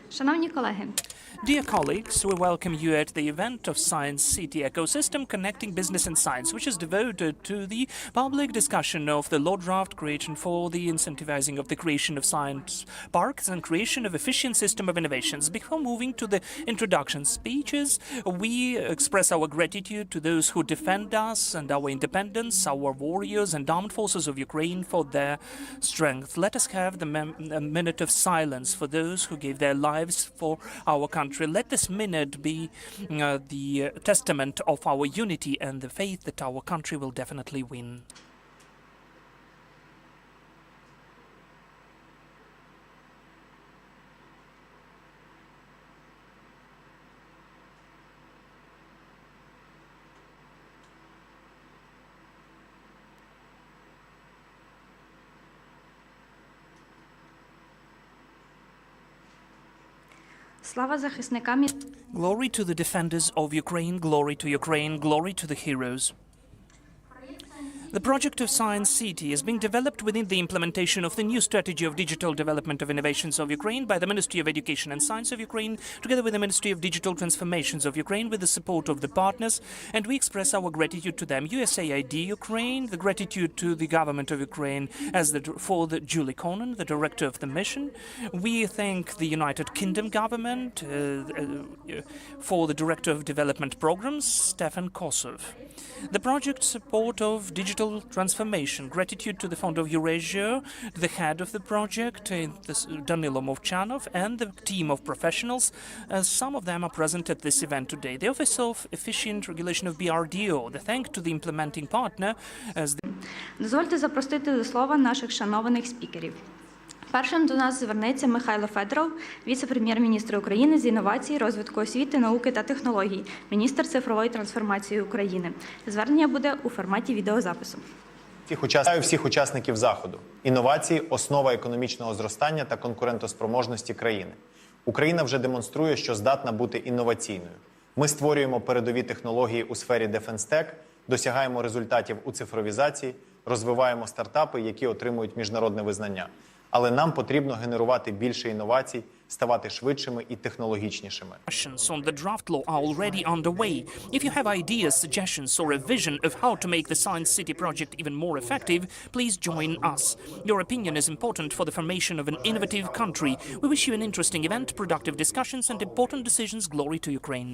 Шановні колеги, Dear colleagues, we welcome you at the event of Science City Ecosystem Connecting Business and Science, which is devoted to the public discussion of the law draft creation for the incentivizing of the creation of science parks and creation of efficient system of innovations. Before moving to the introduction speeches, we express our gratitude to those who defend us and our independence, our warriors and armed forces of Ukraine for their strength. Let us have a minute of silence for those who gave their lives for our country. Let this minute be the testament of our unity and the faith that our country will definitely win. слава захисникам. Glory to the defenders of Ukraine, glory to Ukraine, glory to the heroes. The project of Science City is being developed within the implementation of the new strategy of digital development of innovations of Ukraine by the Ministry of Education and Science of Ukraine, together with the Ministry of Digital Transformations of Ukraine, with the support of the partners, and we express our gratitude to them. USAID Ukraine, the gratitude to the government of Ukraine for Julie Conan, the director of the mission. We thank the United Kingdom government for the director of development programs, Stefan Kosov. The project support of digital transformation. Gratitude to the Fund of Eurasia, the head of the project, Danilo Movchanov, and the team of professionals. Some of them are present at this event today. The Office of Efficient Regulation of BRDO. The thank to the implementing partner. Дозвольте запросити до слова наших шанованих спікерів. Першим до нас звернеться Михайло Федоров, віце-прем'єр-міністр України з інновацій, розвитку освіти, науки та технологій, міністр цифрової трансформації України. Звернення буде у форматі відеозапису. Вітаю всіх учасників заходу. Інновації – основа економічного зростання та конкурентоспроможності країни. Україна вже демонструє, що здатна бути інноваційною. Ми створюємо передові технології у сфері Defense Tech, досягаємо результатів у цифровізації, розвиваємо стартапи, які отримують міжнародне визнання. Але нам потрібно генерувати більше інновацій, ставати швидшими і технологічнішими. On the draft law are already underway. If you have ideas, suggestions, or a vision of how to make the Science City project even more effective, please join us. Your opinion is important for the formation of an innovative country. We wish you an interesting event, productive discussions, and important decisions. Glory to Ukraine.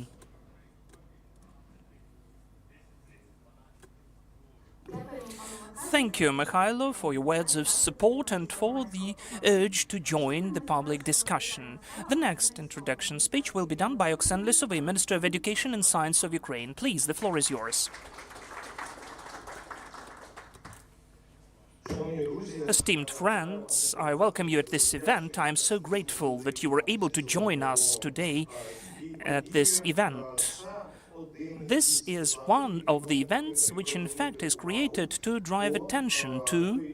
Thank you, Mikhailo, for your words of support and for the urge to join the public discussion. The next introduction speech will be done by Oksana Lysova, Minister of Education and Science of Ukraine. Please, the floor is yours. Esteemed friends, I welcome you at this event. I am so grateful that you were able to join us today at this event. This is one of the events which in fact is created to drive attention to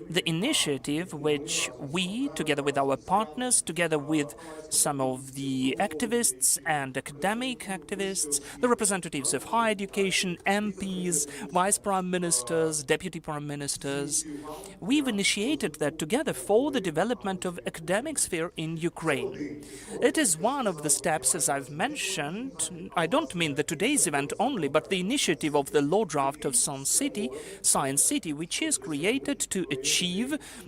the initiative which we, together with our partners, together with some of the activists and academic activists, the representatives of higher education, MPs, vice prime ministers, deputy prime ministers, we've initiated that together for the development of academic sphere in Ukraine. It is one of the steps, as I've mentioned. I don't mean the today's event only, but the initiative of the law draft of Science City, which is created to achieve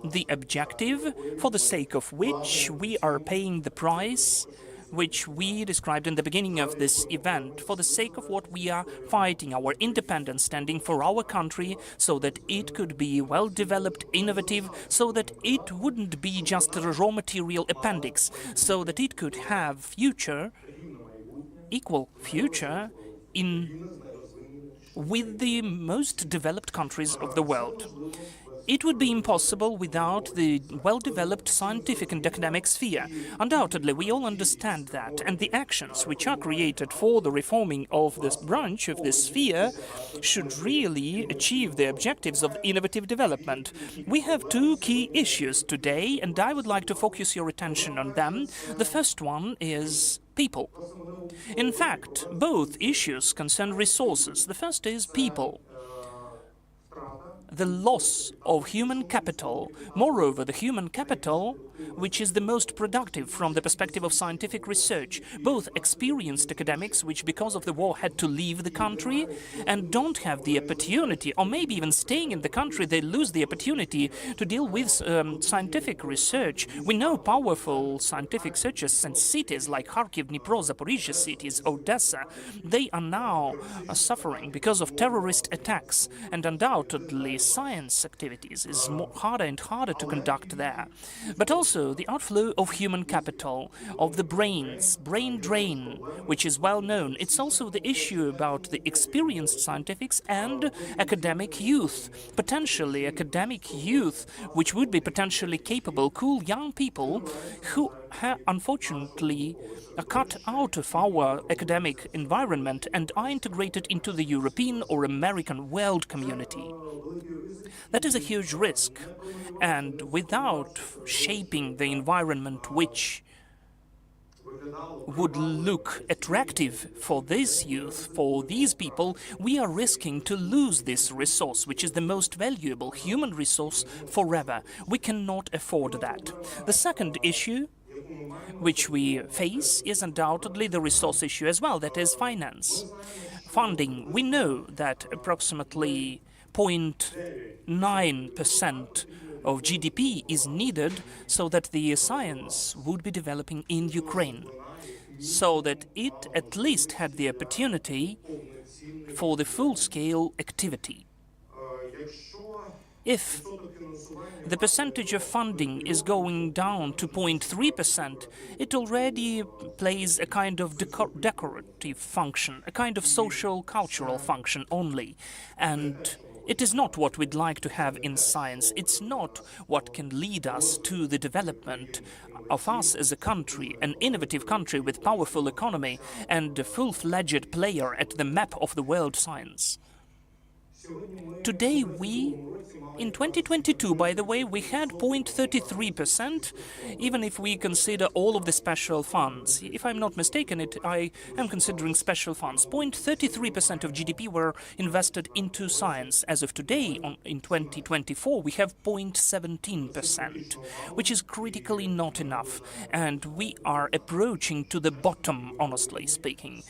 the objective for the sake of which we are paying the price which we described in the beginning of this event, for the sake of what we are fighting, our independence, standing for our country, so that it could be well-developed, innovative, so that it wouldn't be just a raw material appendix, so that it could have equal future with the most developed countries of the world. It would be impossible without the well-developed scientific and academic sphere. Undoubtedly, we all understand that, and the actions which are created for the reforming of this branch of this sphere should really achieve the objectives of innovative development. We have two key issues today, and I would like to focus your attention on them. The first one is people. In fact, both issues concern resources. The first is people. the loss of human capital. Moreover, the human capital, which is the most productive from the perspective of scientific research. Both experienced academics, which because of the war had to leave the country and don't have the opportunity, or maybe even staying in the country, they lose the opportunity to deal with scientific research. We know powerful scientific searchers and cities like Kharkiv, Dnipro, Zaporizhia cities, Odessa. They are now suffering because of terrorist attacks, and undoubtedly science activities is harder and harder to conduct there. But also the outflow of human capital, of the brains, brain drain, which is well known. It's also the issue about the experienced scientifics and academic youth, potentially academic youth, which would be potentially capable, cool young people who unfortunately are cut out of our academic environment and are integrated into the European or American world community. That is a huge risk, and without shaping the environment which would look attractive for this youth, for these people, we are risking to lose this resource, which is the most valuable human resource, forever. We cannot afford that. The second issue which we face is undoubtedly the resource issue as well, that is finance. Funding. We know that approximately 0.9% of GDP is needed so that the science would be developing in Ukraine, so that it at least had the opportunity for the full-scale activity. If the percentage of funding is going down to 0.3%, it already plays a kind of decorative function, a kind of social, cultural function only. And it is not what we'd like to have in science. It's not what can lead us to the development of us as a country, an innovative country with powerful economy and a full-fledged player at the map of the world science. Today in 2022, by the way, we had 0.33%, even if we consider all of the special funds. If I'm not mistaken, I am considering special funds. 0.33% of GDP were invested into science. As of today, in 2024, we have 0.17%, which is critically not enough. And we are approaching to the bottom, honestly speaking.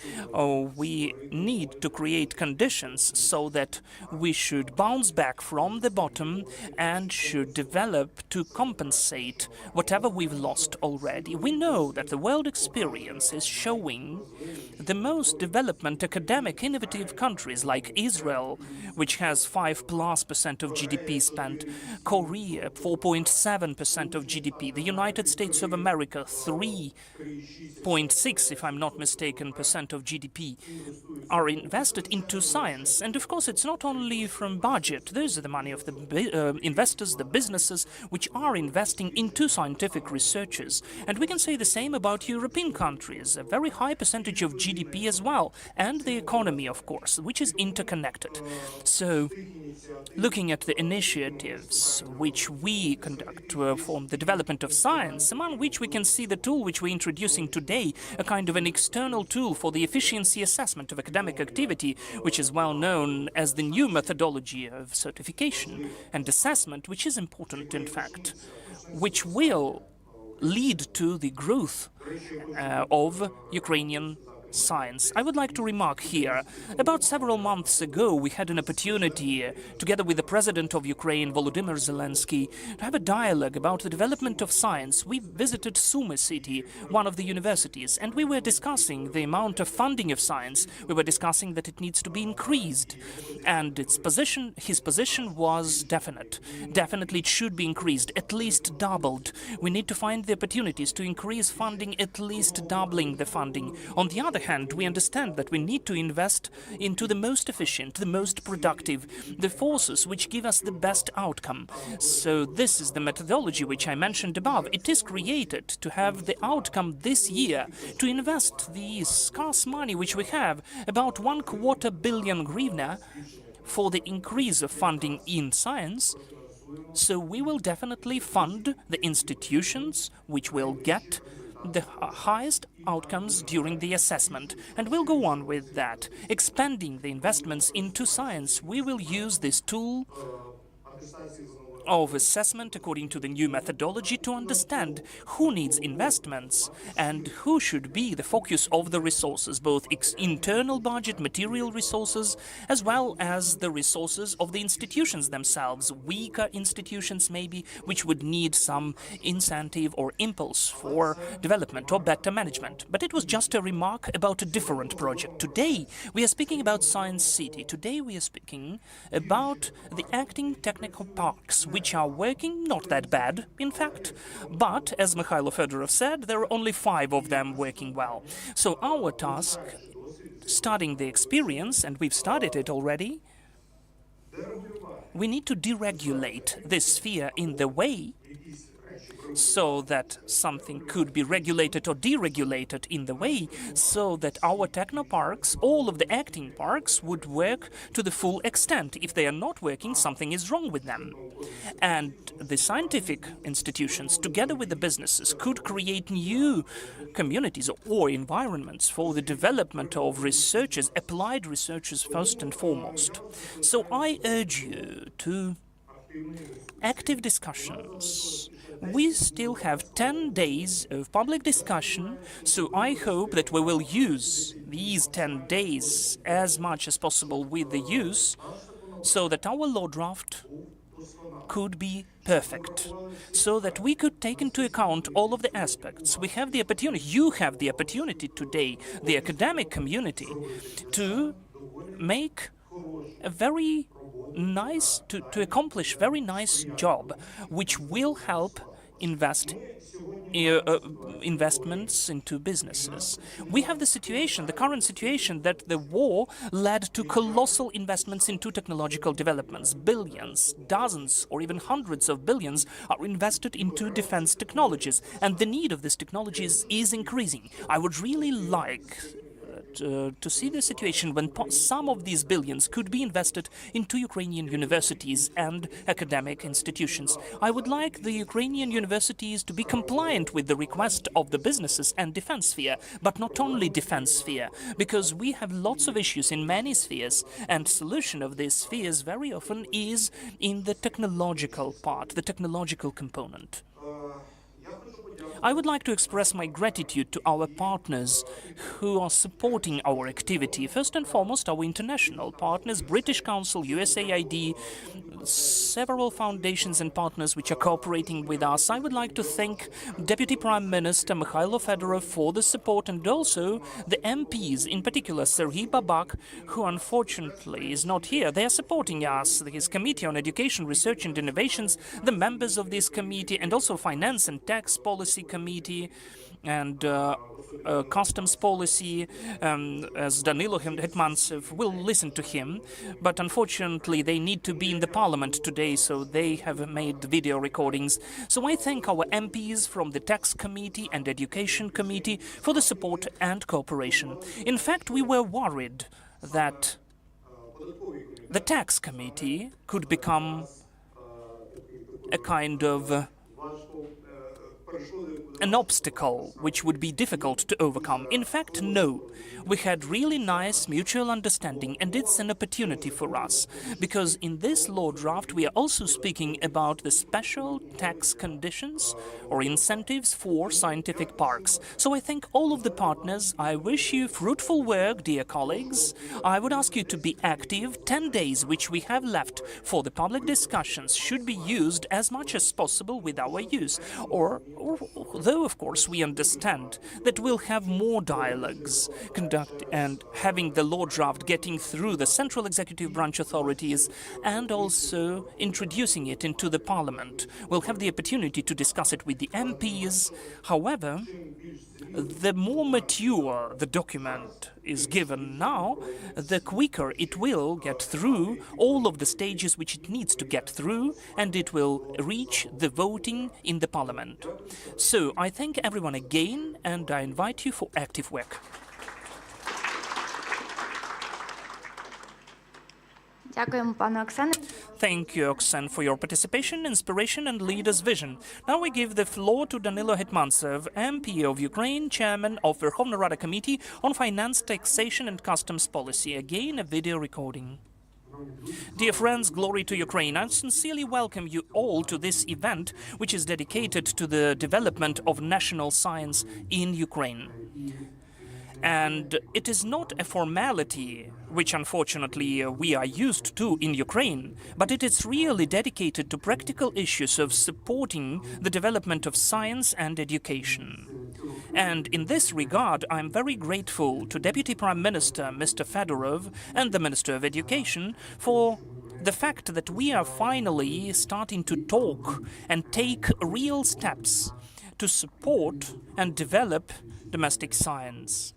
We need to create conditions so that we should bounce back from the bottom and should develop to compensate whatever we've lost already. We know that the world experience is showing the most development academic innovative countries like Israel, which has 5+% of GDP spent, Korea 4.7% of GDP, the United States of America 3.6, if I'm not mistaken, percent of GDP are invested into science. And of course, it's not only from budget. Those are the money of the investors, the businesses, which are investing into scientific researchers. And we can say the same about European countries, a very high percentage of GDP as well, and the economy, of course, which is interconnected. So, looking at the initiatives which we conduct for the development of science, among which we can see the tool which we're introducing today, a kind of an external tool for the efficiency assessment of academic activity, which is well known as the new methodology of certification and assessment, which is important, in fact, which will lead to the growth of Ukrainian science. I would like to remark here, about several months ago we had an opportunity, together with the President of Ukraine, Volodymyr Zelensky, to have a dialogue about the development of science. We visited Sumy city, one of the universities, and we were discussing the amount of funding of science. We were discussing that it needs to be increased, and his position was definite. Definitely it should be increased, at least doubled. We need to find the opportunities to increase funding, at least doubling the funding. On the other hand, we understand that we need to invest into the most efficient, the most productive, the forces which give us the best outcome. So this is the methodology which I mentioned above. It is created to have the outcome this year, to invest the scarce money which we have, about 1/4 billion hryvnia, for the increase of funding in science. So we will definitely fund the institutions which will get the highest outcomes during the assessment, and we'll go on with that. Expanding the investments into science, we will use this tool of assessment according to the new methodology to understand who needs investments and who should be the focus of the resources, both internal budget, material resources, as well as the resources of the institutions themselves, weaker institutions maybe, which would need some incentive or impulse for development or better management. But it was just a remark about a different project. Today we are speaking about Science City. Today we are speaking about the acting technical parks, which are working not that bad, in fact, but, as Mikhailo Fedorov said, there are only 5 of them working well. So our task, studying the experience, and we've studied it already, we need to deregulate this sphere in the way so that something could be regulated or deregulated in the way so that our technoparks, all of the acting parks, would work to the full extent. If they are not working, something is wrong with them. And the scientific institutions, together with the businesses, could create new communities or environments for the development of researchers, applied researchers first and foremost. So I urge you to active discussions. We still have 10 days of public discussion, so I hope that we will use these 10 days as much as possible with the use, so that our law draft could be perfect, so that we could take into account all of the aspects. We have the opportunity, you have the opportunity today, the academic community, to make a very nice, to accomplish very nice job, which will help investments into businesses. We have the situation, the current situation, that the war led to colossal investments into technological developments. Billions, dozens, or even hundreds of billions are invested into defense technologies, and the need of these technologies is increasing. I would really like to see the situation when some of these billions could be invested into Ukrainian universities and academic institutions. I would like the Ukrainian universities to be compliant with the request of the businesses and defense sphere, but not only defense sphere, because we have lots of issues in many spheres, and solution of these spheres very often is in the technological part, the technological component. I would like to express my gratitude to our partners who are supporting our activity. First and foremost, our international partners, British Council, USAID, several foundations and partners which are cooperating with us. I would like to thank Deputy Prime Minister Mikhailo Fedorov for the support, and also the MPs, in particular Serhiy Babak, who unfortunately is not here. They are supporting us, his Committee on Education, Research and Innovations, the members of this committee, and also Finance and Tax Policy Committee and Customs Policy, as Danilo Hetmantsev will listen to him, but unfortunately they need to be in the parliament today, so they have made video recordings. So I thank our MPs from the Tax Committee and Education Committee for the support and cooperation. In fact, we were worried that the Tax Committee could become a kind of an obstacle which would be difficult to overcome. In fact, no. We had really nice mutual understanding, and it's an opportunity for us, because in this law draft we are also speaking about the special tax conditions or incentives for scientific parks. So I thank all of the partners. I wish you fruitful work, dear colleagues. I would ask you to be active. 10 days which we have left for the public discussions should be used as much as possible with our use, though of course we understand that we'll have more dialogues and having the law draft getting through the central executive branch authorities and also introducing it into the parliament. We'll have the opportunity to discuss it with the MPs. However, the more mature the document is given now, the quicker it will get through all of the stages which it needs to get through, and it will reach the voting in the parliament. So I thank everyone again, and I invite you for active work. Дякуємо, пане Оксане. Thank you, Oksan, for your participation, inspiration, and leader's vision. Now we give the floor to Danilo Hetmantsev, MP of Ukraine, Chairman of Verkhovna Rada Committee on Finance, Taxation and Customs Policy. Again, a video recording. Dear friends, glory to Ukraine. I sincerely welcome you all to this event, which is dedicated to the development of national science in Ukraine. And it is not a formality, which unfortunately we are used to in Ukraine, but it is really dedicated to practical issues of supporting the development of science and education. And in this regard, I'm very grateful to Deputy Prime Minister Mr. Fedorov and the Minister of Education for the fact that we are finally starting to talk and take real steps to support and develop domestic science.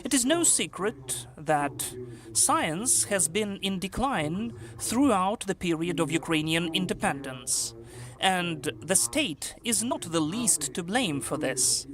It is no secret that science has been in decline throughout the period of Ukrainian independence, and the state is not the least to blame for this,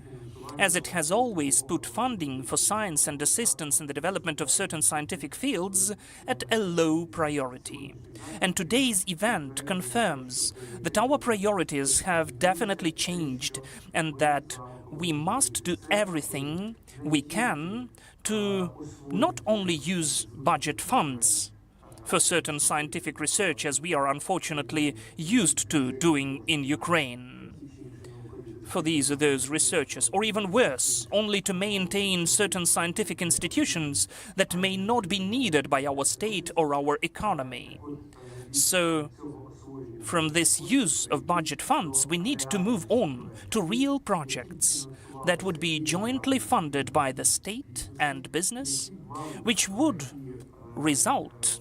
as it has always put funding for science and assistance in the development of certain scientific fields at a low priority. And today's event confirms that our priorities have definitely changed and that we must do everything we can to not only use budget funds for certain scientific research, as we are unfortunately used to doing in Ukraine, for these or those researchers, or even worse, only to maintain certain scientific institutions that may not be needed by our state or our economy. So, from this use of budget funds, we need to move on to real projects that would be jointly funded by the state and business, which would result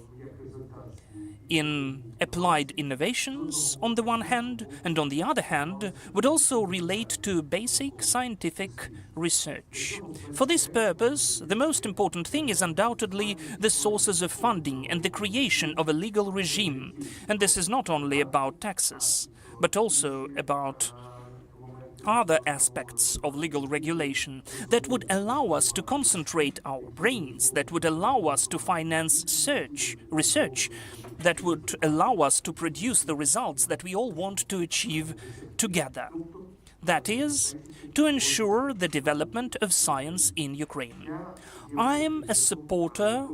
in applied innovations on the one hand, and on the other hand, would also relate to basic scientific research. For this purpose, the most important thing is undoubtedly the sources of funding and the creation of a legal regime. And this is not only about taxes, but also about other aspects of legal regulation that would allow us to concentrate our brains, that would allow us to finance research, that would allow us to produce the results that we all want to achieve together. That is, to ensure the development of science in Ukraine. I am a supporter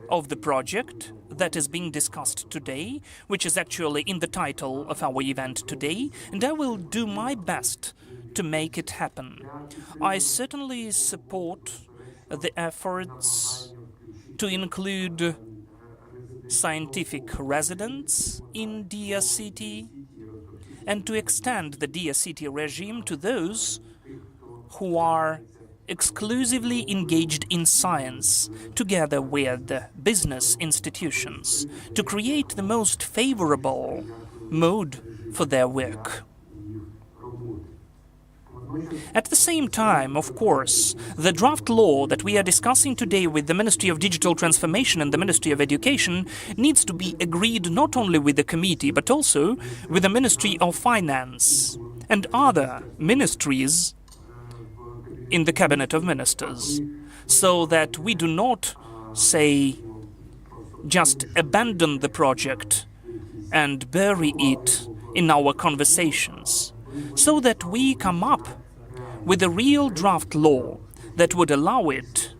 of the project that is being discussed today, which is actually in the title of our event today, and I will do my best to make it happen. I certainly support the efforts to include scientific residents in DSCT and to extend the DSCT regime to those who are exclusively engaged in science, together with business institutions, to create the most favorable mode for their work. At the same time, of course, the draft law that we are discussing today with the Ministry of Digital Transformation and the Ministry of Education needs to be agreed not only with the committee, but also with the Ministry of Finance and other ministries in the Cabinet of Ministers, so that we do not, say, just abandon the project and bury it in our conversations, so that we come up with a real draft law that would allow it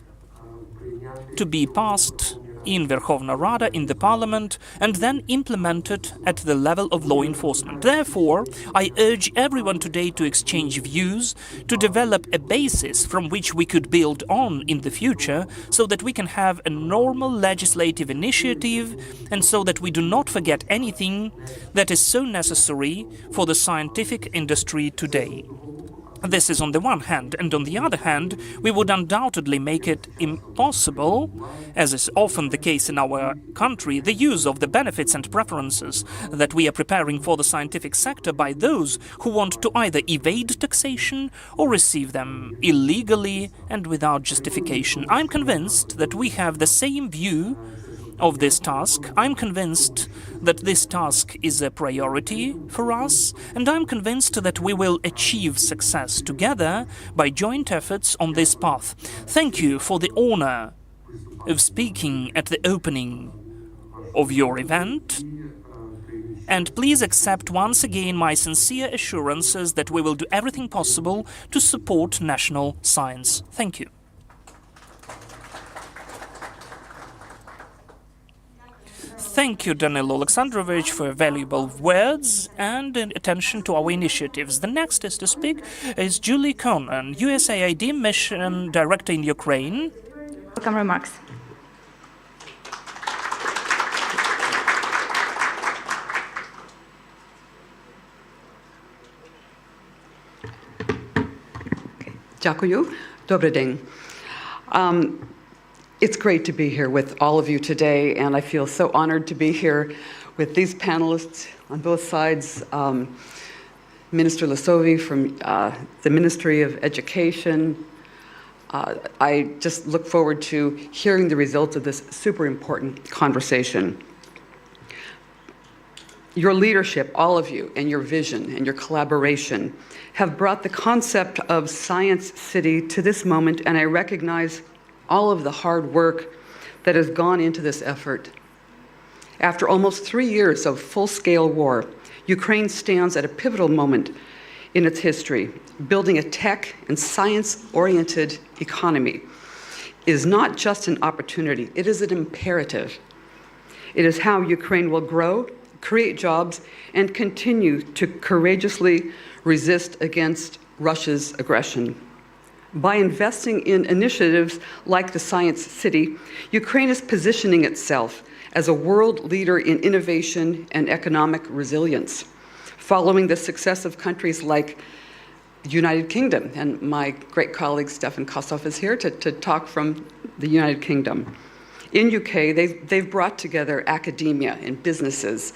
to be passed in Verkhovna Rada, in the Parliament, and then implemented at the level of law enforcement. Therefore, I urge everyone today to exchange views, to develop a basis from which we could build on in the future, so that we can have a normal legislative initiative, and so that we do not forget anything that is so necessary for the scientific industry today. This is on the one hand, and on the other hand, we would undoubtedly make it impossible, as is often the case in our country, the use of the benefits and preferences that we are preparing for the scientific sector by those who want to either evade taxation or receive them illegally and without justification. I'm convinced that we have the same view of this task. I'm convinced that this task is a priority for us, and I'm convinced that we will achieve success together by joint efforts on this path. Thank you for the honor of speaking at the opening of your event, and please accept once again my sincere assurances that we will do everything possible to support national science. Thank you. Thank you, Danilo Alexandrovich, for valuable words and attention to our initiatives. The next is to speak is Julie Conan, USAID Mission Director in Ukraine. Welcome remarks. Дякую. Добрий день. It's great to be here with all of you today, and I feel so honored to be here with these panelists on both sides. Minister Lasovi from the Ministry of Education. I just look forward to hearing the results of this super important conversation. Your leadership, all of you, and your vision and your collaboration have brought the concept of Science City to this moment, and I recognize all of the hard work that has gone into this effort. After almost 3 years of full-scale war, Ukraine stands at a pivotal moment in its history. Building a tech and science-oriented economy is not just an opportunity, it is an imperative. It is how Ukraine will grow, create jobs, and continue to courageously resist against Russia's aggression. By investing in initiatives like the Science City, Ukraine is positioning itself as a world leader in innovation and economic resilience, following the success of countries like the United Kingdom. And my great colleague Stefan Kosov is here to talk from the United Kingdom. In UK, they've brought together academia and businesses,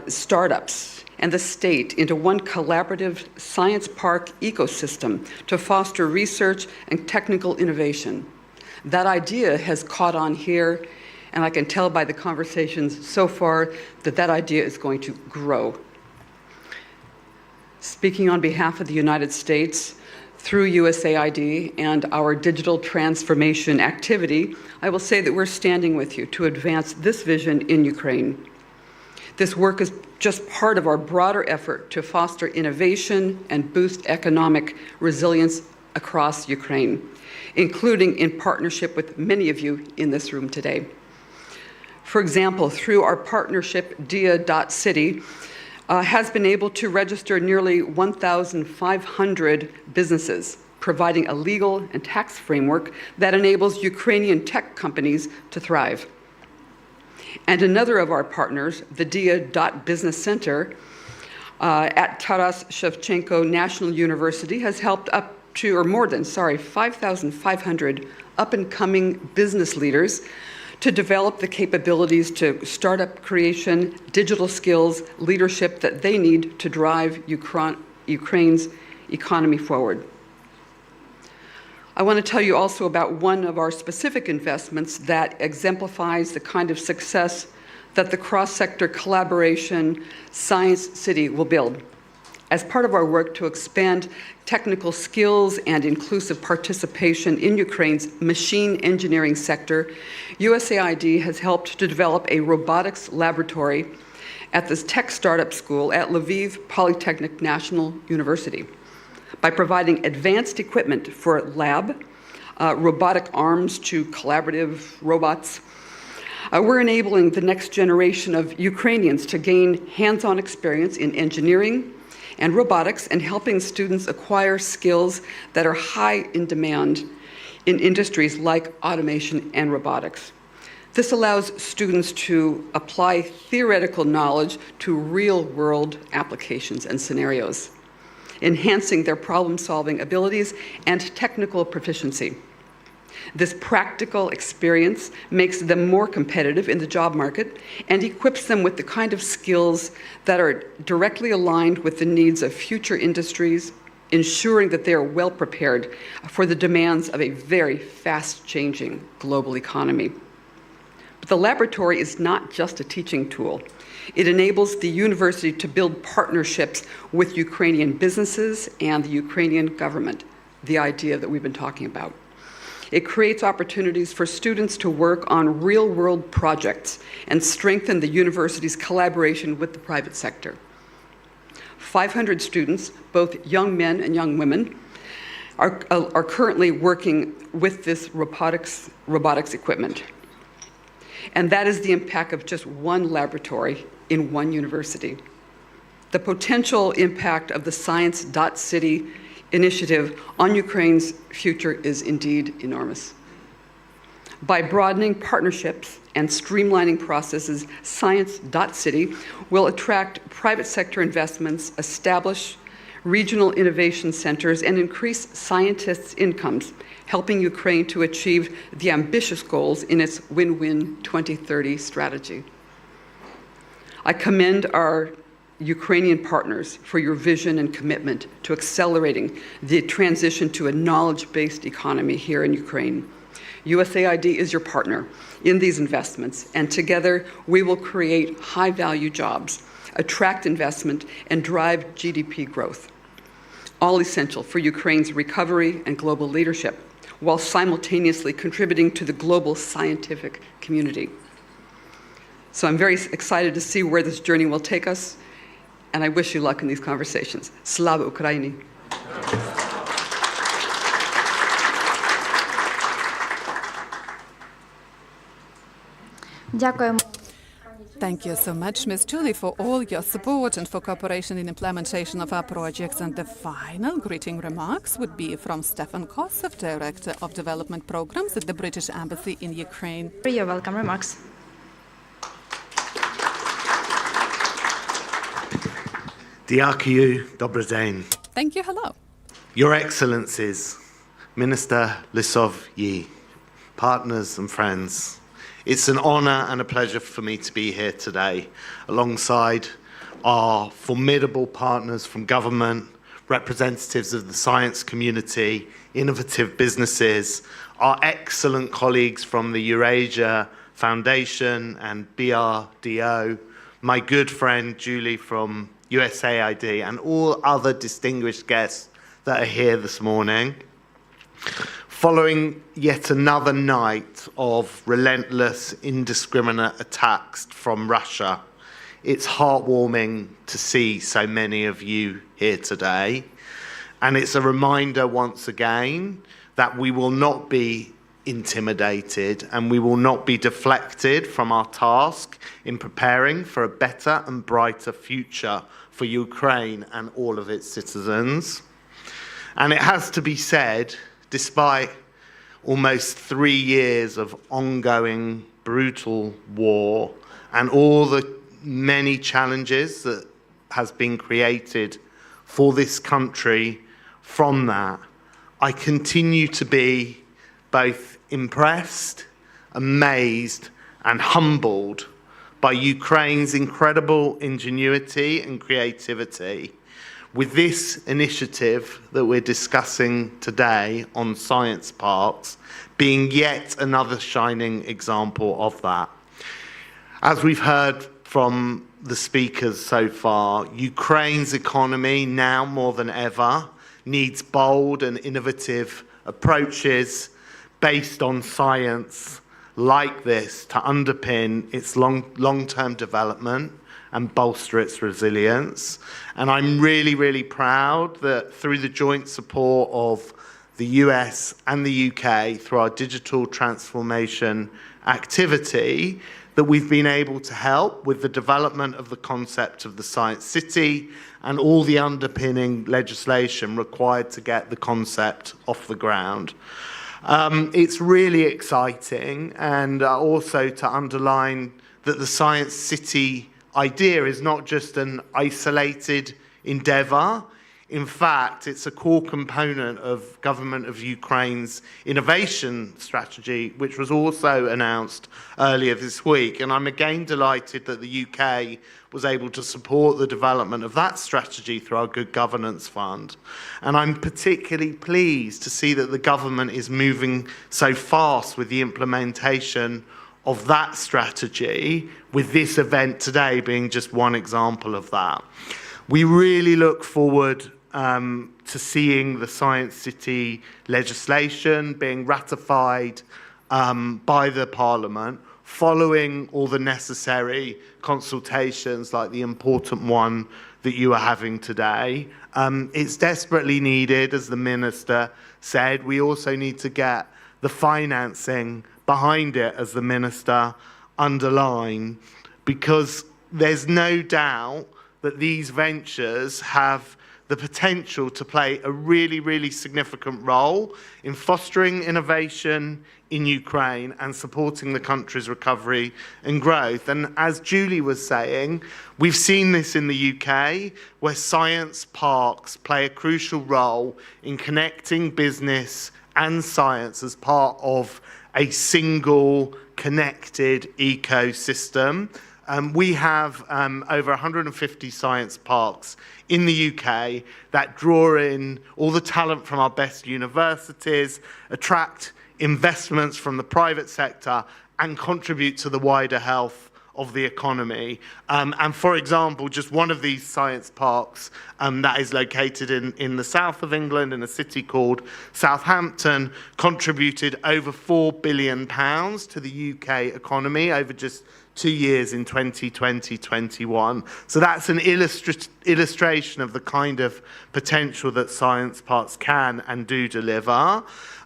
startups, and the state into one collaborative science park ecosystem to foster research and technical innovation. That idea has caught on here, and I can tell by the conversations so far that that idea is going to grow. Speaking on behalf of the United States, through USAID and our digital transformation activity, I will say that we're standing with you to advance this vision in Ukraine. This work is just part of our broader effort to foster innovation and boost economic resilience across Ukraine, including in partnership with many of you in this room today. For example, through our partnership, DIA.City has been able to register nearly 1,500 businesses, providing a legal and tax framework that enables Ukrainian tech companies to thrive. And another of our partners, the DIA.Business Center at Taras Shevchenko National University, has helped up to, or more than, 5,500 up-and-coming business leaders to develop the capabilities to startup creation, digital skills, leadership that they need to drive Ukraine's economy forward. I want to tell you also about one of our specific investments that exemplifies the kind of success that the cross-sector collaboration Science City will build. As part of our work to expand technical skills and inclusive participation in Ukraine's machine engineering sector, USAID has helped to develop a robotics laboratory at this tech startup school at Lviv Polytechnic National University. By providing advanced equipment for lab, robotic arms to collaborative robots, we're enabling the next generation of Ukrainians to gain hands-on experience in engineering and robotics and helping students acquire skills that are high in demand in industries like automation and robotics. This allows students to apply theoretical knowledge to real-world applications and scenarios, enhancing their problem-solving abilities and technical proficiency. This practical experience makes them more competitive in the job market and equips them with the kind of skills that are directly aligned with the needs of future industries, ensuring that they are well prepared for the demands of a very fast-changing global economy. But the laboratory is not just a teaching tool. It enables the university to build partnerships with Ukrainian businesses and the Ukrainian government, the idea that we've been talking about. It creates opportunities for students to work on real-world projects and strengthen the university's collaboration with the private sector. 500 students, both young men and young women, are currently working with this robotics equipment. And that is the impact of just one laboratory in one university. The potential impact of the Science.City initiative on Ukraine's future is indeed enormous. By broadening partnerships and streamlining processes, Science.City will attract private sector investments, establish regional innovation centers, and increase scientists' incomes, helping Ukraine to achieve the ambitious goals in its Win-Win 2030 strategy. I commend our Ukrainian partners for your vision and commitment to accelerating the transition to a knowledge-based economy here in Ukraine. USAID is your partner in these investments, and together we will create high-value jobs, attract investment, and drive GDP growth, all essential for Ukraine's recovery and global leadership, while simultaneously contributing to the global scientific community. So I'm very excited to see where this journey will take us, and I wish you luck in these conversations. Slava Ukraini. Дякуємо. Thank you so much, Ms. Julie, for all your support and for cooperation in implementation of our projects. And the final greeting remarks would be from Stefan Kosov, Director of Development Programs at the British Embassy in Ukraine. Your welcome remarks. Дякую, добрий день. Thank you. Hello. Your Excellencies, Minister Lisov-Yi, partners and friends, it's an honour and a pleasure for me to be here today alongside our formidable partners from government, representatives of the science community, innovative businesses, our excellent colleagues from the Eurasia Foundation and BRDO, my good friend Julie from USAID, and all other distinguished guests that are here this morning. Following yet another night of relentless, indiscriminate attacks from Russia, it's heartwarming to see so many of you here today. And it's a reminder once again that we will not be intimidated and we will not be deflected from our task in preparing for a better and brighter future for Ukraine and all of its citizens. And it has to be said, despite almost 3 years of ongoing brutal war and all the many challenges that has been created for this country from that, I continue to be both impressed, amazed, and humbled by Ukraine's incredible ingenuity and creativity with this initiative that we're discussing today on science parks being yet another shining example of that. As we've heard from the speakers so far, Ukraine's economy now more than ever needs bold and innovative approaches based on science like this to underpin its long-term development and bolster its resilience. And I'm really, really proud that through the joint support of the US and the UK, through our digital transformation activity, that we've been able to help with the development of the concept of the Science City and all the underpinning legislation required to get the concept off the ground. It's really exciting, and also to underline that the Science City idea is not just an isolated endeavour. In fact, it's a core component of government of Ukraine's innovation strategy, which was also announced earlier this week. And I'm again delighted that the UK was able to support the development of that strategy through our Good Governance Fund. And I'm particularly pleased to see that the government is moving so fast with the implementation of that strategy, with this event today being just one example of that. We really look forward to seeing the Science City legislation being ratified by the Parliament, following all the necessary consultations like the important one that you are having today. It's desperately needed, as the Minister said. We also need to get the financing behind it, as the Minister underline, because there's no doubt that these ventures have the potential to play a really, really significant role in fostering innovation in Ukraine and supporting the country's recovery and growth. And as Julie was saying, we've seen this in the UK, where science parks play a crucial role in connecting business and science as part of a single connected ecosystem. We have over 150 science parks in the UK that draw in all the talent from our best universities, attract investments from the private sector, and contribute to the wider health of the economy. And for example, just one of these science parks that is located in the south of England in a city called Southampton contributed over £4 billion to the UK economy over just 2 years in 2020-21. So that's an illustration of the kind of potential that science parks can and do deliver.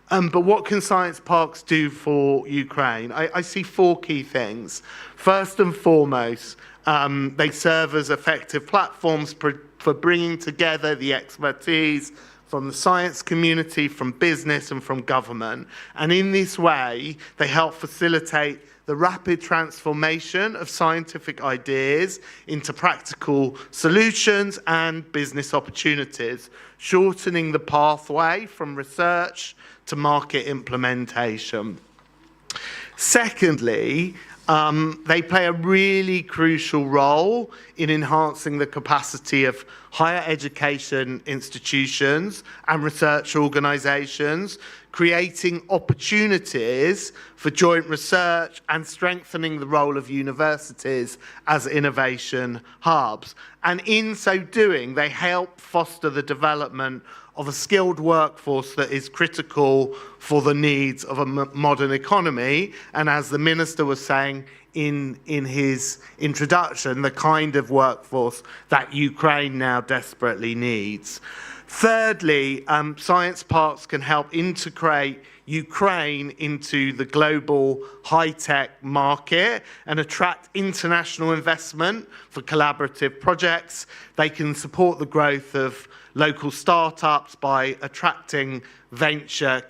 But what can science parks do for Ukraine? I see 4 key things. First and foremost, they serve as effective platforms for bringing together the expertise from the science community, from business and from government. And in this way, they help facilitate the rapid transformation of scientific ideas into practical solutions and business opportunities, shortening the pathway from research to market implementation. Secondly, they play a really crucial role in enhancing the capacity of higher education institutions and research organisations, creating opportunities for joint research and strengthening the role of universities as innovation hubs. And in so doing, they help foster the development of a skilled workforce that is critical for the needs of a modern economy. And as the Minister was saying in his introduction, the kind of workforce that Ukraine now desperately needs. Thirdly, science parks can help integrate Ukraine into the global high-tech market and attract international investment for collaborative projects. They can support the growth of local startups by attracting venture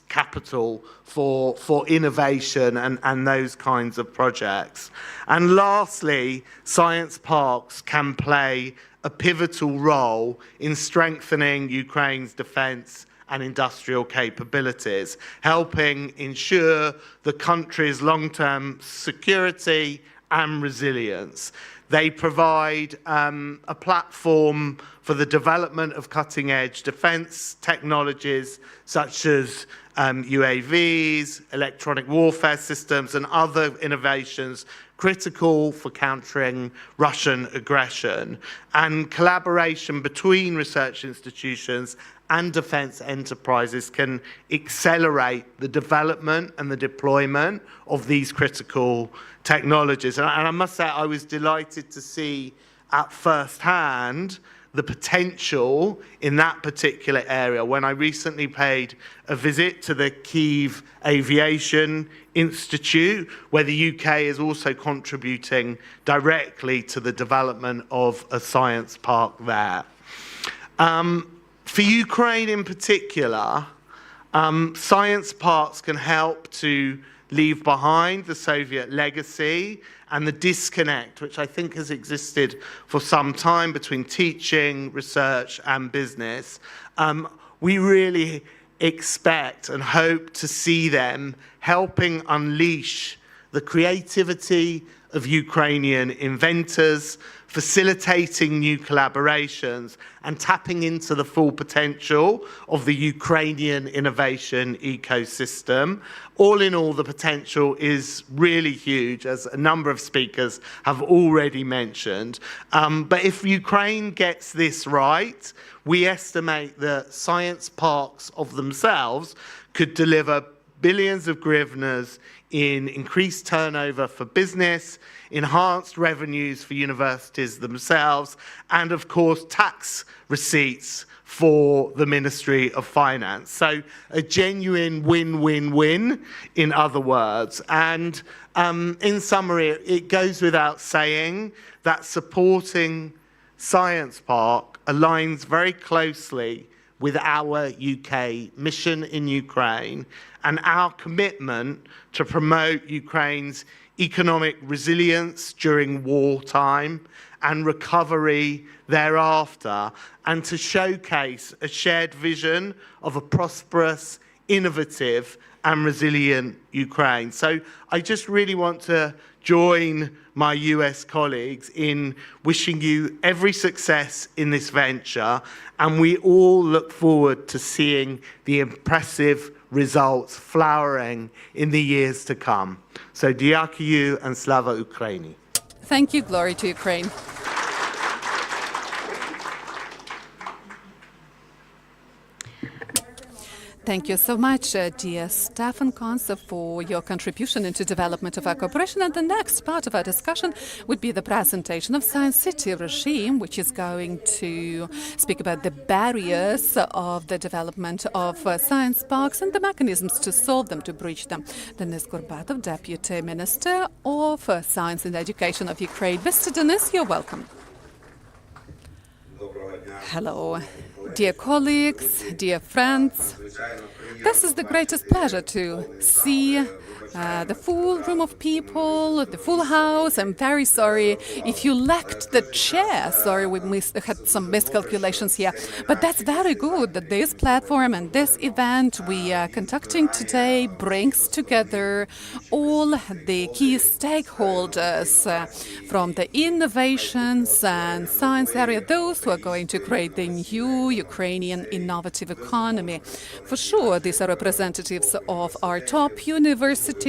capital for innovation and those kinds of projects. And lastly, science parks can play a pivotal role in strengthening Ukraine's defence and industrial capabilities, helping ensure the country's long-term security and resilience. They provide a platform for the development of cutting-edge defence technologies such as UAVs, electronic warfare systems and other innovations critical for countering Russian aggression, and collaboration between research institutions and defence enterprises can accelerate the development and the deployment of these critical technologies. And I must say, I was delighted to see at first hand the potential in that particular area when I recently paid a visit to the Kyiv Aviation Institute, where the UK is also contributing directly to the development of a science park there. For Ukraine in particular, science parks can help to leave behind the Soviet legacy and the disconnect, which I think has existed for some time between teaching, research, and business. We really expect and hope to see them helping unleash the creativity of Ukrainian inventors, facilitating new collaborations, and tapping into the full potential of the Ukrainian innovation ecosystem. All in all, the potential is really huge, as a number of speakers have already mentioned. But if Ukraine gets this right, we estimate that science parks of themselves could deliver billions of hryvnias in increased turnover for business, enhanced revenues for universities themselves, and of course tax receipts for the Ministry of Finance. So a genuine win-win-win, in other words. And in summary, it goes without saying that supporting Science Park aligns very closely with our UK mission in Ukraine and our commitment to promote Ukraine's economic resilience during wartime and recovery thereafter, and to showcase a shared vision of a prosperous, innovative and resilient Ukraine. So I just really want to join my US colleagues in wishing you every success in this venture, and we all look forward to seeing the impressive results flowering in the years to come. So Dyakuyu and Slava Ukraini. Thank you, glory to Ukraine. Thank you so much, dear Stefan Konsa, for your contribution into development of our cooperation. And the next part of our discussion would be the presentation of Science City regime, which is going to speak about the barriers of the development of science parks and the mechanisms to solve them, to bridge them. Denis Gorbatov, Deputy Minister of Science and Education of Ukraine. Mr. Denis, you're welcome. Hello, dear colleagues, dear friends. This is the greatest pleasure to see the full room of people, the full house. I'm very sorry if you lacked the chair. Sorry, we had some miscalculations here. But that's very good that this platform and this event we are conducting today brings together all the key stakeholders from the innovations and science area, those who are going to create the new Ukrainian innovative economy. For sure, these are representatives of our top universities,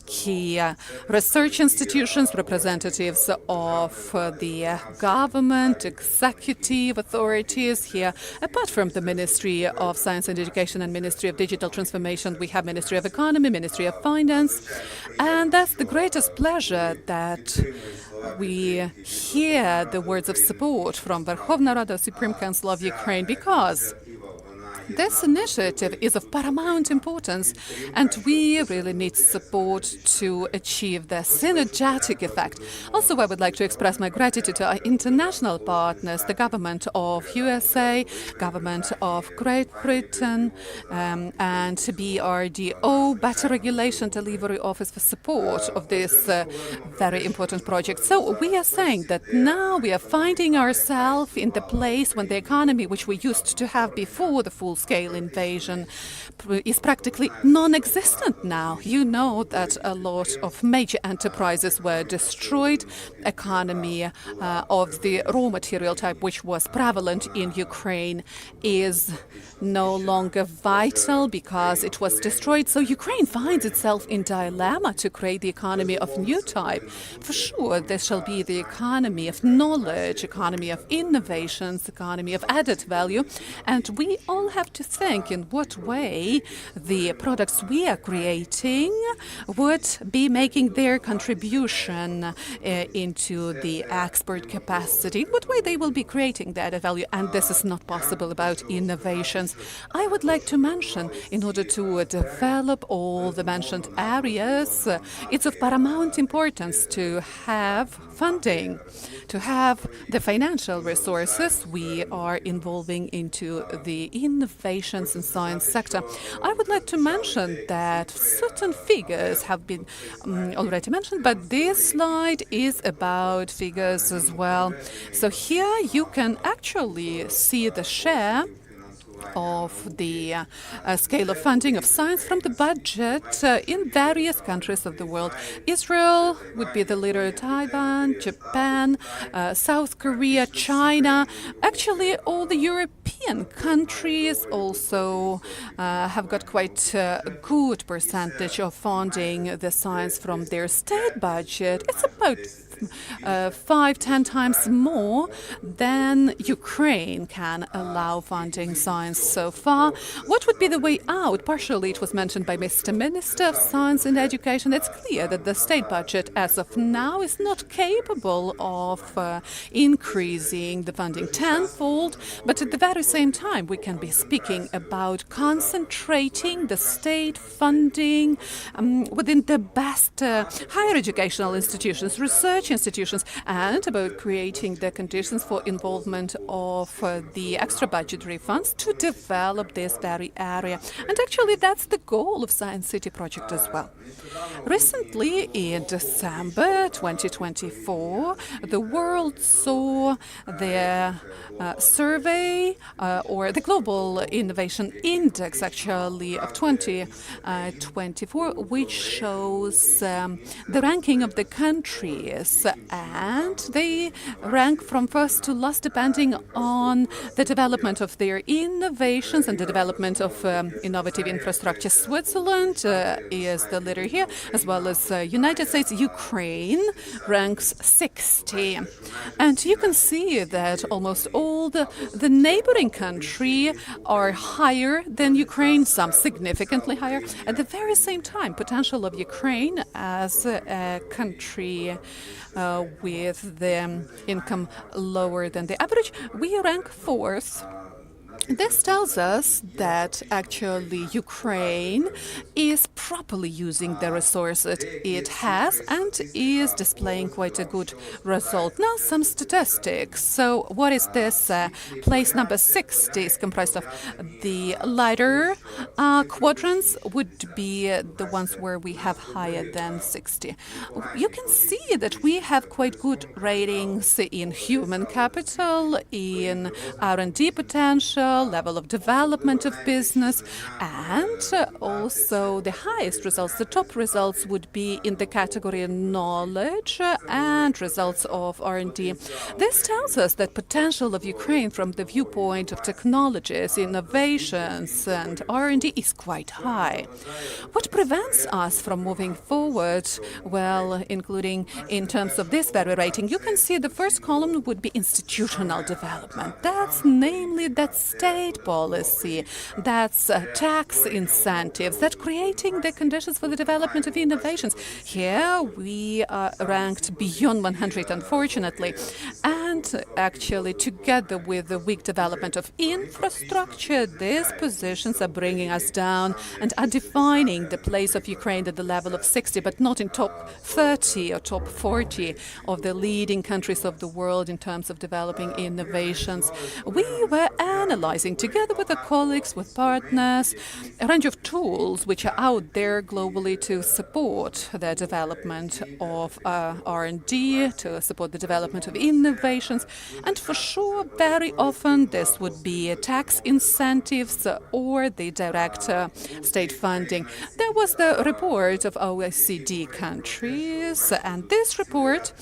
key research institutions, representatives of the government, executive authorities here. Apart from the Ministry of Science and Education and Ministry of Digital Transformation, we have Ministry of Economy, Ministry of Finance. And that's the greatest pleasure that we hear the words of support from Verkhovna Rada, Supreme Council of Ukraine, because this initiative is of paramount importance, and we really need support to achieve the synergetic effect. Also, I would like to express my gratitude to our international partners, the government of USA, government of Great Britain, and BRDO, Better Regulation Delivery Office, for support of this very important project. So we are saying that now we are finding ourselves in the place when the economy which we used to have before the full-scale invasion is practically non-existent now. You know that a lot of major enterprises were destroyed. Economy of the raw material type, which was prevalent in Ukraine, is no longer vital because it was destroyed. So Ukraine finds itself in dilemma to create the economy of new type. For sure, this shall be the economy of knowledge, economy of innovations, economy of added value. And we all have to think in what way the products we are creating would be making their contribution into the export capacity, in what way they will be creating the added value. And this is not possible without innovations. I would like to mention, in order to develop all the mentioned areas, it's of paramount importance to have funding, to have the financial resources we are involving into the innovations in science sector. I would like to mention that certain figures have been already mentioned, but this slide is about figures as well. So here you can actually see the share of the scale of funding of science from the budget in various countries of the world. Israel would be the leader, Taiwan, Japan, South Korea, China. Actually, all the European European countries also have got quite a good percentage of funding the science from their state budget. It's about 5-10 times more than Ukraine can allow funding science so far. What would be the way out? Partially it was mentioned by Mr. Minister of Science and Education. It's clear that the state budget as of now is not capable of increasing the funding tenfold, but at the very same time we can be speaking about concentrating the state funding within the best higher educational institutions, research institutions, and about creating the conditions for involvement of the extra budgetary funds to develop this very area. And actually that's the goal of Science City project as well. Recently, in December 2024, the world saw the survey or the Global Innovation Index actually of 2024, which shows the ranking of the countries, and they rank from first to last depending on the development of their innovations and the development of innovative infrastructure. Switzerland is the leader here, as well as United States. Ukraine ranks 60. And you can see that almost all the neighboring countries are higher than Ukraine, some significantly higher. At the very same time, potential of Ukraine as a country with the income lower than the average, we rank fourth. This tells us that actually Ukraine is properly using the resources it has and is displaying quite a good result. Now some statistics. So what is this? Place number 60 is comprised of the lighter quadrants would be the ones where we have higher than 60. You can see that we have quite good ratings in human capital, in R&D potential, level of development of business, and also the highest results, the top results would be in the category knowledge and results of R&D. This tells us that potential of Ukraine from the viewpoint of technologies, innovations and R&D is quite high. What prevents us from moving forward? Well, including in terms of this very rating, you can see the first column would be institutional development. That's namely that state policy, that's tax incentives, that's creating the conditions for the development of innovations. Here we are ranked beyond 100, unfortunately. And actually, together with the weak development of infrastructure, these positions are bringing us down and are defining the place of Ukraine at the level of 60, but not in top 30 or top 40 of the leading countries of the world in terms of developing innovations. We were analyzing together with our colleagues, with partners, a range of tools which are out there globally to support the development of R&D, to support the development of innovations. And for sure, very often this would be tax incentives or the direct state funding. There was the report of OECD countries, and this report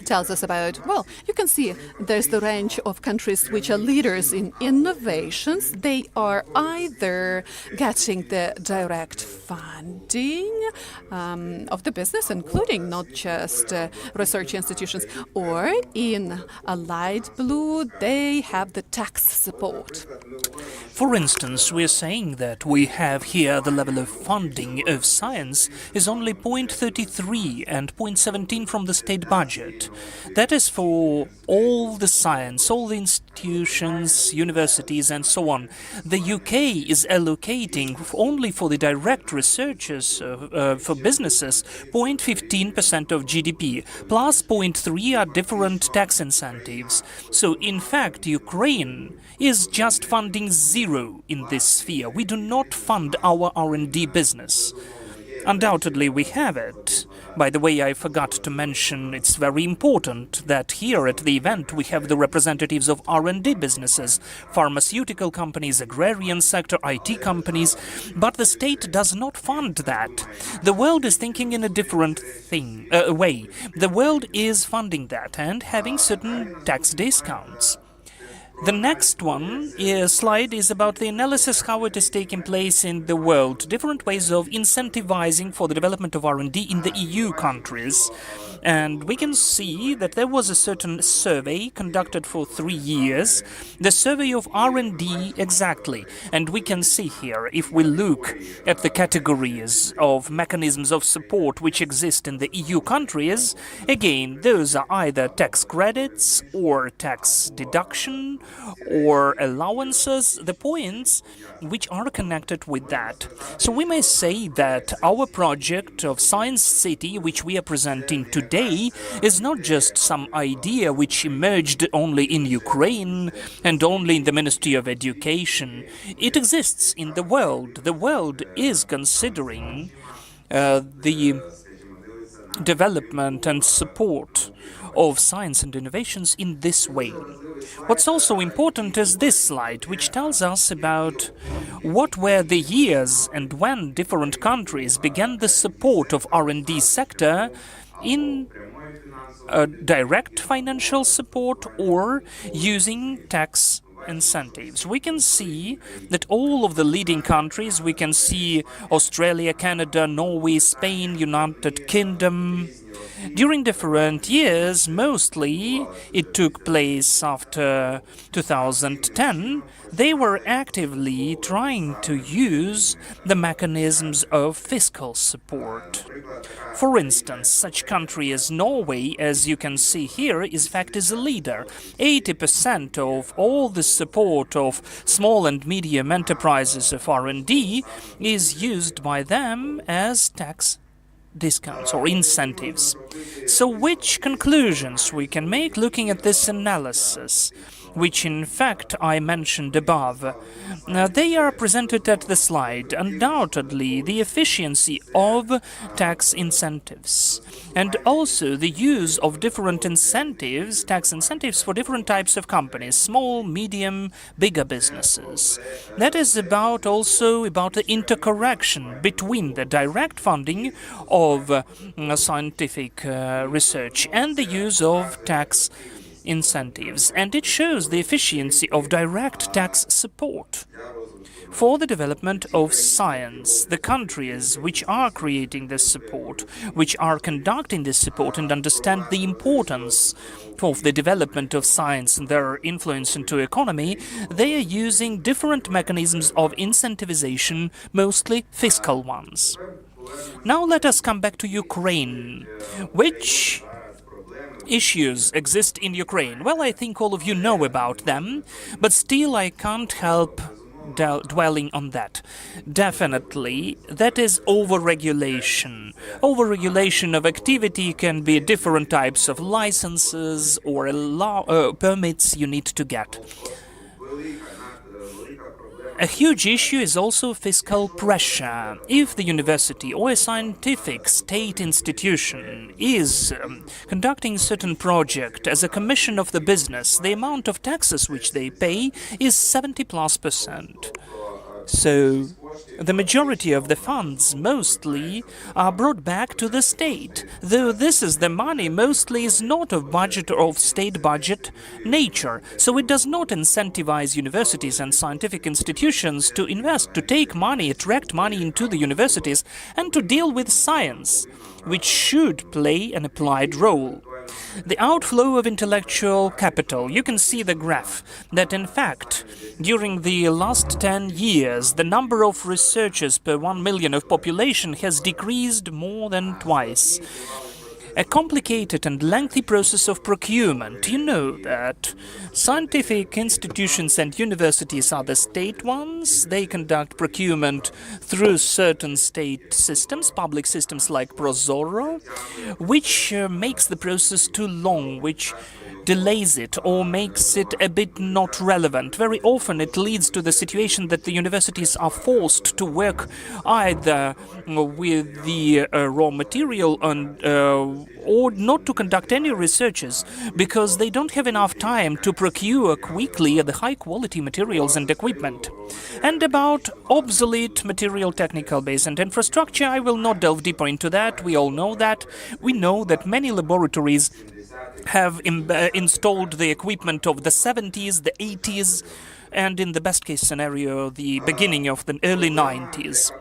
tells us about, well, you can see there's the range of countries which are leaders in innovations. They are either getting the direct funding of the business, including not just research institutions, or in a light blue, they have the tax support. For instance, we're saying that we have here the level of funding of science is only 0.33 and 0.17 from the state budget. That is for all the science, all the institutions, universities and so on. The UK is allocating only for the direct researchers for businesses 0.15% of GDP, plus 0.3 are different tax incentives. So in fact, Ukraine is just funding zero in this sphere. We do not fund our R&D business. Undoubtedly we have it. By the way, I forgot to mention, it's very important that here at the event we have the representatives of R&D businesses, pharmaceutical companies, agrarian sector, IT companies, but the state does not fund that. The world is thinking in a different way. The world is funding that and having certain tax discounts. The next slide is about the analysis how it is taking place in the world, different ways of incentivizing for the development of R&D in the EU countries. And we can see that there was a certain survey conducted for 3 years, the survey of R&D exactly. And we can see here, if we look at the categories of mechanisms of support which exist in the EU countries, again, those are either tax credits or tax deduction or allowances, the points which are connected with that. So we may say that our project of Science City, which we are presenting today, is not just some idea which emerged only in Ukraine and only in the Ministry of Education. It exists in the world. The world is considering the development and support of science and innovations in this way. What's also important is this slide, which tells us about what were the years and when different countries began the support of R&D sector in direct financial support or using tax incentives. We can see that all of the leading countries, we can see Australia, Canada, Norway, Spain, United Kingdom, during different years, mostly it took place after 2010, they were actively trying to use the mechanisms of fiscal support. For instance, such country as Norway, as you can see here, in fact is a leader. 80% of all the support of small and medium enterprises of R&D is used by them as tax discounts or incentives. So which conclusions we can make looking at this analysis, which in fact I mentioned above? They are presented at the slide. Undoubtedly, the efficiency of tax incentives and also the use of different incentives, tax incentives for different types of companies, small, medium, bigger businesses. That is also about the intercorrection between the direct funding of scientific research and the use of tax incentives, and it shows the efficiency of direct tax support for the development of science. The countries which are creating this support, which are conducting this support and understand the importance of the development of science and their influence into economy, they are using different mechanisms of incentivization, mostly fiscal ones. Now let us come back to Ukraine. Which issues exist in Ukraine? Well, I think all of you know about them, but still I can't help dwelling on that. Definitely, that is overregulation. Overregulation of activity can be different types of licenses or permits you need to get. A huge issue is also fiscal pressure. If the university or a scientific state institution is conducting a certain project as a commission of the business, the amount of taxes which they pay is 70+%. So the majority of the funds mostly are brought back to the state, though this is the money mostly is not of budget or of state budget nature, so it does not incentivize universities and scientific institutions to invest, to take money, attract money into the universities and to deal with science, which should play an applied role. The outflow of intellectual capital. You can see the graph that, in fact, during the last 10 years, the number of researchers per 1 million of population has decreased more than twice. A complicated and lengthy process of procurement. You know that scientific institutions and universities are the state ones. They conduct procurement through certain state systems, public systems like Prozoro, which makes the process too long, which delays it or makes it a bit not relevant. Very often it leads to the situation that the universities are forced to work either with the raw material and or not to conduct any researches because they don't have enough time to procure quickly the high-quality materials and equipment. And about obsolete material, technical base and infrastructure, I will not delve deeper into that. We all know that. We know that many laboratories have installed the equipment of the 70s, the 80s, and in the best case scenario, the beginning of the early 90s.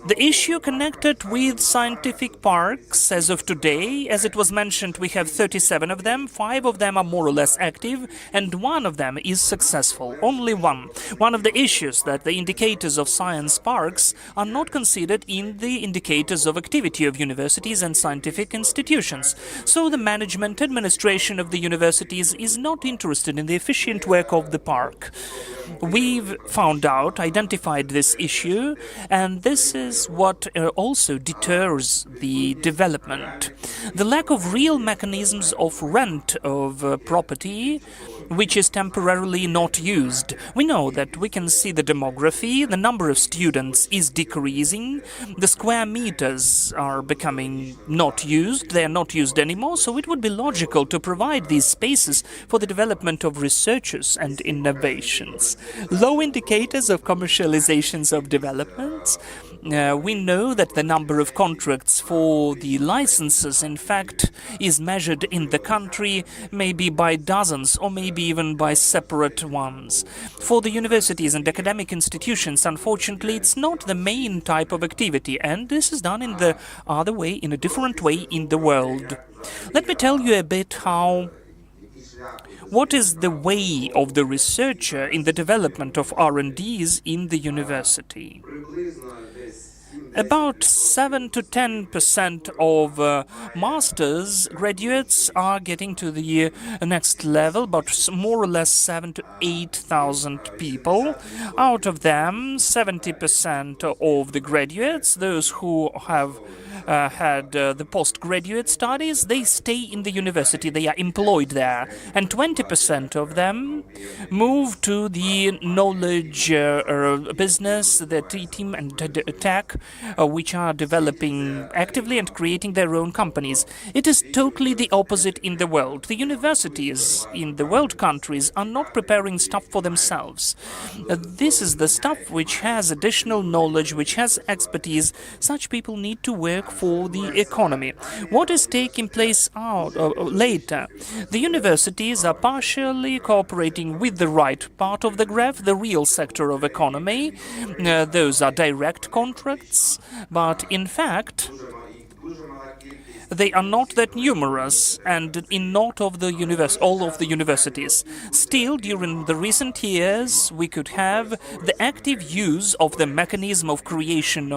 The issue connected with scientific parks as of today, as it was mentioned, we have 37 of them, 5 of them are more or less active, and 1 of them is successful. Only one. One of the issues that the indicators of science parks are not considered in the indicators of activity of universities and scientific institutions. So the management administration of the universities is not interested in the efficient work of the park. We've found out, identified this issue, and this is what also deters the development. The lack of real mechanisms of rent of property, which is temporarily not used. We know that we can see the demography, the number of students is decreasing, the square meters are becoming not used, they are not used anymore, so it would be logical to provide these spaces for the development of researches and innovations. Low indicators of commercializations of developments. We know that the number of contracts for the licenses, in fact, is measured in the country maybe by dozens or maybe even by separate ones. For the universities and academic institutions, unfortunately, it's not the main type of activity, and this is done in the other way, in a different way in the world. Let me tell you a bit what is the way of the researcher in the development of R&Ds in the university. About 7 to 10% of master's graduates are getting to the next level, but more or less 7 to 8,000 people. Out of them, 70% of the graduates, those who have had the postgraduate studies, they stay in the university, they are employed there, and 20% of them move to the knowledge business, the team and tech, which are developing actively and creating their own companies. It is totally the opposite in the world. The universities in the world countries are not preparing stuff for themselves. This is the stuff which has additional knowledge, which has expertise. Such people need to work for the economy. What is taking place later? The universities are partially cooperating with the right part of the graph, the real sector of economy. Those are direct contracts, but in fact they are not that numerous and in not of the all of the universities. Still, during the recent years, we could have the active use of the mechanism of creation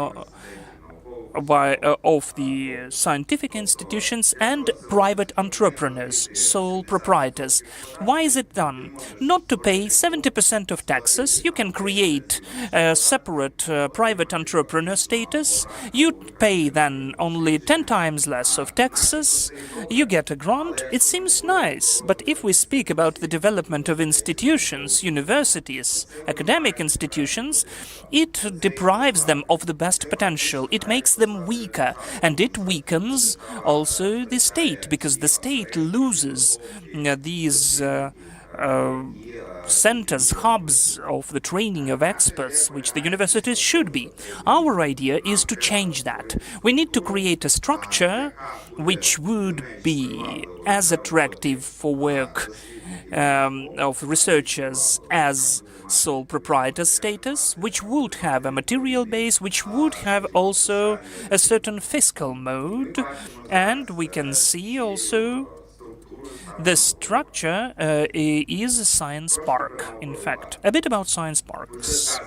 of the scientific institutions and private entrepreneurs, sole proprietors. Why is it done? Not to pay 70% of taxes. You can create a separate private entrepreneur status. You pay then only 10 times less of taxes. You get a grant. It seems nice. But if we speak about the development of institutions, universities, academic institutions, it deprives them of the best potential. It makes them weaker, and it weakens also the state, because the state loses these centers, hubs of the training of experts, which the universities should be. Our idea is to change that. We need to create a structure which would be as attractive for work of researchers as sole proprietor status, which would have a material base, which would have also a certain fiscal mode, and we can see also the structure is a science park, in fact. A bit about science parks.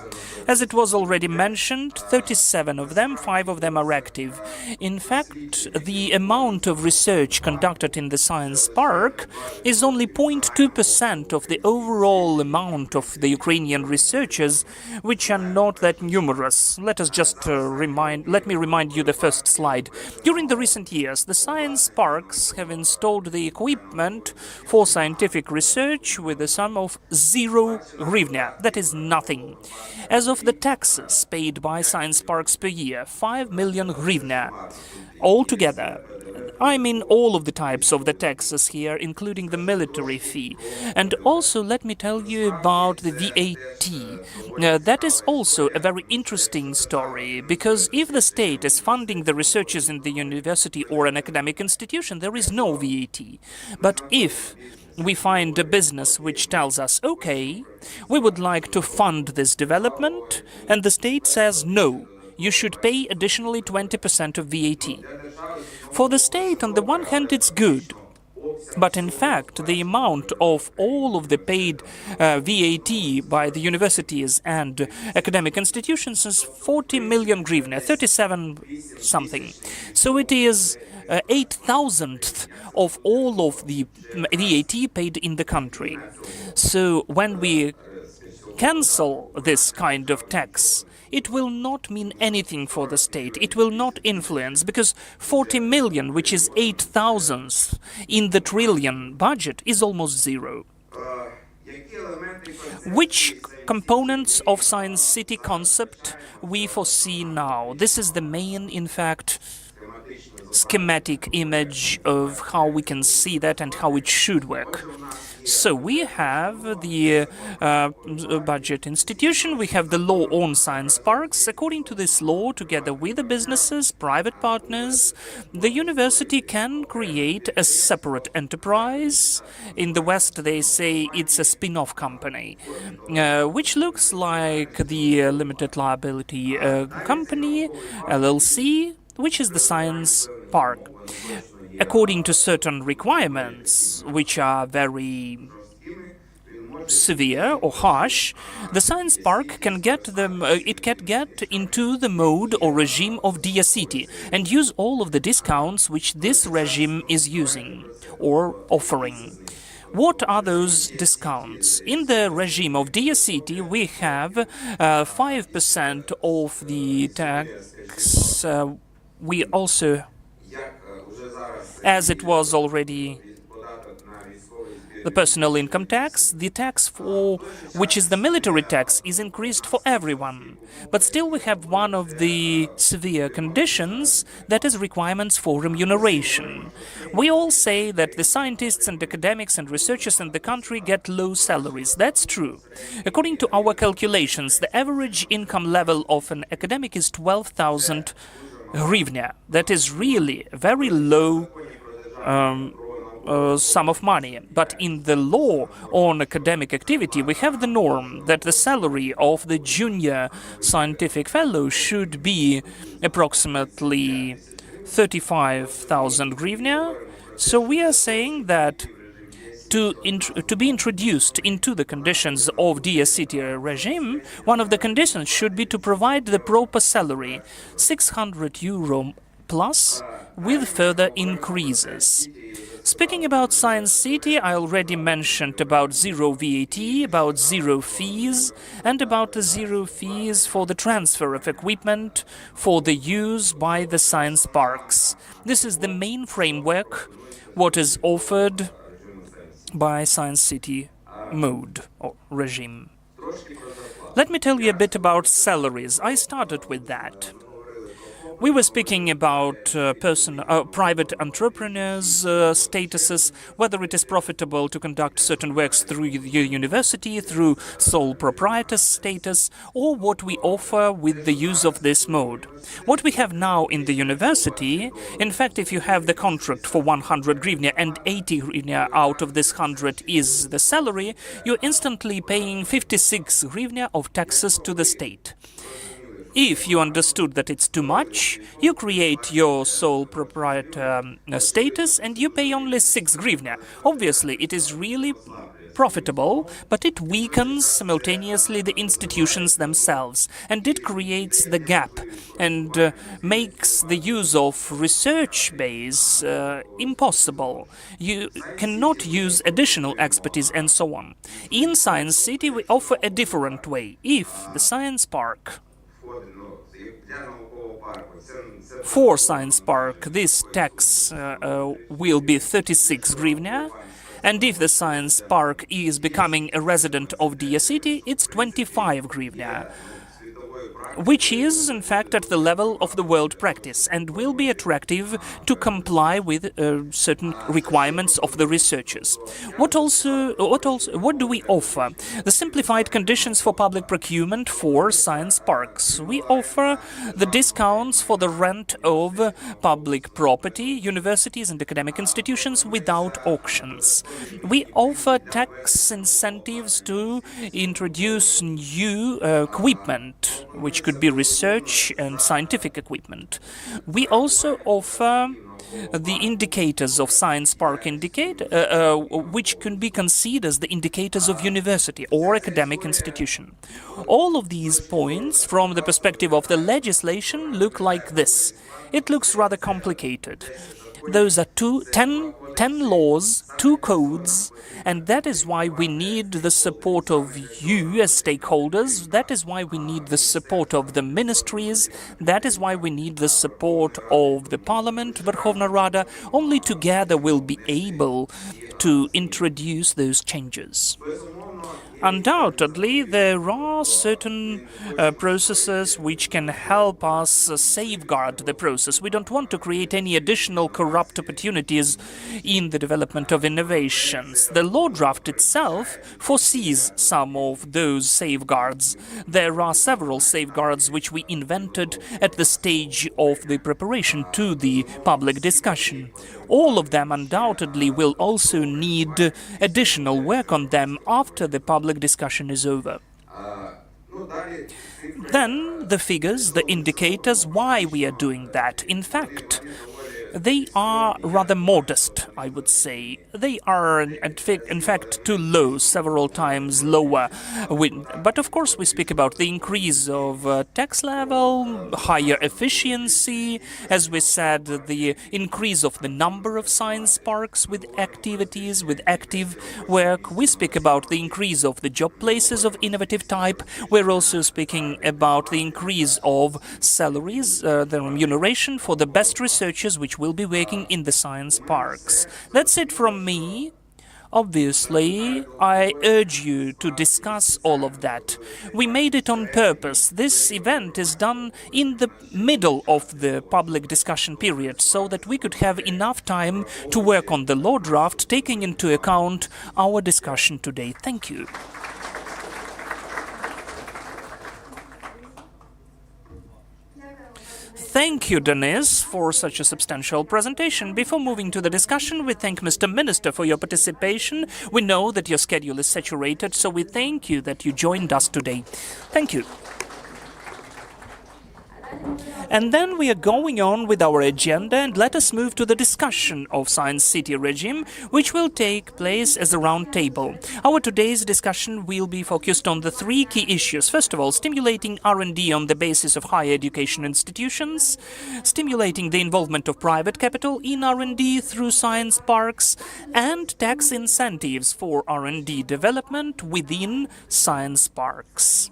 As it was already mentioned, 37 of them, 5 of them are active. In fact, the amount of research conducted in the science park is only 0.2% of the overall amount of the Ukrainian researchers, which are not that numerous. Let us just let me remind you the first slide. During the recent years, the science parks have installed the equipment equipment for scientific research with a sum of 0 hryvnia. That is nothing. As of the taxes paid by science parks per year, 5 million hryvnia altogether. I mean all of the types of the taxes here, including the military fee. And also let me tell you about the VAT. That is also a very interesting story, because if the state is funding the researchers in the university or an academic institution, there is no VAT. But if we find a business which tells us, okay, we would like to fund this development, and the state says no, you should pay additionally 20% of VAT. For the state, on the one hand, it's good, but in fact, the amount of all of the paid VAT by the universities and academic institutions is 40 million hryvnia, 37 something. So it is 8,000th of all of the VAT paid in the country. So when we cancel this kind of tax, it will not mean anything for the state. It will not influence, because 40 million, which is 8,000th in the trillion budget, is almost zero. Which components of Science City concept we foresee now? This is the main, in fact, schematic image of how we can see that and how it should work. So we have the budget institution, we have the law on science parks. According to this law, together with the businesses, private partners, the university can create a separate enterprise. In the West, they say it's a spin-off company, which looks like the limited liability company, LLC, which is the science park. According to certain requirements, which are very severe or harsh, the science park can get them. It can get into the mode or regime of Dia City and use all of the discounts which this regime is using or offering. What are those discounts? In the regime of Dia City, we have 5% of the tax. We also, as it was already the personal income tax, the tax for which is the military tax is increased for everyone. But still we have one of the severe conditions, that is requirements for remuneration. We all say that the scientists and academics and researchers in the country get low salaries. That's true. According to our calculations, the average income level of an academic is 12,000 hryvnia. That is really a very low sum of money. But in the law on academic activity, we have the norm that the salary of the junior scientific fellow should be approximately 35,000 hryvnia. So we are saying that to be introduced into the conditions of Dia City regime, one of the conditions should be to provide the proper salary, 600 euro plus, with further increases. Speaking about Science City, I already mentioned about zero VAT, about zero fees, and about the zero fees for the transfer of equipment for the use by the science parks. This is the main framework, what is offered by Science City mode or regime. Let me tell you a bit about salaries. I started with that. We were speaking about private entrepreneurs' statuses, whether it is profitable to conduct certain works through the university, through sole proprietor status, or what we offer with the use of this mode. What we have now in the university, in fact, if you have the contract for 100 hryvnia and 80 hryvnia out of this 100 is the salary, you're instantly paying 56 hryvnia of taxes to the state. If you understood that it's too much, you create your sole proprietor status and you pay only 6 hryvnia. Obviously, it is really profitable, but it weakens simultaneously the institutions themselves, and it creates the gap and makes the use of research base impossible. You cannot use additional expertise and so on. In Science City, we offer a different way. If the science park For Science Park, this tax will be 36 hryvnia, And if the science park is becoming a resident of Dia City, it's 25 hryvnia, which is, in fact, at the level of the world practice and will be attractive to comply with certain requirements of the researchers. What do we offer? The simplified conditions for public procurement for science parks. We offer the discounts for the rent of public property, universities and academic institutions without auctions. We offer tax incentives to introduce new equipment, which could be research and scientific equipment. We also offer the indicators of science park which can be considered as the indicators of university or academic institution. All of these points, from the perspective of the legislation, look like this. It looks rather complicated. Those are 10 laws, 2 codes, and that is why we need the support of you as stakeholders, that is why we need the support of the ministries, that is why we need the support of the Parliament, Verkhovna Rada. Only together we'll be able to introduce those changes. Undoubtedly, there are certain processes which can help us safeguard the process. We don't want to create any additional corrupt opportunities in the development of innovations. The law draft itself foresees some of those safeguards. There are several safeguards which we invented at the stage of the preparation to the public discussion. All of them undoubtedly will also need additional work on them after the public discussion is over. Then the figures, the indicators, why we are doing that. In fact, they are rather modest, I would say. They are, in fact, too low, several times lower. But of course, we speak about the increase of tax level, higher efficiency, as we said, the increase of the number of science parks with activities, with active work. We speak about the increase of the job places of innovative type. We're also speaking about the increase of salaries, the remuneration for the best researchers, which will be working in the science parks. That's it from me. Obviously, I urge you to discuss all of that. We made it on purpose. This event is done in the middle of the public discussion period, so that we could have enough time to work on the law draft, taking into account our discussion today. Thank you. Thank you, Denis, for such a substantial presentation. Before moving to the discussion, we thank Mr. Minister for your participation. We know that your schedule is saturated, so we thank you that you joined us today. Thank you. And then we are going on with our agenda, and let us move to the discussion of Science City regime, which will take place as a round table. Our today's discussion will be focused on the 3 key issues. First of all, stimulating R&D on the basis of higher education institutions, stimulating the involvement of private capital in R&D through science parks, and tax incentives for R&D development within science parks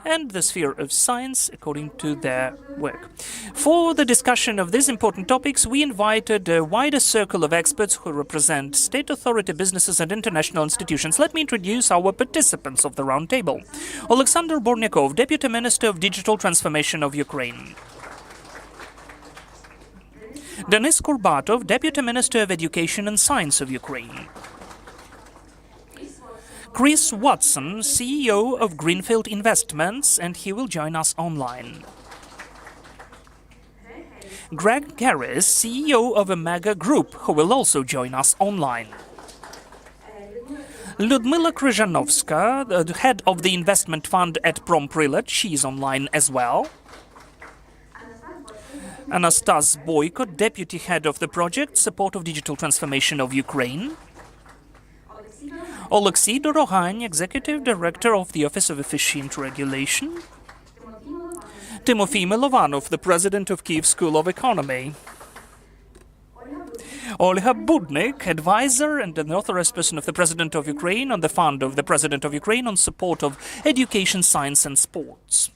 and the sphere of science according to their work. For the discussion of these important topics, we invited a wider circle of experts who represent state authority, businesses and international institutions. Let me introduce our participants of the roundtable. Alexander Bornyakov, Deputy Minister of Digital Transformation of Ukraine. Denis Kurbatov, Deputy Minister of Education and Science of Ukraine. Chris Watson, CEO of Greenfield Investments, and he will join us online. Greg Garris, CEO of Omega Group, who will also join us online. Ludmila Kryzhanovska, the head of the investment fund at Promprilat, she is online as well. Anastas Boyko, deputy head of the project Support of Digital Transformation of Ukraine. Oleksiy Dorohany, Executive Director of the Office of Efficient Regulation. Timofey Milovanov, the President of Kyiv School of Economy. Olha Budnik, Advisor and an authorized person of the President of Ukraine on the Fund of the President of Ukraine on support of education, science and sports.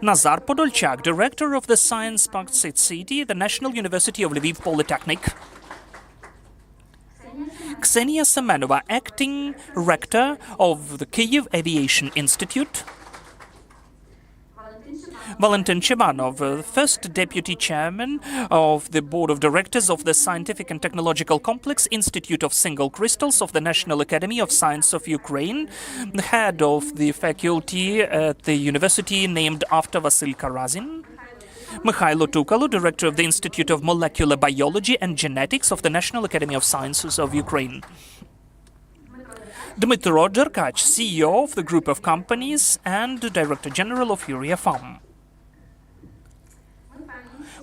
Nazar Podolchak, Director of the Science Park City, the National University of Lviv Polytechnic. Ksenia Semenova, Acting Rector of the Kyiv Aviation Institute, Valentin Chebanov, First Deputy Chairman of the Board of Directors of the Scientific and Technological Complex Institute of Single Crystals of the National Academy of Science of Ukraine, the head of the faculty at the university named after Vasil Karazin, Mikhailo Tukalo, Director of the Institute of Molecular Biology and Genetics of the National Academy of Sciences of Ukraine, Dmytro Derkach, CEO of the group of companies and Director General of Uria Farm.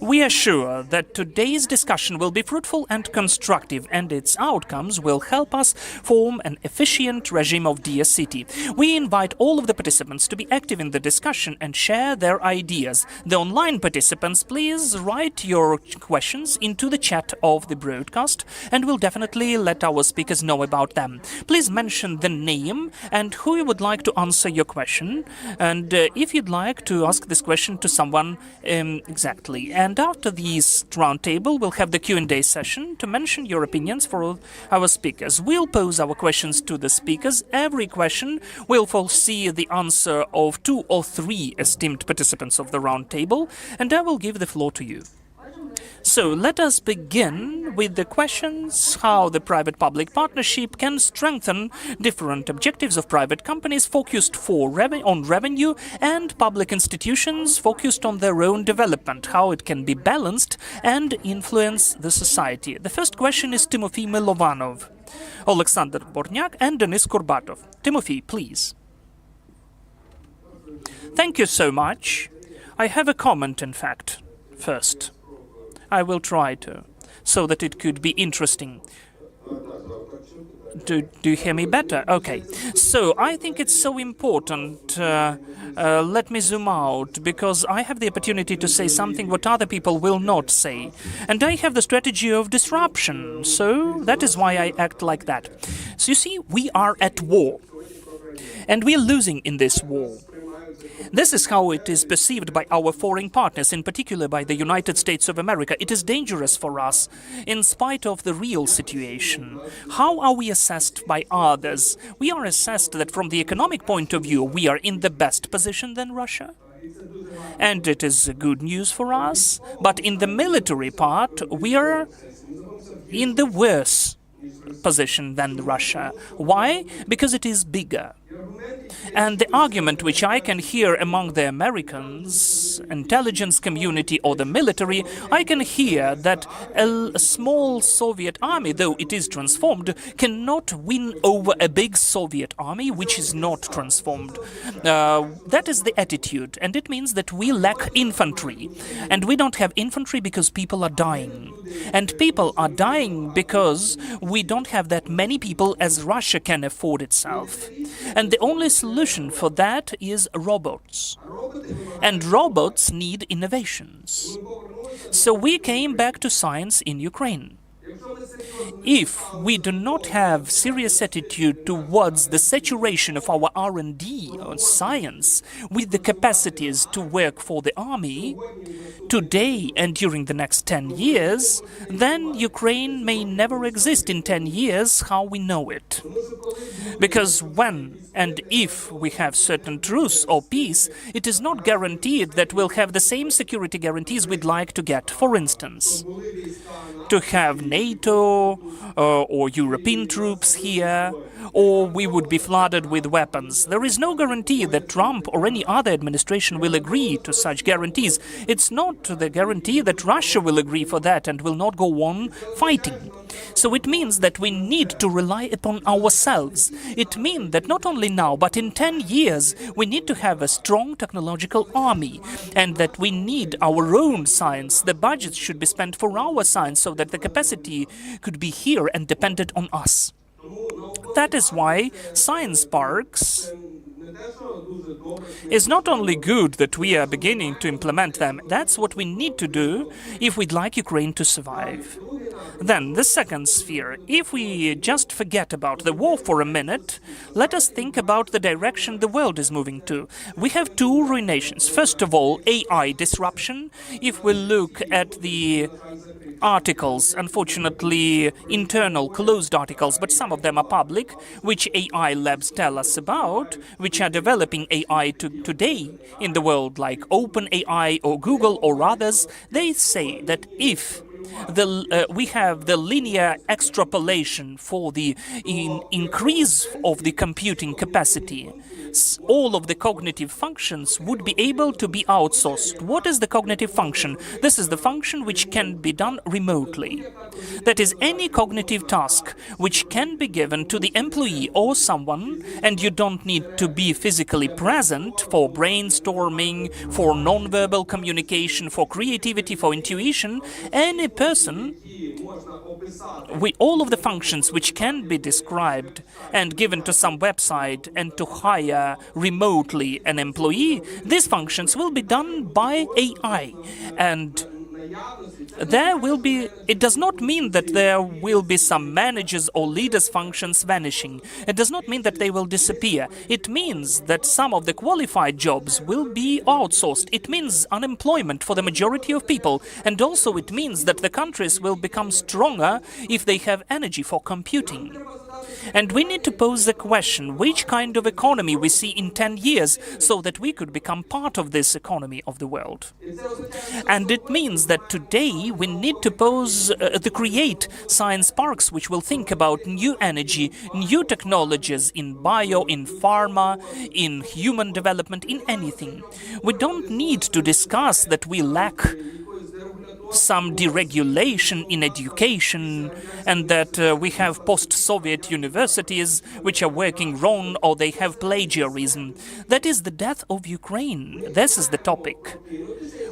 We are sure that today's discussion will be fruitful and constructive, and its outcomes will help us form an efficient regime of DSCT. We invite all of the participants to be active in the discussion and share their ideas. The online participants, please write your questions into the chat of the broadcast, and we'll definitely let our speakers know about them. Please mention the name and who you would like to answer your question, and if you'd like to ask this question to someone exactly. And after this roundtable, we'll have the Q&A session to mention your opinions for our speakers. We'll pose our questions to the speakers. Every question will foresee the answer of 2 or 3 esteemed participants of the roundtable, and I will give the floor to you. So let us begin with the questions how the private-public partnership can strengthen different objectives of private companies focused on revenue and public institutions focused on their own development, how it can be balanced and influence the society. The first question is Timofey Milovanov, Alexander Bornyak and Denis Kurbatov. Timofey, please. Thank you so much. I have a comment, in fact, first. I will try to, so that it could be interesting. Do you hear me better? Okay. So I think it's so important. Let me zoom out, because I have the opportunity to say something what other people will not say. And I have the strategy of disruption. So that is why I act like that. So you see, we are at war. And we are losing in this war. This is how it is perceived by our foreign partners, in particular by the United States of America. It is dangerous for us, in spite of the real situation. How are we assessed by others? We are assessed that from the economic point of view, we are in the best position than Russia. And it is good news for us. But in the military part, we are in the worse position than Russia. Why? Because it is bigger. And the argument which I can hear among the Americans, intelligence community or the military, I can hear that a small Soviet army, though it is transformed, cannot win over a big Soviet army which is not transformed. That is the attitude, and it means that we lack infantry. And we don't have infantry because people are dying. And people are dying because we don't have that many people as Russia can afford itself. And the only solution for that is robots. And robots need innovations. So we came back to science in Ukraine. If we do not have serious attitude towards the saturation of our R&D on science with the capacities to work for the army, today and during the next 10 years, then Ukraine may never exist in 10 years how we know it. Because when and if we have certain truce or peace, it is not guaranteed that we'll have the same security guarantees we'd like to get. For instance, to have NATO or European troops here, or we would be flooded with weapons. There is no guarantee that Trump or any other administration will agree to such guarantees. It's not the guarantee that Russia will agree for that and will not go on fighting. So it means that we need to rely upon ourselves. It means that not only now, but in 10 years, we need to have a strong technological army, and that we need our own science. The budget should be spent for our science so that the capacity could be here and dependent on us. That is why science parks is not only good that we are beginning to implement them, that's what we need to do if we'd like Ukraine to survive. Then, the second sphere. If we just forget about the war for a minute, let us think about the direction the world is moving to. We have two ruinations. First of all, AI disruption. If we look at the articles, unfortunately internal closed articles, but some of them are public, which AI labs tell us about, which are developing AI today in the world, like OpenAI or Google or others, they say that if we have the linear extrapolation for the increase of the computing capacity, all of the cognitive functions would be able to be outsourced. What is the cognitive function? This is the function which can be done remotely. That is, any cognitive task which can be given to the employee or someone, and you don't need to be physically present for brainstorming, for non-verbal communication, for creativity, for intuition. Any person, with all of the functions which can be described and given to some website and to hire remotely an employee, these functions will be done by AI. And it does not mean that there will be some managers or leaders functions vanishing. It does not mean that they will disappear. It means that some of the qualified jobs will be outsourced. It means unemployment for the majority of people. And also it means that the countries will become stronger if they have energy for computing. And we need to pose the question, which kind of economy we see in 10 years, so that we could become part of this economy of the world. And it means that today we need to create science parks which will think about new energy, new technologies in bio, in pharma, in human development, in anything. We don't need to discuss that we lack some deregulation in education and that we have post-Soviet universities which are working wrong or they have plagiarism. That is the death of Ukraine. This is the topic.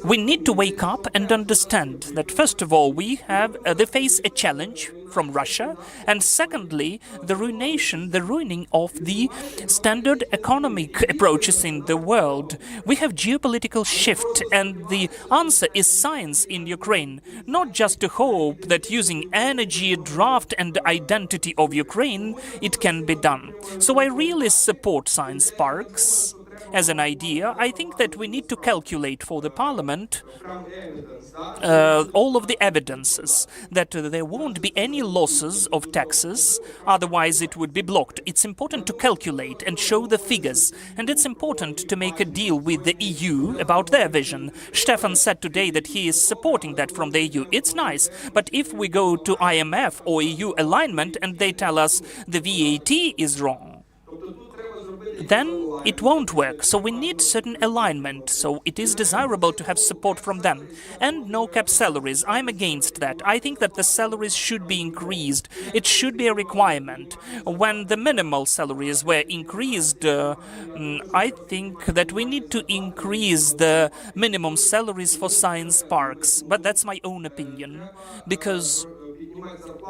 We need to wake up and understand that, first of all, we face a challenge from Russia, and secondly, the ruining of the standard economic approaches in the world. We have geopolitical shift, and the answer is science in Ukraine, not just to hope that using energy, draft and identity of Ukraine, it can be done. So I really support science parks as an idea. I think that we need to calculate for the parliament all of the evidences that there won't be any losses of taxes, otherwise it would be blocked. It's important to calculate and show the figures, and it's important to make a deal with the EU about their vision. Stefan said today that he is supporting that from the EU. It's nice, but if we go to IMF or EU alignment and they tell us the VAT is wrong, then it won't work. So we need certain alignment. So it is desirable to have support from them. And no cap salaries. I'm against that. I think that the salaries should be increased. It should be a requirement. When the minimal salaries were increased, I think that we need to increase the minimum salaries for science parks. But that's my own opinion, because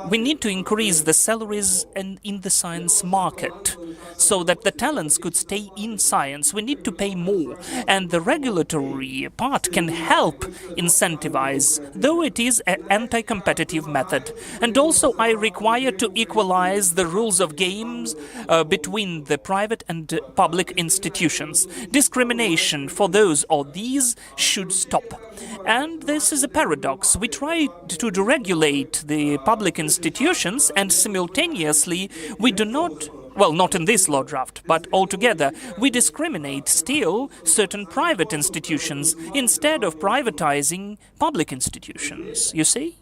we need to increase the salaries in the science market so that the talents could stay in science. We need to pay more, and the regulatory part can help incentivize, though it is an anti-competitive method. And also I require to equalize the rules of games between the private and public institutions. Discrimination for those or these should stop. And this is a paradox. We try to deregulate the public institutions, and simultaneously we do not, well, not in this law draft, but altogether, we discriminate still certain private institutions instead of privatizing public institutions, you see?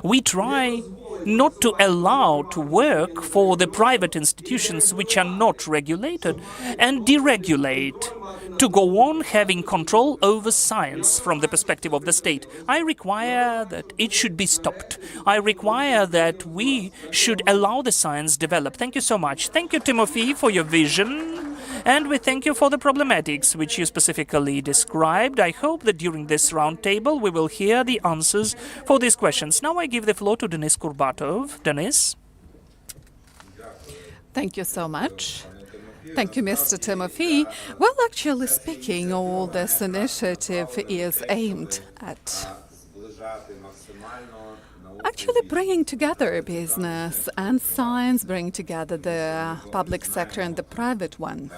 We try not to allow to work for the private institutions which are not regulated, and deregulate to go on having control over science from the perspective of the state. I require that it should be stopped. I require that we should allow the science develop. Thank you so much. Thank you, Timothy, for your vision. And we thank you for the problematics which you specifically described. I hope that during this roundtable we will hear the answers for these questions. Now I give the floor to Denis Kurbatov. Denis? Thank you so much. Thank you, Mr. Timothy. Well, actually speaking, all this initiative is aimed at actually bringing together business and science, bringing together the public sector and the private one.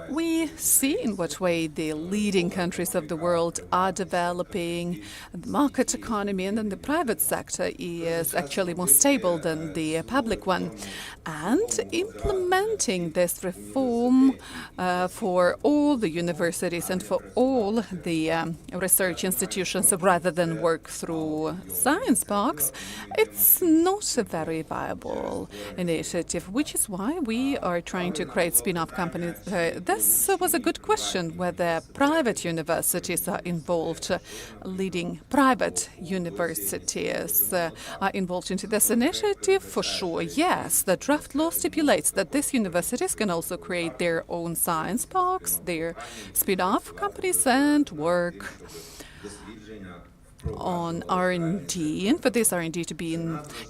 We see in what way the leading countries of the world are developing the market economy, and then the private sector is actually more stable than the public one. And implementing this reform for all the universities and for all the research institutions, rather than work through science parks, it's not a very viable initiative, which is why we are trying to create spin-off companies. This was a good question, whether private universities are involved, leading private universities are involved into this initiative. For sure, yes. The draft law stipulates that these universities can also create their own science parks, their spin-off companies, and work on R&D, and for this R&D to be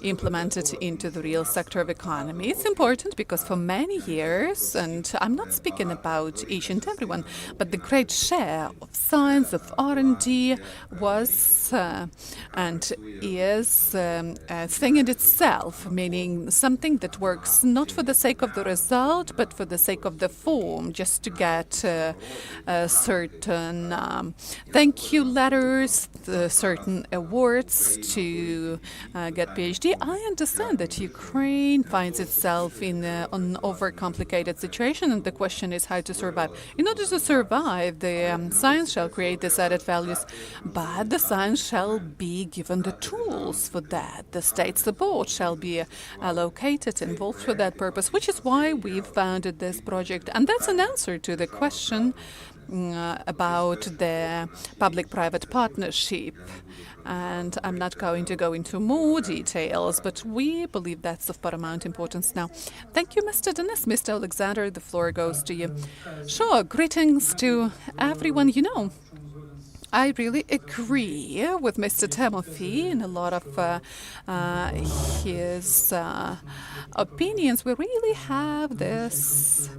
implemented into the real sector of economy. It's important because for many years, and I'm not speaking about each and everyone, but the great share of science, of R&D was and is a thing in itself, meaning something that works not for the sake of the result, but for the sake of the form, just to get certain thank you letters, certain awards to get PhD. I understand that Ukraine finds itself in an overcomplicated situation, and the question is how to survive. In order to survive, the science shall create these added values, but the science shall be given the tools for that. The state support shall be allocated, involved for that purpose, which is why we've founded this project. And that's an answer to the question about the public-private partnership. And I'm not going to go into more details, but we believe that's of paramount importance now. Thank you, Mr. Denis. Mr. Alexander, the floor goes to you. Sure, greetings to everyone. You know, I really agree with Mr. Timothy in a lot of his opinions. We really have this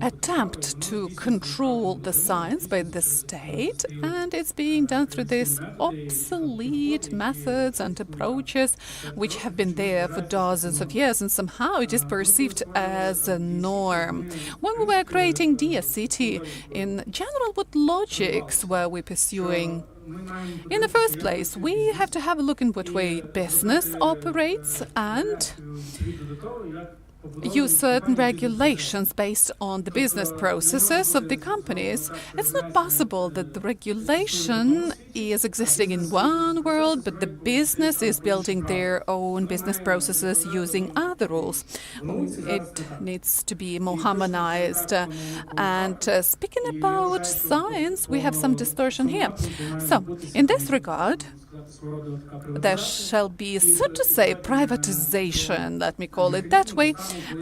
attempt to control the science by the state, and it's being done through these obsolete methods and approaches which have been there for dozens of years, and somehow it is perceived as a norm. When we were creating DSCT, in general, what logics were we pursuing? In the first place, we have to have a look in what way business operates and use certain regulations based on the business processes of the companies. It's not possible that the regulation is existing in one world, but the business is building their own business processes using other rules. It needs to be more harmonized. And speaking about science, we have some distortion here. So, in this regard, there shall be, so to say, privatization, let me call it that way,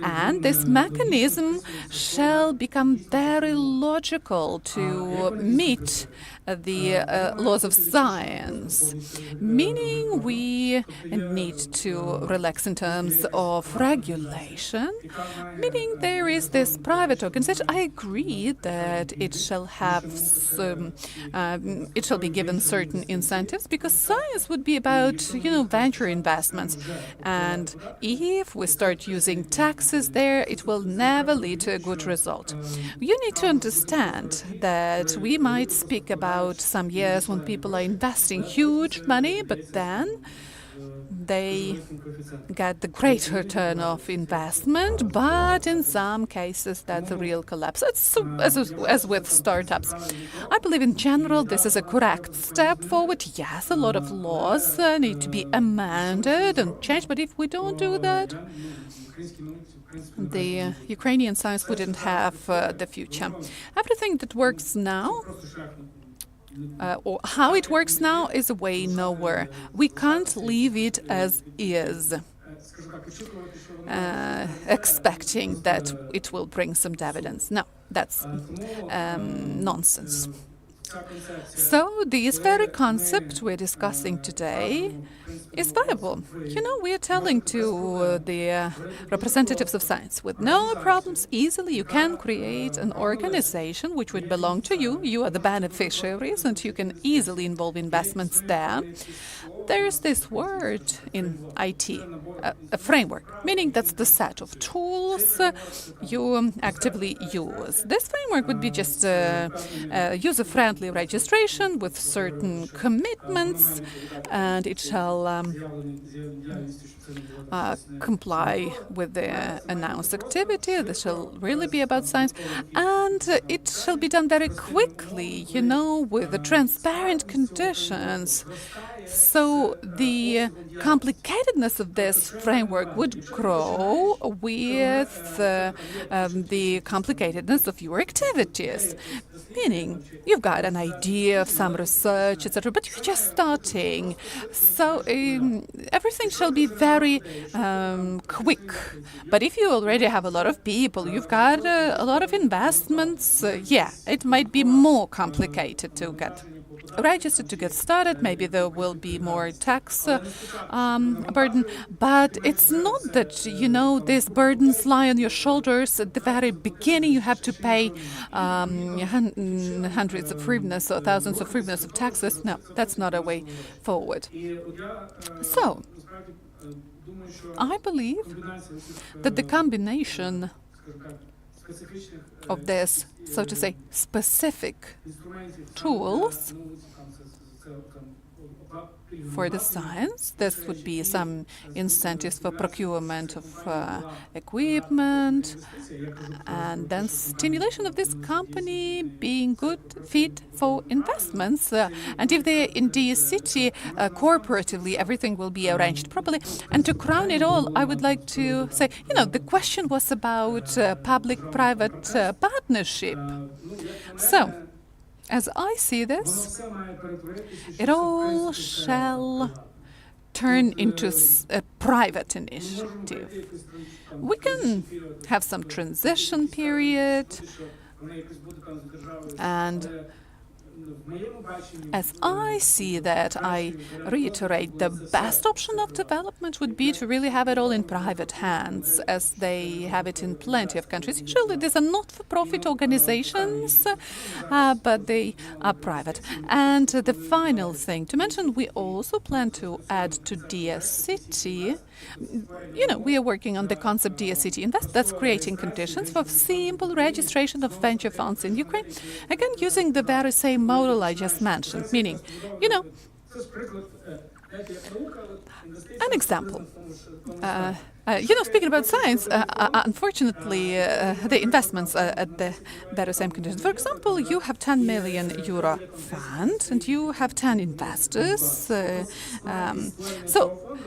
and this mechanism shall become very logical to meet the laws of science, meaning we need to relax in terms of regulation, meaning there is this private organization. I agree that it shall have it shall be given certain incentives, because science would be about, venture investments, and if we start using taxes there, it will never lead to a good result. You need to understand that we might speak about some years when people are investing huge money, but then they get the great return of investment, but in some cases that's a real collapse. It's as with startups. I believe in general this is a correct step forward. Yes, a lot of laws need to be amended and changed, but if we don't do that, the Ukrainian science wouldn't have the future. Everything that works now, or how it works now, is a way nowhere. We can't leave it as is, expecting that it will bring some dividends. No, that's nonsense. So this very concept we're discussing today is viable. We are telling to the representatives of science, with no problems, easily you can create an organization which would belong to you. You are the beneficiaries, and you can easily involve investments there. there's this word in IT, a framework, meaning that's the set of tools you actively use. This framework would be just user-friendly registration with certain commitments, and it shall comply with the announced activity. This shall really be about science, and it shall be done very quickly, with the transparent conditions. So the complicatedness of this framework would grow with the complicatedness of your activities. Meaning, you've got an idea of some research, etc., but you're just starting. So everything shall be very quick. But if you already have a lot of people, you've got a lot of investments, it might be more complicated to get registered, to get started. Maybe there will be more tax burden, but it's not that these burdens lie on your shoulders at the very beginning. You have to pay hundreds of hryvnias or thousands of hryvnias of taxes. No, that's not a way forward. So I believe that the combination of this, so to say, specific tools for the science. This would be some incentives for procurement of equipment, and then stimulation of this company being good fit for investments. And if they're in DSCT, corporatively, everything will be arranged properly. And to crown it all, I would like to say, the question was about public-private partnership. So, as I see this, it all shall turn into a private initiative. We can have some transition period, and as I see that, I reiterate, the best option of development would be to really have it all in private hands, as they have it in plenty of countries. Usually these are not-for-profit organizations, but they are private. And the final thing to mention, we also plan to add to DSCT. We are working on the concept DSCT Invest. That's creating conditions for simple registration of venture funds in Ukraine. Again, using the very same model I just mentioned, meaning, an example. Speaking about science, unfortunately, the investments are at the very same conditions. For example, you have 10 million euro fund and you have 10 investors. So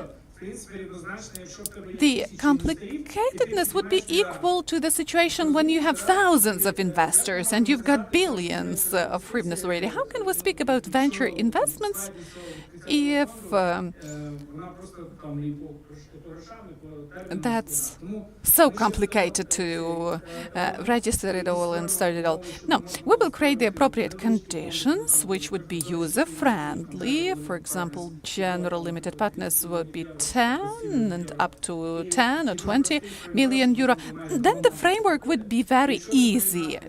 the complicatedness would be equal to the situation when you have thousands of investors and you've got billions of hryvnias already. How can we speak about venture investments if that's so complicated to register it all and start it all? No, we will create the appropriate conditions which would be user-friendly. For example, general limited partners would be 10 and up to 10 or 20 million euro. Then the framework would be very easy,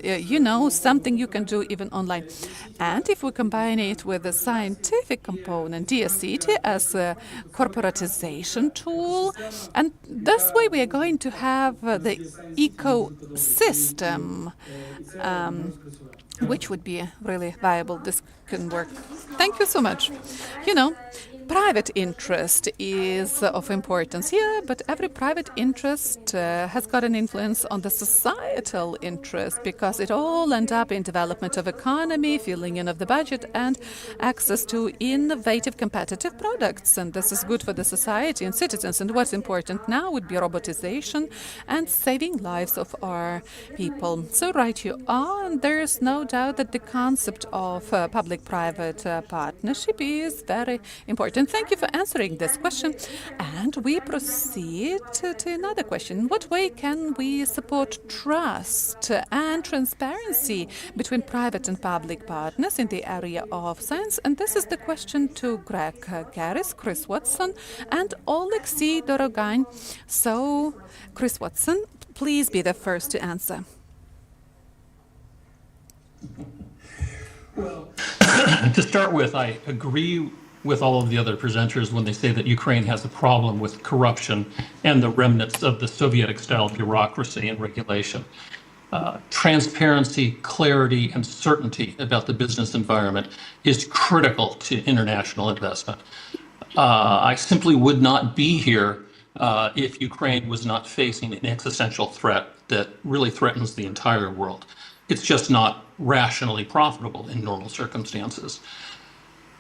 something you can do even online. And if we combine it with a scientific component, DSCT as a corporatization tool, and this way we are going to have the ecosystem, which would be really viable. This can work. Thank you so much. Private interest is of importance here, but every private interest has got an influence on the societal interest, because it all ends up in development of economy, filling in of the budget, and access to innovative, competitive products. And this is good for the society and citizens. And what's important now would be robotization and saving lives of our people. So right you are, and there is no doubt that the concept of public-private partnership is very important. Thank you for answering this question. And we proceed to another question. In what way can we support trust and transparency between private and public partners in the area of science? And this is the question to Greg Garris, Chris Watson, and Oleksiy Dorogain. So, Chris Watson, please be the first to answer. Well, to start with, I agree with all of the other presenters when they say that Ukraine has a problem with corruption and the remnants of the Soviet-style bureaucracy and regulation. Transparency, clarity, and certainty about the business environment is critical to international investment. I simply would not be here if Ukraine was not facing an existential threat that really threatens the entire world. It's just not rationally profitable in normal circumstances.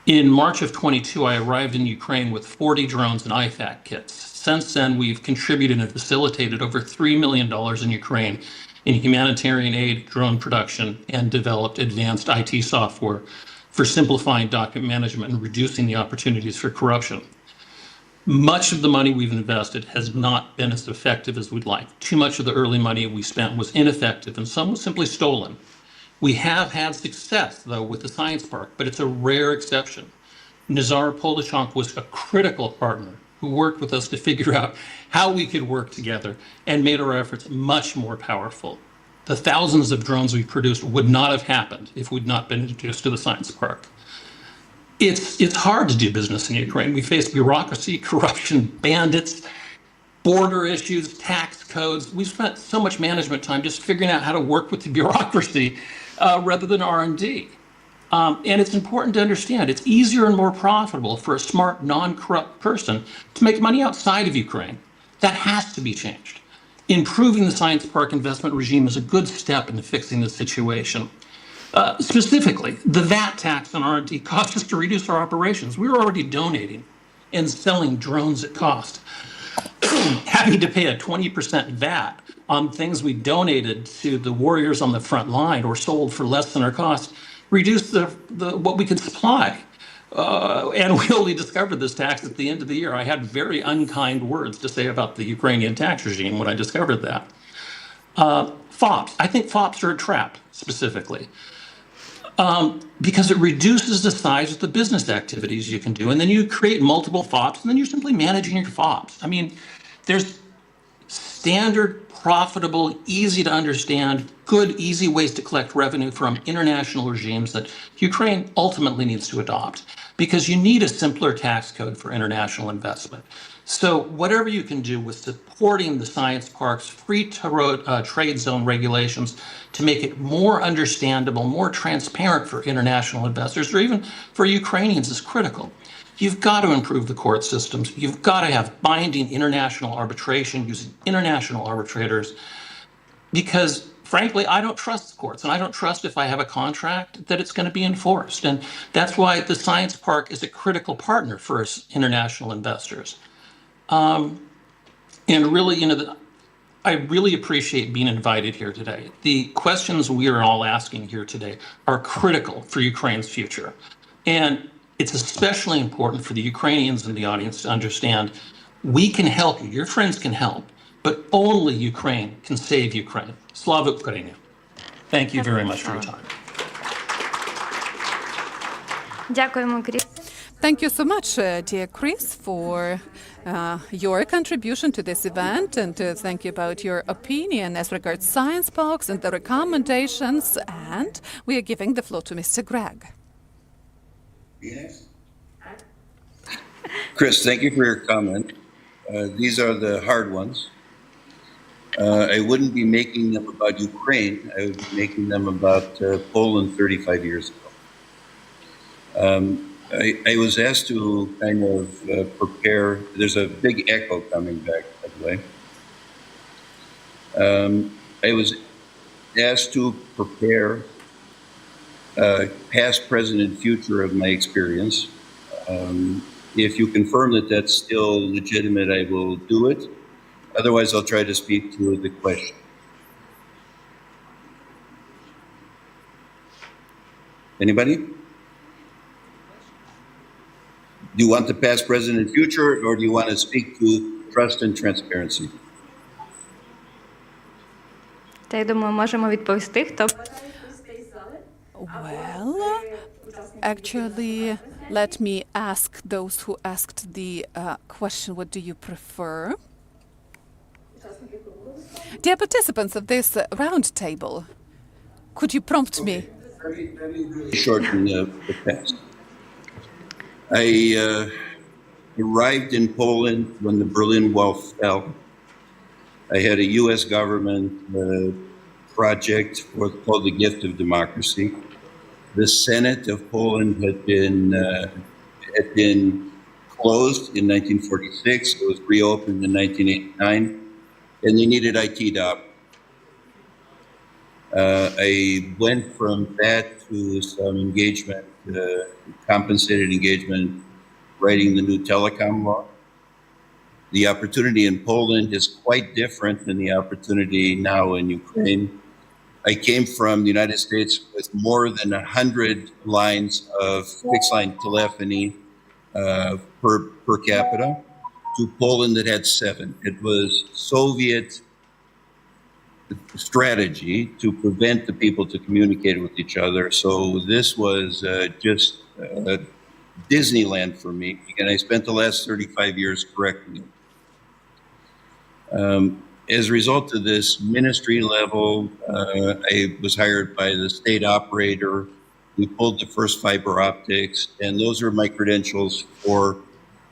In March of 22, I arrived in Ukraine with 40 drones and IFAC kits. Since then, we've contributed and facilitated over $3 million in Ukraine in humanitarian aid, drone production, and developed advanced IT software for simplifying document management and reducing the opportunities for corruption. Much of the money we've invested has not been as effective as we'd like. Too much of the early money we spent was ineffective, and some was simply stolen. We have had success, though, with the Science Park, but it's a rare exception. Nazar Polishchuk was a critical partner who worked with us to figure out how we could work together and made our efforts much more powerful. The thousands of drones we produced would not have happened if we'd not been introduced to the Science Park. It's hard to do business in Ukraine. We face bureaucracy, corruption, bandits, border issues, tax codes. We've spent so much management time just figuring out how to work with the bureaucracy rather than R&D. And it's important to understand it's easier and more profitable for a smart, non-corrupt person to make money outside of Ukraine. That has to be changed. Improving the Science Park investment regime is a good step into fixing the situation. Specifically, the VAT tax on R&D caused us to reduce our operations. We were already donating and selling drones at cost. Having to pay a 20% VAT on things we donated to the warriors on the front line or sold for less than our cost reduced the what we could supply. And we only discovered this tax at the end of the year. I had very unkind words to say about the Ukrainian tax regime when I discovered that. FOPs. I think FOPs are a trap, specifically. Because it reduces the size of the business activities you can do. And then you create multiple FOPs, and then you're simply managing your FOPs. I mean, there's standard, profitable, easy to understand, good, easy ways to collect revenue from international regimes that Ukraine ultimately needs to adopt, because you need a simpler tax code for international investment. So whatever you can do with supporting the Science Park's free trade zone regulations to make it more understandable, more transparent for international investors, or even for Ukrainians, is critical. You've got to improve the court systems. You've got to have binding international arbitration using international arbitrators, because frankly, I don't trust the courts, and I don't trust if I have a contract that it's going to be enforced. And that's why the Science Park is a critical partner for us international investors. And really, I really appreciate being invited here today. The questions we are all asking here today are critical for Ukraine's future. And it's especially important for the Ukrainians in the audience to understand we can help you, your friends can help, but only Ukraine can save Ukraine. Slava Ukraini. Thank you very much for your time. Дякуємо, Кріс. Thank you so much, dear Chris, for your contribution to this event, and thank you about your opinion as regards science parks and the recommendations. And we are giving the floor to Mr. Greg. Yes. Chris, thank you for your comment. These are the hard ones. I wouldn't be making them about Ukraine. I would be making them about Poland 35 years ago. I was asked to kind of prepare. There's a big echo coming back, by the way. I was asked to prepare past, present, and future of my experience. If you confirm that that's still legitimate, I will do it. Otherwise, I'll try to speak to the question. Anybody? Do you want the past, present, and future, or do you want to speak to trust and transparency? Та я думаю, можемо відповісти, хто. Well, actually, let me ask those who asked the question, what do you prefer? Dear participants of this round table, could you prompt me? Short in the past. I arrived in Poland when the Berlin Wall fell. I had a U.S. government project called the Gift of Democracy. The Senate of Poland had been closed in 1946. It was reopened in 1989, and they needed IT to operate. I went from that to some engagement, compensated engagement, writing the new telecom law. The opportunity in Poland is quite different than the opportunity now in Ukraine. I came from the United States with more than 100 lines of fixed line telephony per capita to Poland that had 7. It was Soviet strategy to prevent the people to communicate with each other. So this was just Disneyland for me, and I spent the last 35 years correcting it. As a result of this ministry level, I was hired by the state operator. We pulled the first fiber optics, and those are my credentials for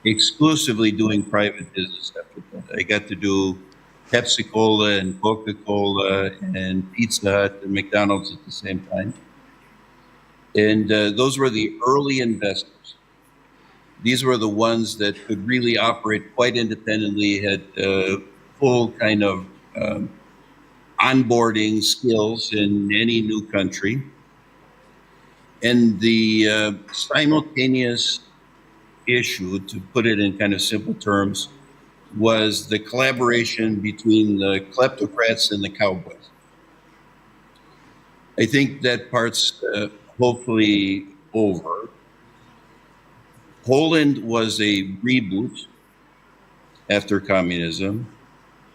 exclusively doing private business after that. I got to do Pepsi-Cola and Coca-Cola and Pizza Hut and McDonald's at the same time. And those were the early investors. These were the ones that could really operate quite independently, had full kind of onboarding skills in any new country. And the simultaneous issue, to put it in kind of simple terms, was the collaboration between the kleptocrats and the cowboys. I think that part's hopefully over. Poland was a reboot after communism.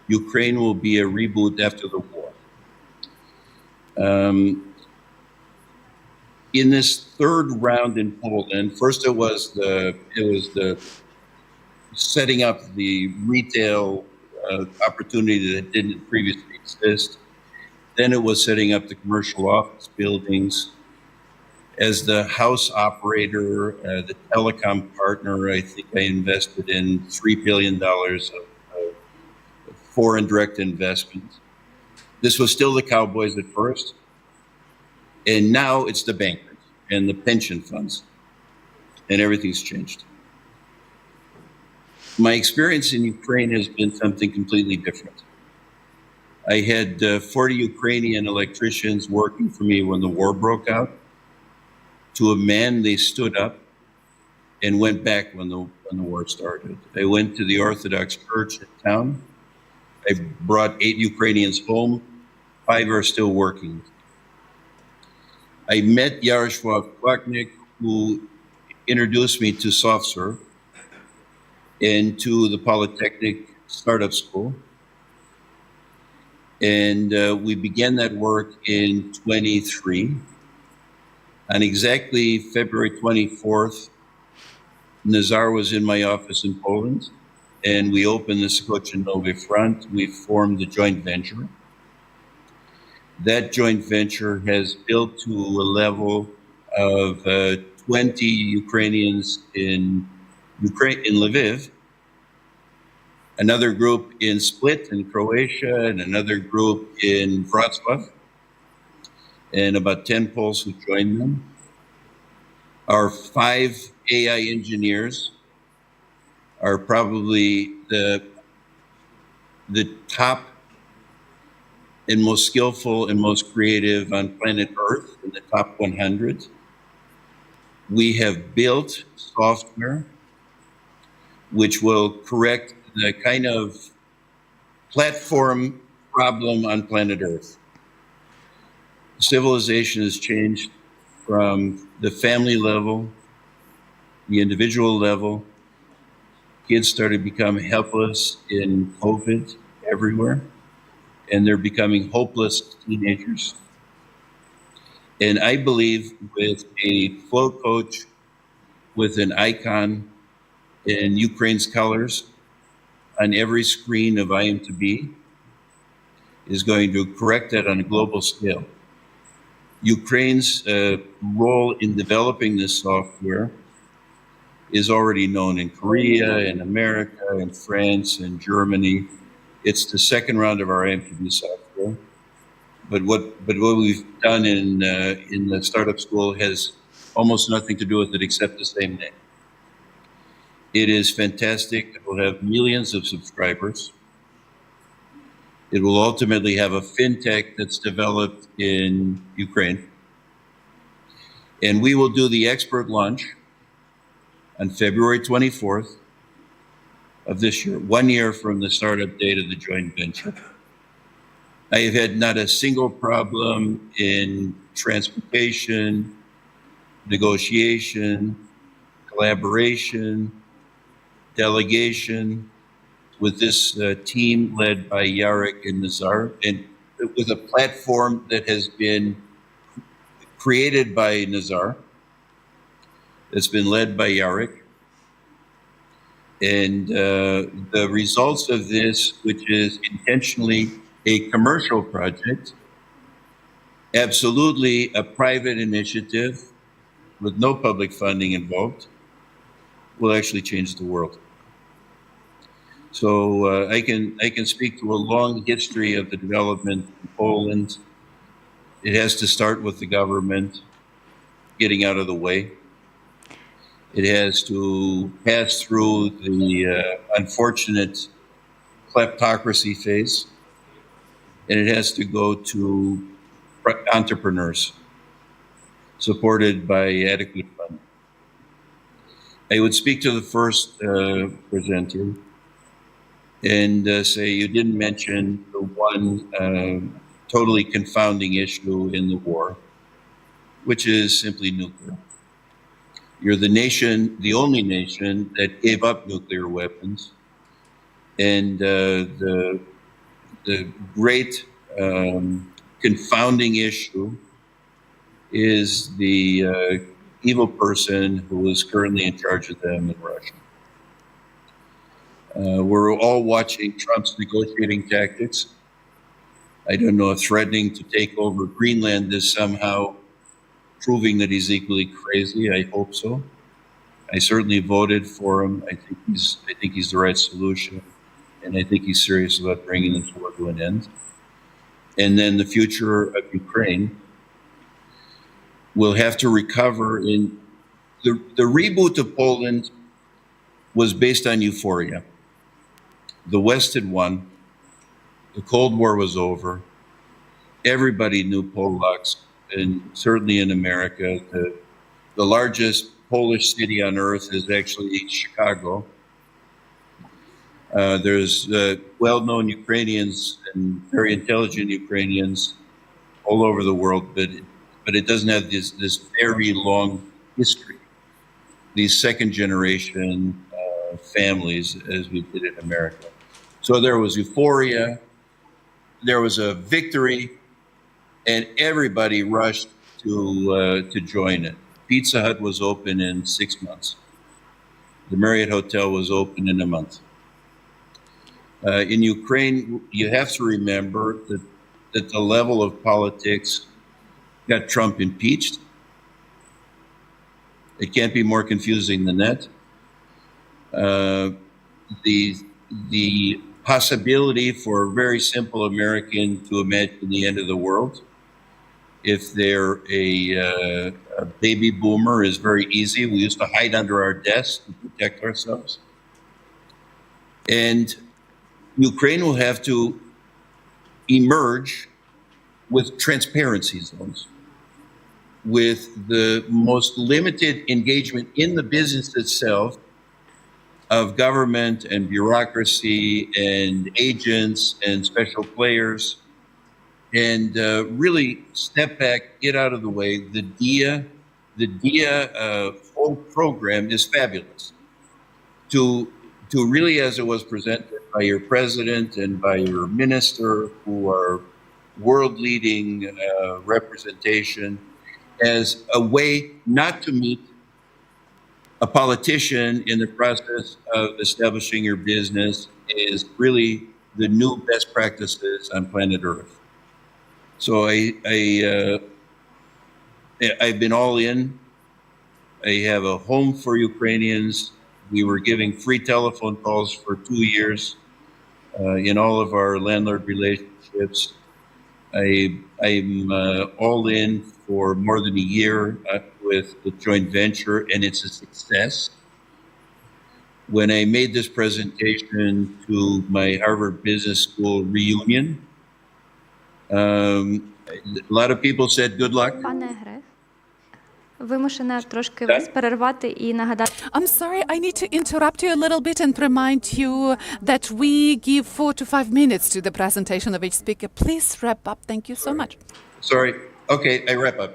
Ukraine will be a reboot after the war. In this third round in Poland, first it was the setting up the retail opportunity that didn't previously exist. Then it was setting up the commercial office buildings. As the house operator, the telecom partner, I think I invested in $3 billion of foreign direct investments. This was still the cowboys at first, and now it's the bankers and the pension funds, and everything's changed. My experience in Ukraine has been something completely different. I had 40 Ukrainian electricians working for me when the war broke out. To a man, they stood up and went back when the war started. I went to the Orthodox Church in town. I brought 8 Ukrainians home. 5 are still working. I met Yaroslav Klaknik, who introduced me to SoftServe and to the Polytechnic Startup School. And we began that work in 23. On exactly February 24th, Nazar was in my office in Poland, and we opened the Skocin Nowy Front. We formed a joint venture. That joint venture has built to a level of 20 Ukrainians in Lviv, another group in Split in Croatia, and another group in Wrocław, and about 10 Poles who joined them. Our 5 AI engineers are probably the top and most skillful and most creative on planet Earth, in the top 100. We have built software which will correct the kind of platform problem on planet Earth. Civilization has changed from the family level, the individual level. Kids started becoming helpless in COVID everywhere, and they're becoming hopeless teenagers. And I believe with a flow coach, with an icon in Ukraine's colors on every screen of I am to be, is going to correct that on a global scale. Ukraine's role in developing this software is already known in Korea, in America, in France, in Germany. It's the second round of our MPB software. But what we've done in the startup school has almost nothing to do with it except the same name. It is fantastic. It will have millions of subscribers. It will ultimately have a fintech that's developed in Ukraine. And we will do the expert launch on February 24th of this year, 1 year from the startup date of the joint venture. I have had not a single problem in transportation, negotiation, collaboration, delegation with this team led by Yarek and Nazar, and with a platform that has been created by Nazar, that's been led by Yarek. And the results of this, which is intentionally a commercial project, absolutely a private initiative with no public funding involved, will actually change the world. So I can speak to a long history of the development in Poland. It has to start with the government getting out of the way. It has to pass through the unfortunate kleptocracy phase, and it has to go to entrepreneurs supported by adequate funding. I would speak to the first presenter and say you didn't mention the one totally confounding issue in the war, which is simply nuclear. You're the nation, the only nation that gave up nuclear weapons, and the great confounding issue is the evil person who is currently in charge of them in Russia. We're all watching Trump's negotiating tactics. I don't know if threatening to take over Greenland is somehow proving that he's equally crazy. I hope so. I certainly voted for him. I think he's the right solution, and I think he's serious about bringing this war to an end. And then the future of Ukraine will have to recover. In the reboot of Poland was based on euphoria. The West had won. The Cold War was over. Everybody knew Polacks, and certainly in America, the largest Polish city on earth is actually Chicago. There's well-known Ukrainians and very intelligent Ukrainians all over the world, but it doesn't have this very long history. These second-generation families, as we did in America. So there was euphoria, there was a victory, and everybody rushed to join it. Pizza Hut was open in 6 months. The Marriott Hotel was open in a month. In Ukraine, you have to remember that the level of politics got Trump impeached. It can't be more confusing than that. The possibility for a very simple American to imagine the end of the world, if they're a baby boomer, is very easy. We used to hide under our desks to protect ourselves. And Ukraine will have to emerge with transparency zones, with the most limited engagement in the business itself of government and bureaucracy and agents and special players, and really step back, get out of the way. The DIA whole program is fabulous. To really, as it was presented by your president and by your minister, who are world-leading representation, as a way not to meet a politician in the process of establishing your business, is really the new best practices on planet Earth. So I've been all in. I have a home for Ukrainians. We were giving free telephone calls for 2 years in all of our landlord relationships. I'm all in for more than a year with the joint venture, and it's a success. When I made this presentation to my Harvard Business School reunion, a lot of people said, good luck. Пане Греф, вимушена трошки вас перервати і нагадати. I'm sorry, I need to interrupt you a little bit and remind you that we give 4 to 5 minutes to the presentation of each speaker. Please wrap up. Thank you so much. Sorry. Okay, I wrap up.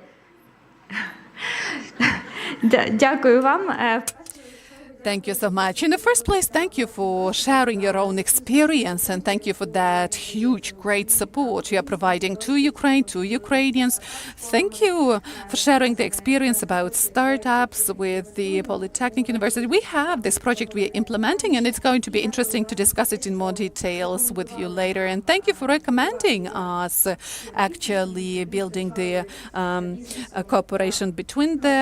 Дякую вам. Thank you so much. In the first place, thank you for sharing your own experience and thank you for that huge, great support you are providing to Ukraine, to Ukrainians. Thank you for sharing the experience about startups with the Polytechnic University. We have this project we are implementing and it's going to be interesting to discuss it in more details with you later. And thank you for recommending us actually building the cooperation between the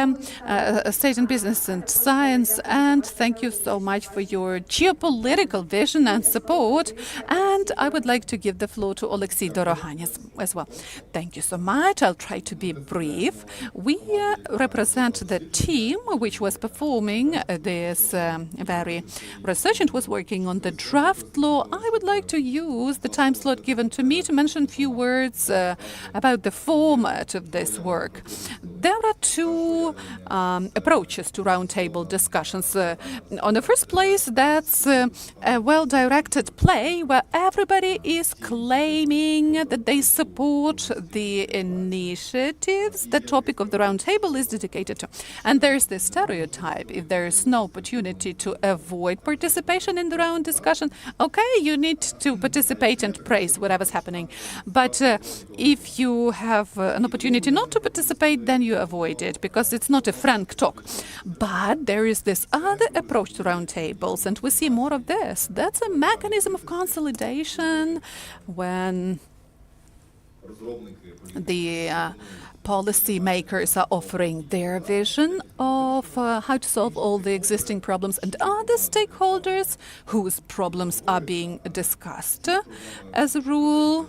state and business and science. And thank you so much for your geopolitical vision and support. And I would like to give the floor to Oleksiy Dorohanets as well. Thank you so much. I'll try to be brief. We represent the team which was performing this very research and was working on the draft law. I would like to use the time slot given to me to mention a few words about the format of this work. There are two approaches to roundtable discussions. On the first place, that's a well-directed play where everybody is claiming that they support the initiatives the topic of the roundtable is dedicated to. And there's this stereotype: if there's no opportunity to avoid participation in the round discussion, okay, you need to participate and praise whatever's happening. But if you have an opportunity not to participate, then you avoid it because it's not a frank talk. But there is this other approach to roundtables, and we see more of this. That's a mechanism of consolidation when the policy makers are offering their vision of how to solve all the existing problems, and other stakeholders whose problems are being discussed. As a rule,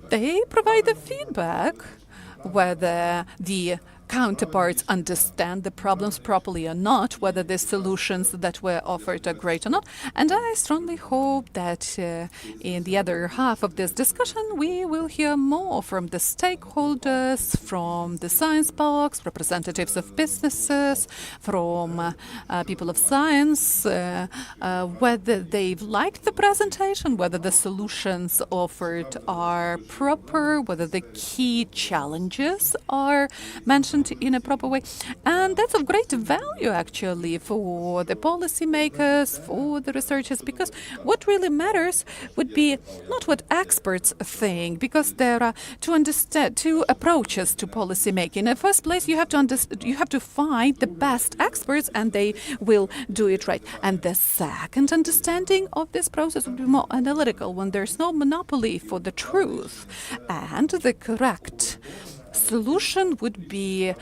they provide the feedback whether the counterparts understand the problems properly or not, whether the solutions that were offered are great or not. And I strongly hope that in the other half of this discussion, we will hear more from the stakeholders, from the science box, representatives of businesses, from people of science, whether they've liked the presentation, whether the solutions offered are proper, whether the key challenges are mentioned in a proper way. And that's of great value actually for the policymakers, for the researchers, because what really matters would be not what experts think, because there are two approaches to policymaking. In the first place, you have to find the best experts and they will do it right. And the second understanding of this process would be more analytical, when there's no monopoly for the truth, and the correct solution would be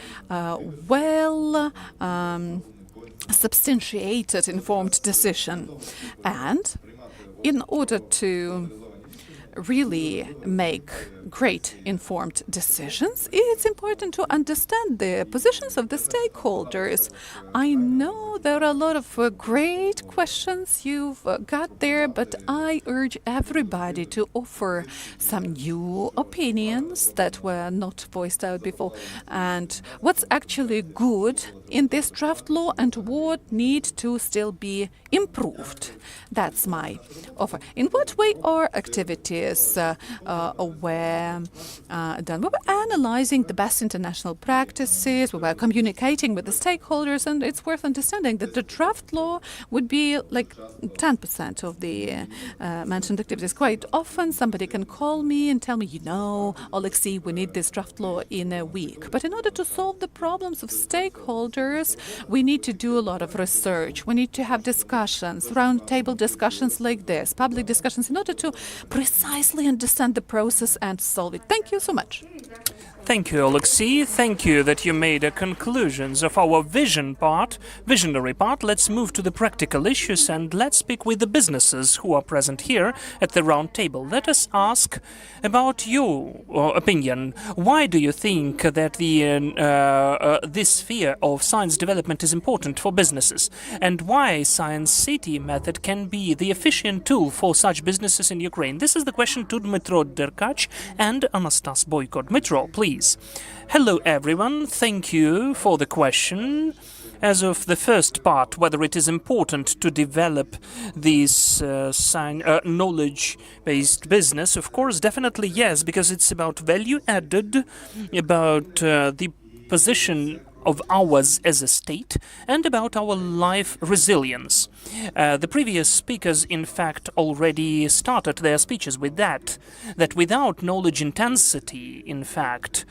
substantiated, informed decision. And in order to really make great informed decisions, it's important to understand the positions of the stakeholders. I know there are a lot of great questions you've got there, but I urge everybody to offer some new opinions that were not voiced out before, and what's actually good in this draft law and what needs to still be improved. That's my offer. In what way are activities were done? We were analyzing the best international practices, we were communicating with the stakeholders, and it's worth understanding that the draft law would be like 10% of the mentioned activities. Quite often somebody can call me and tell me, Oleksiy, we need this draft law in a week. But in order to solve the problems of stakeholders, we need to do a lot of research. We need to have discussions, roundtable discussions like this, public discussions, in order to precisely understand the process and solve it. Thank you so much. Thank you, Alexei. Thank you that you made a conclusions of our visionary part. Let's move to the practical issues and let's speak with the businesses who are present here at the round table. Let us ask about your opinion. Why do you think that this sphere of science development is important for businesses? And why Science City method can be the efficient tool for such businesses in Ukraine? This is the question to Dmitro Derkach and Anastas Boyko. Dmitro, please. Hello, everyone. Thank you for the question. As of the first part, whether it is important to develop this knowledge-based business, of course, definitely yes, because it's about value added, about the position of ours as a state, and about our life resilience. The previous speakers, in fact, already started their speeches with that without knowledge intensity, in fact,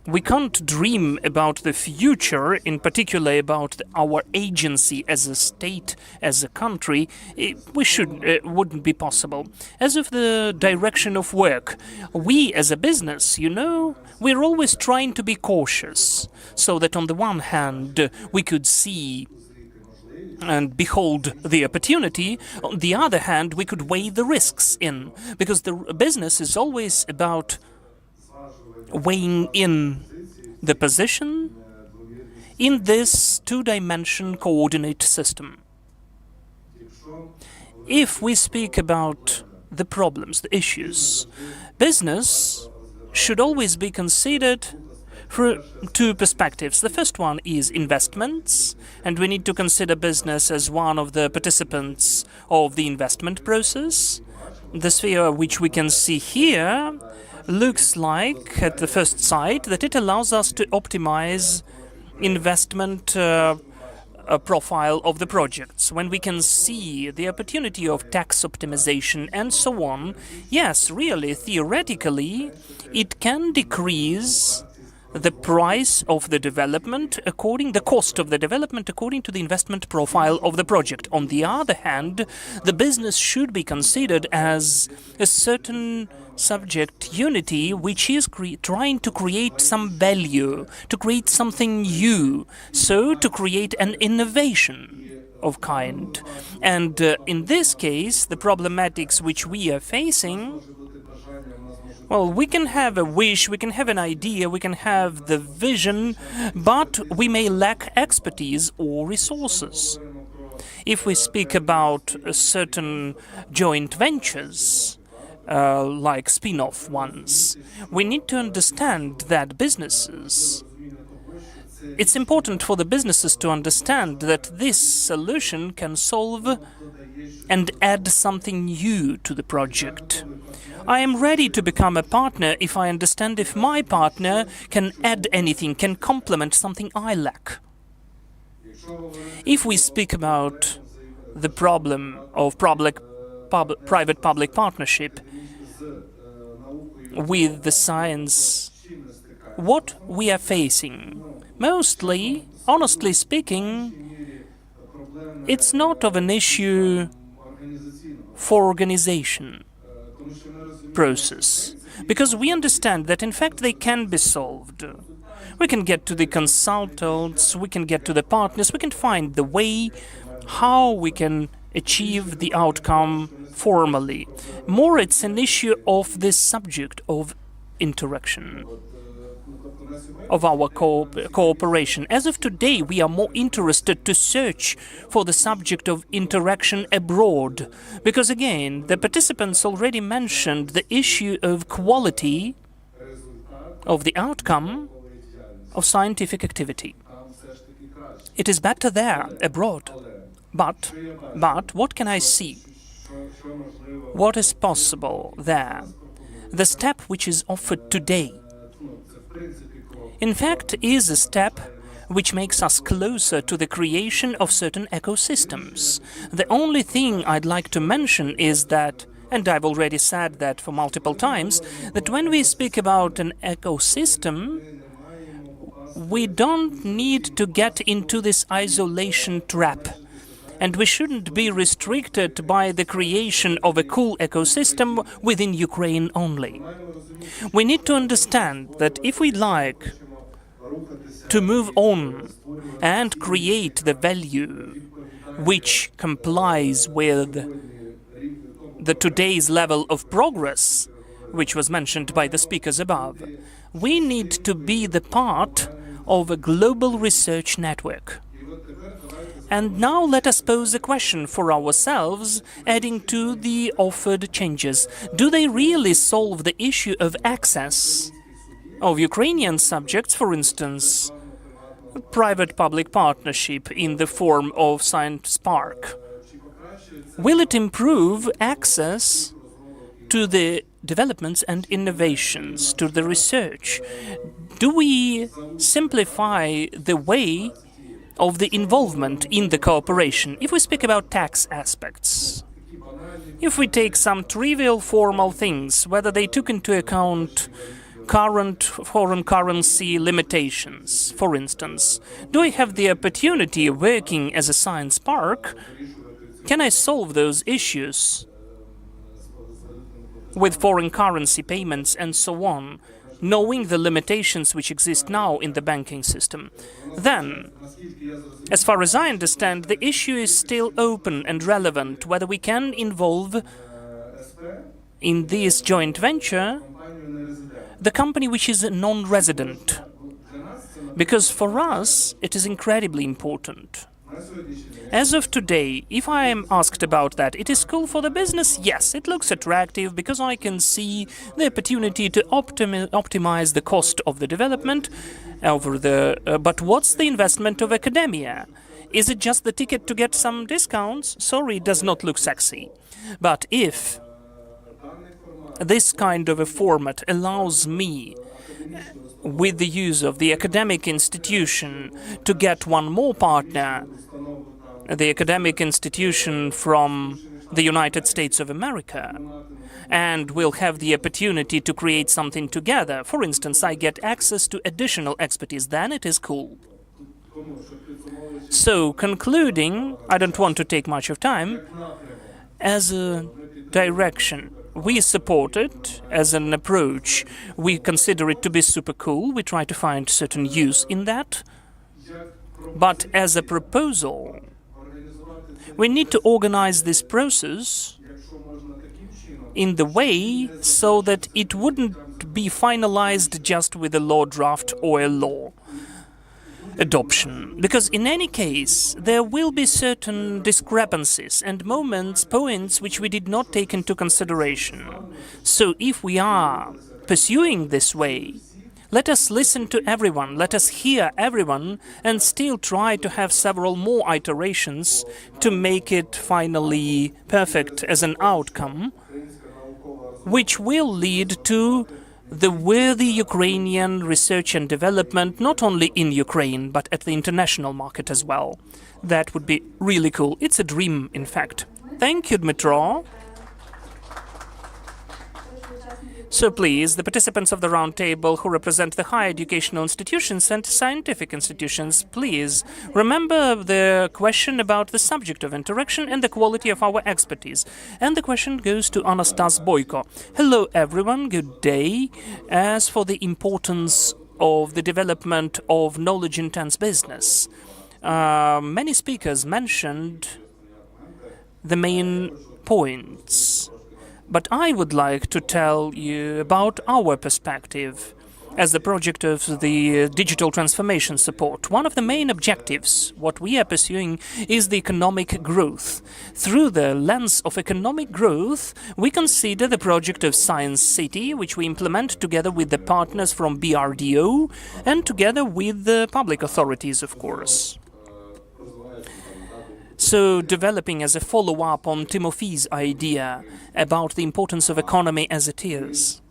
we can't dream about the future, in particular about our agency as a state, as a country. It wouldn't be possible. As of the direction of work, we as a business, we're always trying to be cautious, so that on the one hand we could see and behold the opportunity, on the other hand we could weigh the risks in, because the business is always about weighing in the position in this two-dimension coordinate system. If we speak about the problems, the issues, business should always be considered through two perspectives. The first one is investments, and we need to consider business as one of the participants of the investment process. The sphere which we can see here looks like, at the first sight, that it allows us to optimize investment profile of the projects. When we can see the opportunity of tax optimization and so on, yes, really, theoretically, it can decrease the price of the development the cost of the development according to the investment profile of the project. On the other hand, the business should be considered as a certain subject unity which is trying to create some value, to create something new, so to create an innovation of kind. And in this case, the problematics which we are facing, well, we can have a wish, we can have an idea, we can have the vision, but we may lack expertise or resources. If we speak about certain joint ventures, like spin-off ones, we need to understand that it's important for the businesses to understand that this solution can solve and add something new to the project. I am ready to become a partner if I understand if my partner can add anything, can complement something I lack. If we speak about the problem of private-public partnership with the science, what we are facing, mostly, honestly speaking, it's not of an issue for organization process, because we understand that in fact they can be solved. We can get to the consultants, we can get to the partners, we can find the way how we can achieve the outcome formally. More, it's an issue of this subject of interaction, of our cooperation. As of today, we are more interested to search for the subject of interaction abroad, because again, the participants already mentioned the issue of quality of the outcome of scientific activity. It is better there, abroad. But what can I see? What is possible there? The step which is offered today, in fact, is a step which makes us closer to the creation of certain ecosystems. The only thing I'd like to mention is that, and I've already said that for multiple times, that when we speak about an ecosystem, we don't need to get into this isolation trap. And we shouldn't be restricted by the creation of a cool ecosystem within Ukraine only. We need to understand that if we like to move on and create the value which complies with the today's level of progress, which was mentioned by the speakers above, we need to be the part of a global research network. And now let us pose a question for ourselves, adding to the offered changes. Do they really solve the issue of access of Ukrainian subjects, for instance, private-public partnership in the form of Science Park? Will it improve access to the developments and innovations, to the research? Do we simplify the way of the involvement in the cooperation? If we speak about tax aspects, if we take some trivial formal things, whether they took into account current foreign currency limitations, for instance, do I have the opportunity of working as a science park? Can I solve those issues with foreign currency payments and so on, knowing the limitations which exist now in the banking system? Then, as far as I understand, the issue is still open and relevant, whether we can involve in this joint venture the company which is non-resident. Because for us, it is incredibly important. As of today, if I am asked about that, it is cool for the business? Yes, it looks attractive because I can see the opportunity to optimize the cost of the development over the... but what's the investment of academia? Is it just the ticket to get some discounts? Sorry, it does not look sexy. But if this kind of a format allows me, with the use of the academic institution, to get one more partner, the academic institution from the United States of America, and we'll have the opportunity to create something together. For instance, I get access to additional expertise, then it is cool. So, concluding, I don't want to take much of time, as a direction, we support it as an approach. We consider it to be super cool. We try to find certain use in that. But as a proposal, we need to organize this process in the way so that it wouldn't be finalized just with a law draft or a law adoption. Because in any case, there will be certain discrepancies and points which we did not take into consideration. So if we are pursuing this way, let us listen to everyone, let us hear everyone, and still try to have several more iterations to make it finally perfect as an outcome, which will lead to the worthy Ukrainian research and development, not only in Ukraine, but at the international market as well. That would be really cool. It's a dream, in fact. Thank you, Dmitro. So please, the participants of the roundtable who represent the higher educational institutions and scientific institutions, please remember the question about the subject of interaction and the quality of our expertise. And the question goes to Anastas Boyko. Hello everyone, good day. As for the importance of the development of knowledge-intense business, many speakers mentioned the main points. But I would like to tell you about our perspective as the project of the digital transformation support. One of the main objectives, what we are pursuing, is the economic growth. Through the lens of economic growth, we consider the project of Science City, which we implement together with the partners from BRDO and together with the public authorities, of course. So, developing as a follow-up on Timofey's idea about the importance of economy as it is.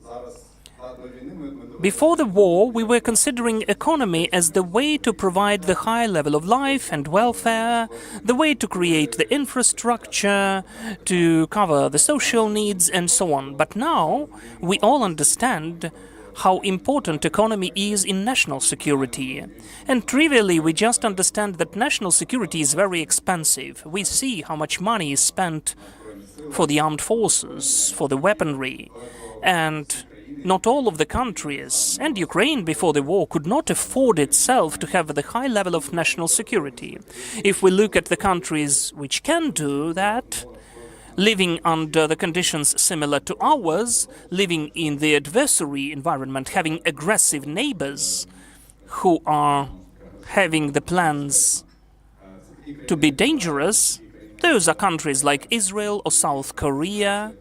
Before the war, we were considering economy as the way to provide the high level of life and welfare, the way to create the infrastructure, to cover the social needs, and so on. But now, we all understand how important economy is in national security. And trivially, we just understand that national security is very expensive. We see how much money is spent for the armed forces, for the weaponry, and not all of the countries, and Ukraine before the war, could not afford itself to have the high level of national security. If we look at the countries which can do that, living under the conditions similar to ours, living in the adversary environment, having aggressive neighbors who are having the plans to be dangerous, those are countries like Israel or South Korea.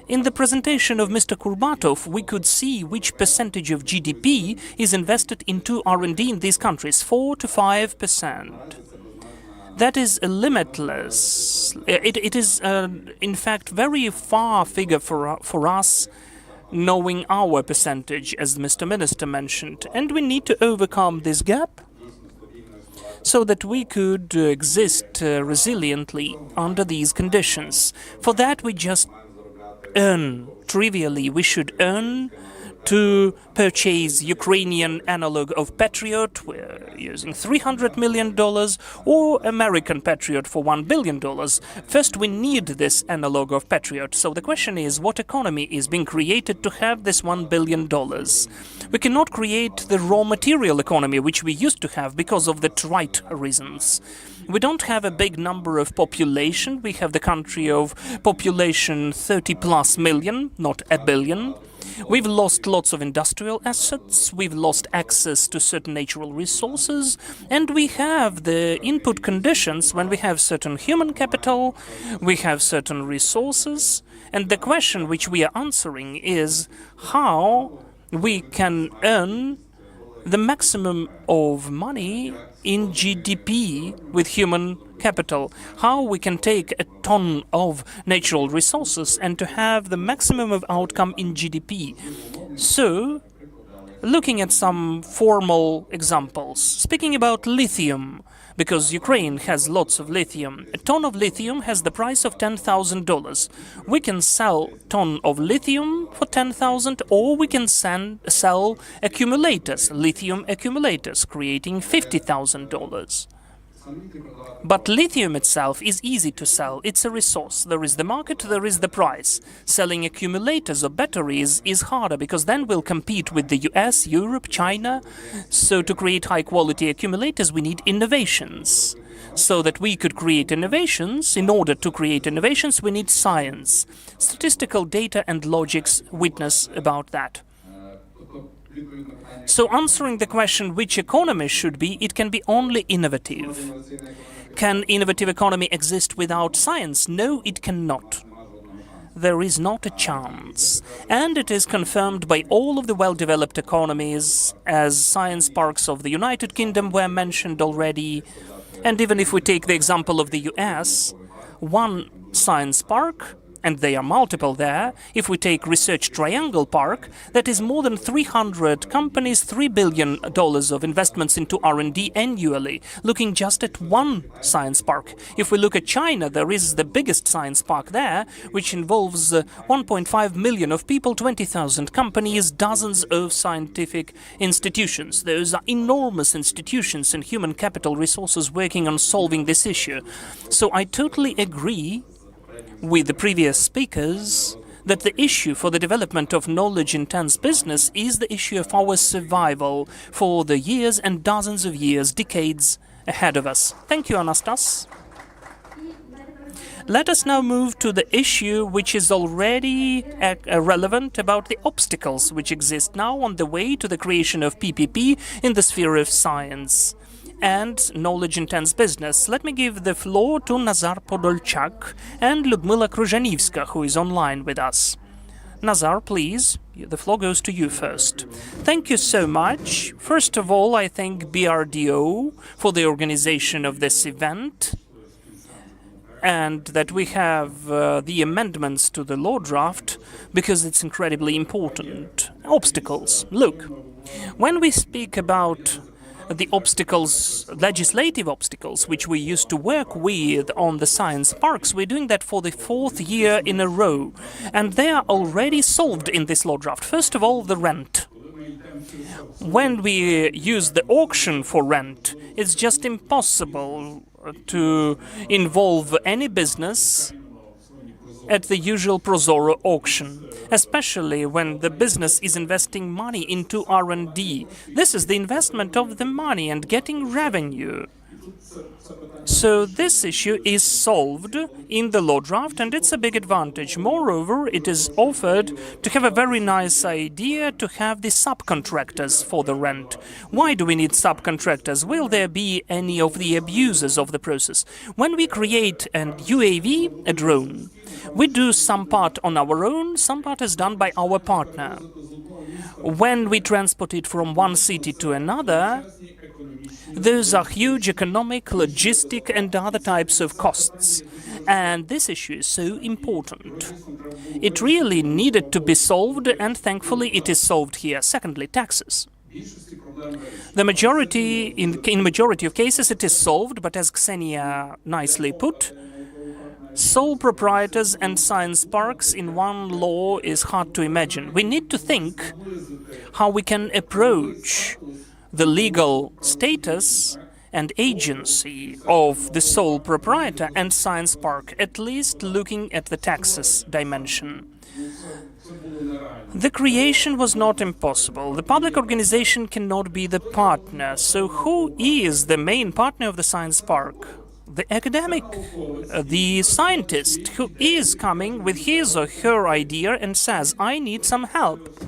In the presentation of Mr. Kurbatov, we could see which percentage of GDP is invested into R&D in these countries, 4 to 5%. That is limitless. It is, in fact, very far figure for us, knowing our percentage, as Mr. Minister mentioned. And we need to overcome this gap so that we could exist resiliently under these conditions. For that, we just earn. Trivially, we should earn to purchase Ukrainian analog of Patriot. We're using $300 million, or American Patriot for $1 billion. First, we need this analog of Patriot. So the question is, what economy is being created to have this $1 billion? We cannot create the raw material economy, which we used to have because of the right reasons. We don't have a big number of population. We have the country of population 30 plus million, not a billion. We've lost lots of industrial assets, we've lost access to certain natural resources, and we have the input conditions when we have certain human capital, we have certain resources, and the question which we are answering is how we can earn the maximum of money in GDP with human capital, how we can take a ton of natural resources and to have the maximum of outcome in GDP. So, looking at some formal examples, speaking about lithium, because Ukraine has lots of lithium. A ton of lithium has the price of $10,000. We can sell a ton of lithium for $10,000, or we can sell accumulators, lithium accumulators, creating $50,000. But lithium itself is easy to sell. It's a resource. There is the market, there is the price. Selling accumulators or batteries is harder because then we'll compete with the US, Europe, China. So to create high-quality accumulators, we need innovations. So that we could create innovations, in order to create innovations, we need science. Statistical data and logics witness about that. So answering the question which economy should be, it can be only innovative. Can innovative economy exist without science? No, it cannot. There is not a chance. And it is confirmed by all of the well-developed economies, as science parks of the United Kingdom were mentioned already. And even if we take the example of the US, one science park, and they are multiple there. If we take Research Triangle Park, that is more than 300 companies, $3 billion of investments into R&D annually, looking just at one science park. If we look at China, there is the biggest science park there, which involves 1.5 million of people, 20,000 companies, dozens of scientific institutions. Those are enormous institutions and human capital resources working on solving this issue. So I totally agree with the previous speakers that the issue for the development of knowledge-intense business is the issue of our survival for the years and dozens of years, decades ahead of us. Thank you, Anastas. Let us now move to the issue which is already relevant about the obstacles which exist now on the way to the creation of PPP in the sphere of science and knowledge-intense business. Let me give the floor to Nazar Podolchak and Ludmila Kruzhanivska, who is online with us. Nazar, please, the floor goes to you first. Thank you so much. First of all, I thank BRDO for the organization of this event, and that we have the amendments to the law draft, because it's incredibly important. Obstacles. Look, when we speak about the obstacles, legislative obstacles, which we used to work with on the science parks, we're doing that for the 4th year in a row. And they are already solved in this law draft. First of all, the rent. When we use the auction for rent, it's just impossible to involve any business at the usual Prozoro auction, especially when the business is investing money into R&D. This is the investment of the money and getting revenue. So this issue is solved in the law draft, and it's a big advantage. Moreover, it is offered to have a very nice idea to have the subcontractors for the rent. Why do we need subcontractors? Will there be any of the abuses of the process? When we create an UAV, a drone, we do some part on our own, some part is done by our partner. When we transport it from one city to another, those are huge economic, logistic, and other types of costs. And this issue is so important. It really needed to be solved, and thankfully it is solved here. Secondly, taxes. The majority, in majority of cases, it is solved, but as Ksenia nicely put, sole proprietors and science parks in one law is hard to imagine. We need to think how we can approach the legal status and agency of the sole proprietor and science park, at least looking at the taxes dimension. The creation was not impossible. The public organization cannot be the partner. So who is the main partner of the science park? The academic, the scientist who is coming with his or her idea and says, I need some help.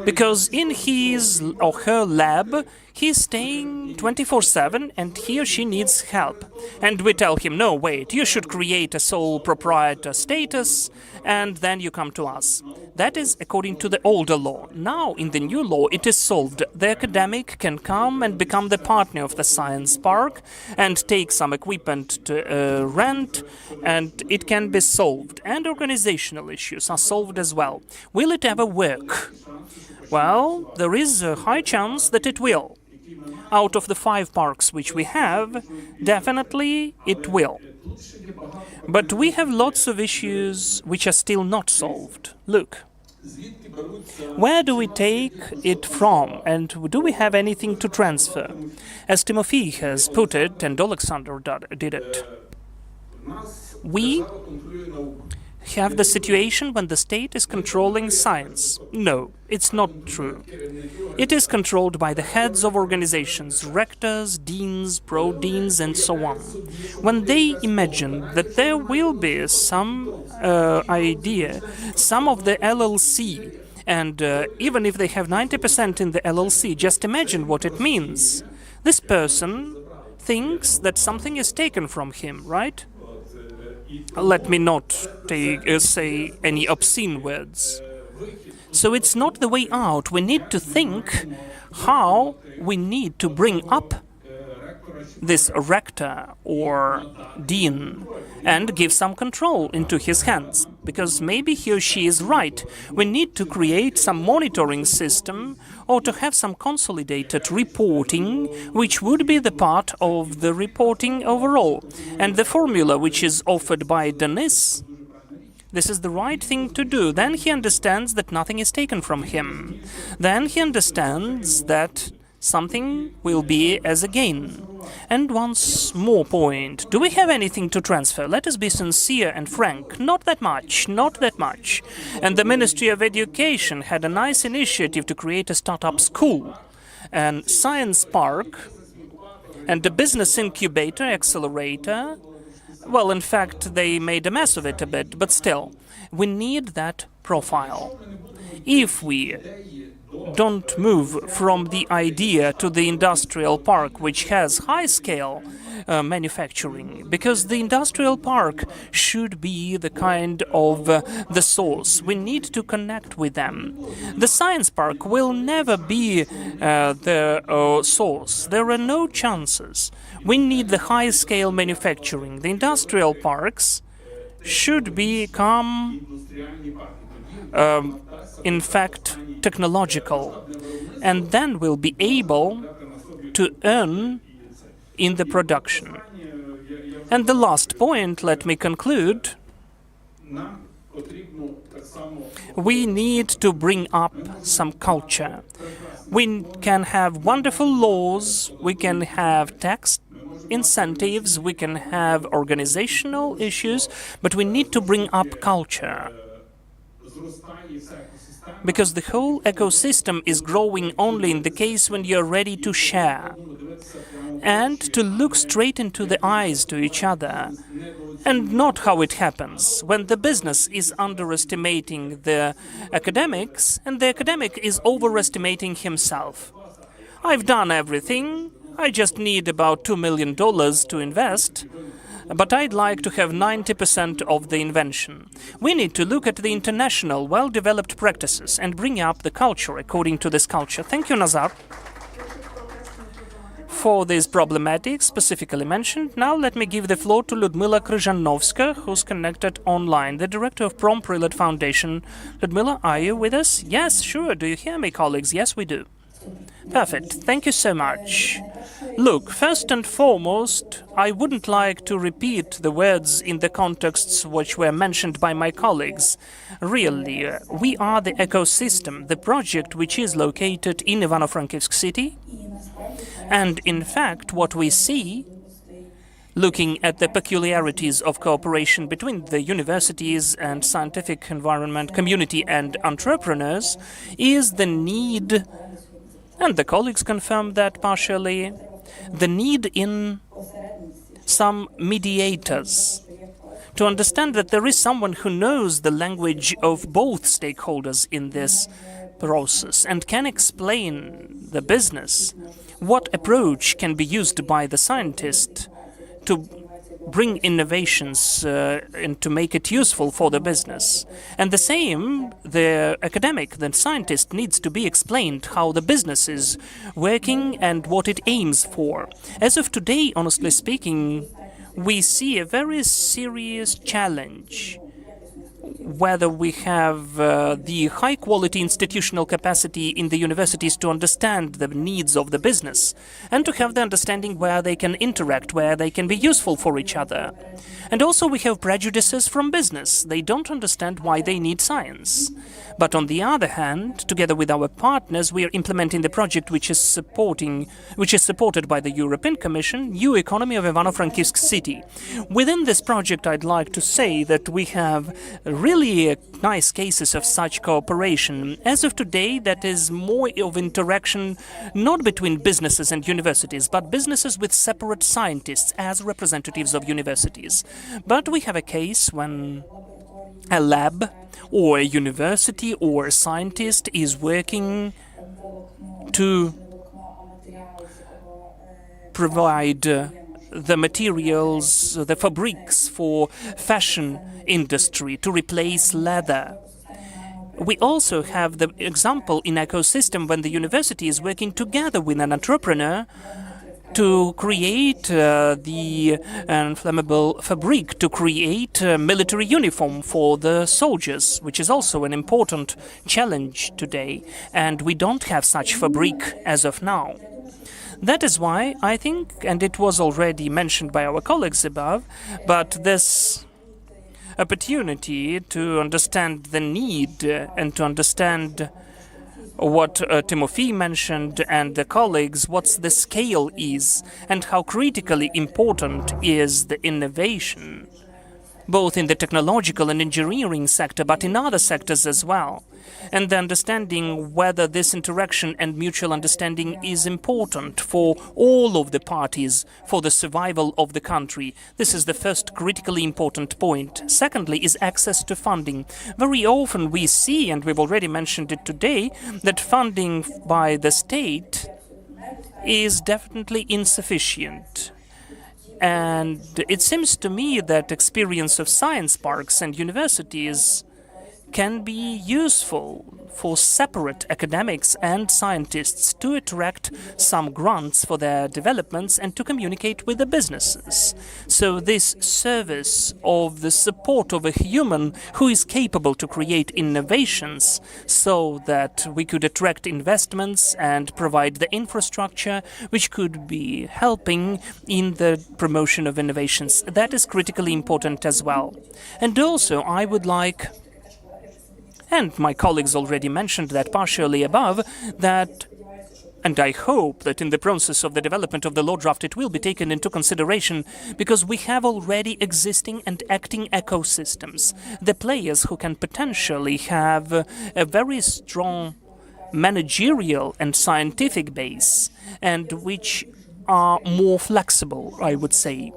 Because in his or her lab, he's staying 24/7 and he or she needs help. And we tell him, no, wait, you should create a sole proprietor status and then you come to us. That is according to the older law. Now, in the new law, it is solved. The academic can come and become the partner of the science park and take some equipment to rent, and it can be solved. And organizational issues are solved as well. Will it ever work? Well, there is a high chance that it will. Out of the 5 parks which we have, definitely it will. But we have lots of issues which are still not solved. Look, where do we take it from, and do we have anything to transfer? As Timofey has put it, and Alexander did it, we have the situation when the state is controlling science. No, it's not true. It is controlled by the heads of organizations, rectors, deans, pro-deans, and so on. When they imagine that there will be some idea, some of the LLC, and even if they have 90% in the LLC, just imagine what it means. This person thinks that something is taken from him, right? Let me not say any obscene words. So it's not the way out. We need to think how we need to bring up this rector or dean and give some control into his hands, because maybe he or she is right. We need to create some monitoring system or to have some consolidated reporting, which would be the part of the reporting overall. And the formula which is offered by Denis, this is the right thing to do. Then he understands that nothing is taken from him. Then he understands that something will be as a gain. And once more point, do we have anything to transfer? Let us be sincere and frank. Not that much, not that much. And the Ministry of Education had a nice initiative to create a startup school, and science park, and a business incubator, accelerator. Well, in fact, they made a mess of it a bit, but still, we need that profile. If we don't move from the idea to the industrial park, which has high-scale manufacturing, because the industrial park should be the kind of the source. We need to connect with them. The science park will never be the source. There are no chances. We need the high-scale manufacturing. The industrial parks should become in fact, technological, and then we'll be able to earn in the production. And the last point, let me conclude. We need to bring up some culture. We can have wonderful laws, we can have tax incentives, we can have organizational issues, but we need to bring up culture. Because the whole ecosystem is growing only in the case when you're ready to share and to look straight into the eyes to each other, and not how it happens when the business is underestimating the academics and the academic is overestimating himself. I've done everything, I just need about $2 million to invest, but I'd like to have 90% of the invention. We need to look at the international, well-developed practices and bring up the culture according to this culture. Thank you, Nazar, for this problematic specifically mentioned. Now let me give the floor to Ludmila Kryzhanovska, who's connected online, the director of Prom Prelate Foundation. Ludmila, are you with us? Yes, sure. Do you hear me, colleagues? Yes, we do. Perfect. Thank you so much. Look, first and foremost, I wouldn't like to repeat the words in the contexts which were mentioned by my colleagues. Really, we are the ecosystem, the project which is located in Ivano-Frankivsk city. And in fact, what we see, looking at the peculiarities of cooperation between the universities and scientific environment, community and entrepreneurs, is the need, and the colleagues confirmed that partially, the need in some mediators, to understand that there is someone who knows the language of both stakeholders in this process and can explain the business, what approach can be used by the scientist to bring innovations and to make it useful for the business. And the same, the academic, the scientist needs to be explained how the business is working and what it aims for. As of today, honestly speaking, we see a very serious challenge whether we have the high-quality institutional capacity in the universities to understand the needs of the business and to have the understanding where they can interact, where they can be useful for each other. And also we have prejudices from business. They don't understand why they need science. But on the other hand, together with our partners, we are implementing the project which is supported by the European Commission, New Economy of Ivano-Frankivsk City. Within this project, I'd like to say that we have really nice cases of such cooperation. As of today, that is more of interaction not between businesses and universities, but businesses with separate scientists as representatives of universities. But we have a case when a lab or a university or a scientist is working to provide the materials, the fabrics for fashion industry to replace leather. We also have the example in ecosystem when the university is working together with an entrepreneur to create the inflammable fabric, to create a military uniform for the soldiers, which is also an important challenge today. And we don't have such fabric as of now. That is why I think, and it was already mentioned by our colleagues above, but this opportunity to understand the need and to understand what Timothy mentioned and the colleagues, what the scale is and how critically important is the innovation, both in the technological and engineering sector, but in other sectors as well. And the understanding whether this interaction and mutual understanding is important for all of the parties for the survival of the country. This is the first critically important point. Secondly is access to funding. Very often we see, and we've already mentioned it today, that funding by the state is definitely insufficient. And it seems to me that experience of science parks and universities can be useful for separate academics and scientists to attract some grants for their developments and to communicate with the businesses. So this service of the support of a human who is capable to create innovations so that we could attract investments and provide the infrastructure which could be helping in the promotion of innovations, that is critically important as well. And also I would like And my colleagues already mentioned that partially above, that and I hope that in the process of the development of the law draft it will be taken into consideration, because we have already existing and acting ecosystems, the players who can potentially have a very strong managerial and scientific base, and which are more flexible, I would say,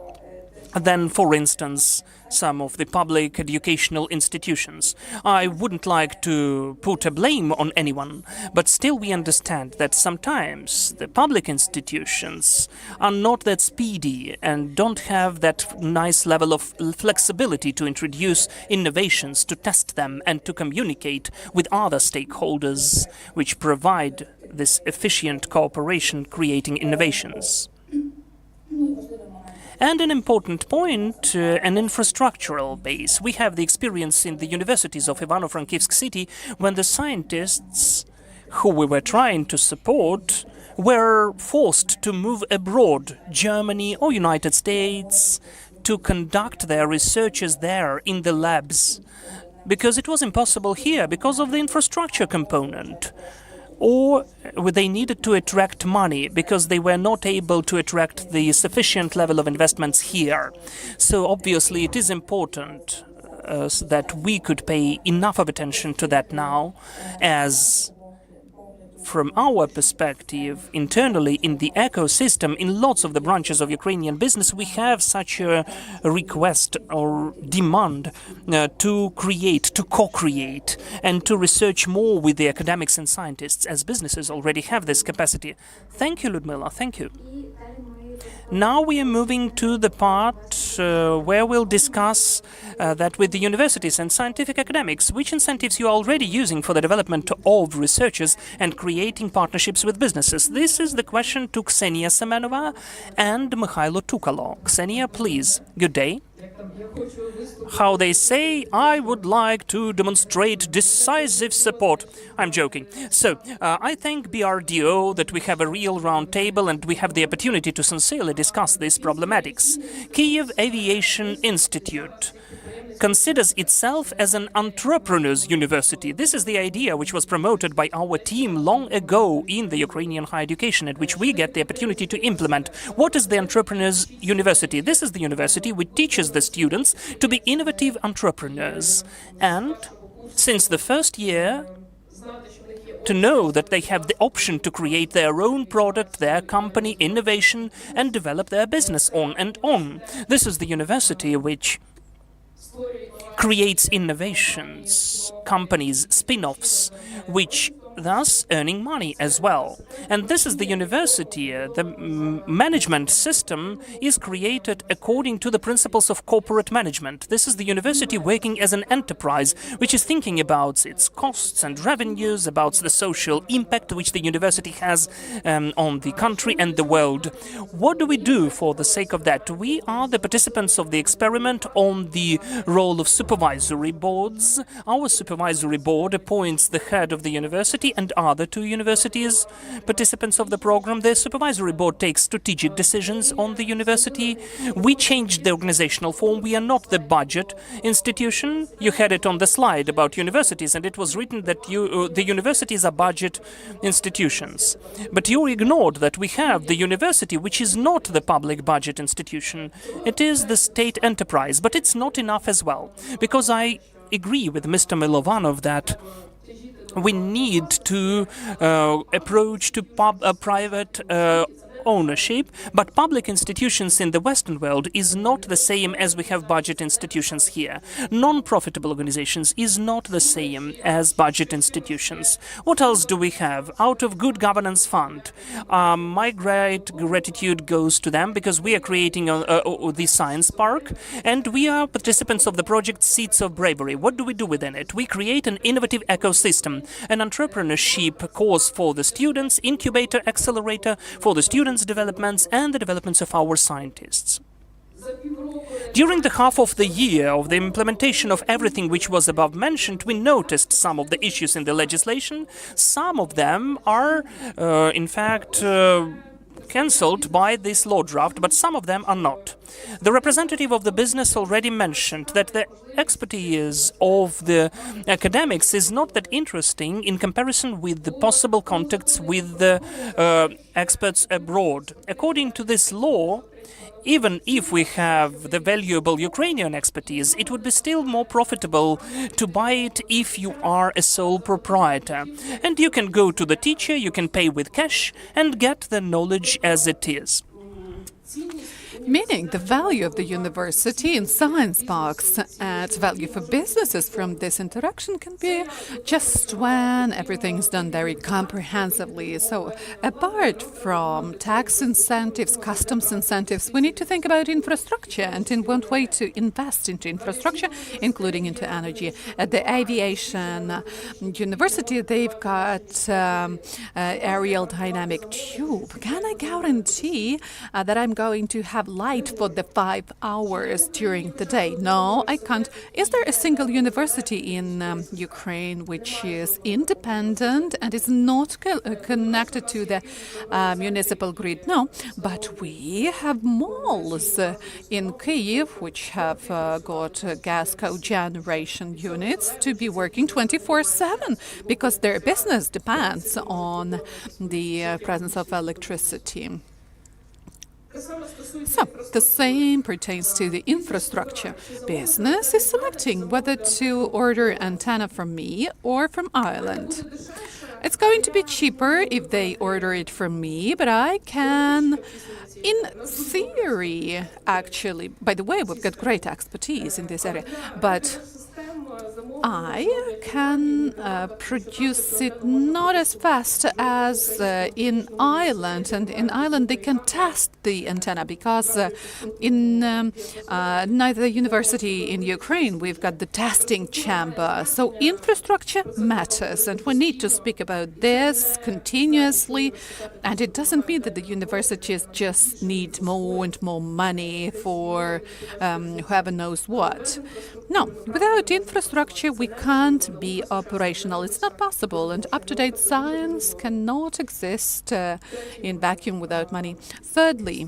than, for instance, some of the public educational institutions. I wouldn't like to put a blame on anyone, but still we understand that sometimes the public institutions are not that speedy and don't have that nice level of flexibility to introduce innovations, to test them, and to communicate with other stakeholders which provide this efficient cooperation creating innovations. And an important point, an infrastructural base. We have the experience in the universities of Ivano-Frankivsk city when the scientists who we were trying to support were forced to move abroad, Germany or United States, to conduct their researches there in the labs, because it was impossible here because of the infrastructure component. Or they needed to attract money because they were not able to attract the sufficient level of investments here. So obviously it is important that we could pay enough of attention to that now, as from our perspective, internally in the ecosystem, in lots of the branches of Ukrainian business, we have such a request or demand to create, to co-create, and to research more with the academics and scientists, as businesses already have this capacity. Thank you, Ludmila. Thank you. Now we are moving to the part where we'll discuss that with the universities and scientific academics, which incentives you are already using for the development of researchers and creating partnerships with businesses. This is the question to Ksenia Semenova and Mikhailo Tukalo. Ksenia, please. Good day. How they say, I would like to demonstrate decisive support. I'm joking. So, I thank BRDO that we have a real round table and we have the opportunity to sincerely discuss these problematics. Kyiv Aviation Institute considers itself as an entrepreneur's university. This is the idea which was promoted by our team long ago in the Ukrainian higher education, and which we get the opportunity to implement. What is the entrepreneur's university? This is the university which teaches the students to be innovative entrepreneurs, and since the first year to know that they have the option to create their own product, their company, innovation, and develop their business on and on. This is the university which creates innovations, companies, spin-offs, which thus earning money as well. And this is the university. The management system is created according to the principles of corporate management. This is the university working as an enterprise, which is thinking about its costs and revenues, about the social impact which the university has on the country and the world. What do we do for the sake of that? We are the participants of the experiment on the role of supervisory boards. Our supervisory board appoints the head of the university and other two universities participants of the program. The supervisory board takes strategic decisions on the university. We changed the organizational form. We are not the budget institution. You had it on the slide about universities, and it was written that the universities are budget institutions. But you ignored that we have the university, which is not the public budget institution. It is the state enterprise, but it's not enough as well, because I agree with Mr. Milovanov that we need to approach to private ownership, but public institutions in the Western world is not the same as we have budget institutions here. Non-profitable organizations is not the same as budget institutions. What else do we have? Out of Good Governance Fund, my great gratitude goes to them, because we are creating the Science Park, and we are participants of the project Seeds of Bravery. What do we do within it? We create an innovative ecosystem, an entrepreneurship course for the students, incubator, accelerator for the students, developments, and the developments of our scientists. During the half of the year of the implementation of everything which was above mentioned, we noticed some of the issues in the legislation. Some of them are, in fact, cancelled by this law draft, but some of them are not. The representative of the business already mentioned that the expertise of the academics is not that interesting in comparison with the possible contacts with the experts abroad. According to this law, even if we have the valuable Ukrainian expertise, it would be still more profitable to buy it if you are a sole proprietor. And you can go to the teacher, you can pay with cash and get the knowledge as it is. Meaning the value of the university in science parks adds value for businesses from this interaction can be just when everything's done very comprehensively. So apart from tax incentives, customs incentives, we need to think about infrastructure and in what way to invest into infrastructure, including into energy. At the aviation university, they've got aerial dynamic tube. Can I guarantee that I'm going to have light for the 5 hours during the day? No, I can't. Is there a single university in Ukraine which is independent and is not connected to the municipal grid? No, but we have malls in Kyiv which have got gas cogeneration units to be working 24/7 because their business depends on the presence of electricity. So, the same pertains to the infrastructure. Business is selecting whether to order antenna from me or from Ireland. It's going to be cheaper if they order it from me, but I can, in theory, actually, by the way, we've got great expertise in this area, but I can produce it not as fast as in Ireland. And in Ireland, they can test the antenna because in neither university in Ukraine, we've got the testing chamber. So infrastructure matters, and we need to speak about this continuously. And it doesn't mean that the universities just need more and more money for whoever knows what. No, without infrastructure, we can't be operational. It's not possible, and up-to-date science cannot exist in vacuum without money. Thirdly,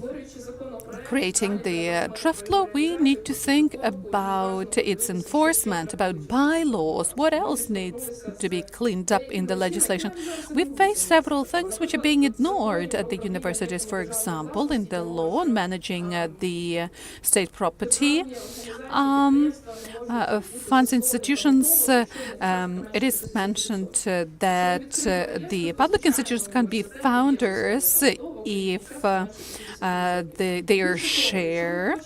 creating the draft law, we need to think about its enforcement, about bylaws. What else needs to be cleaned up in the legislation? We face several things which are being ignored at the universities, for example, in the law on managing the state property. Funds institutions, it is mentioned that the public institutions can be founders if their share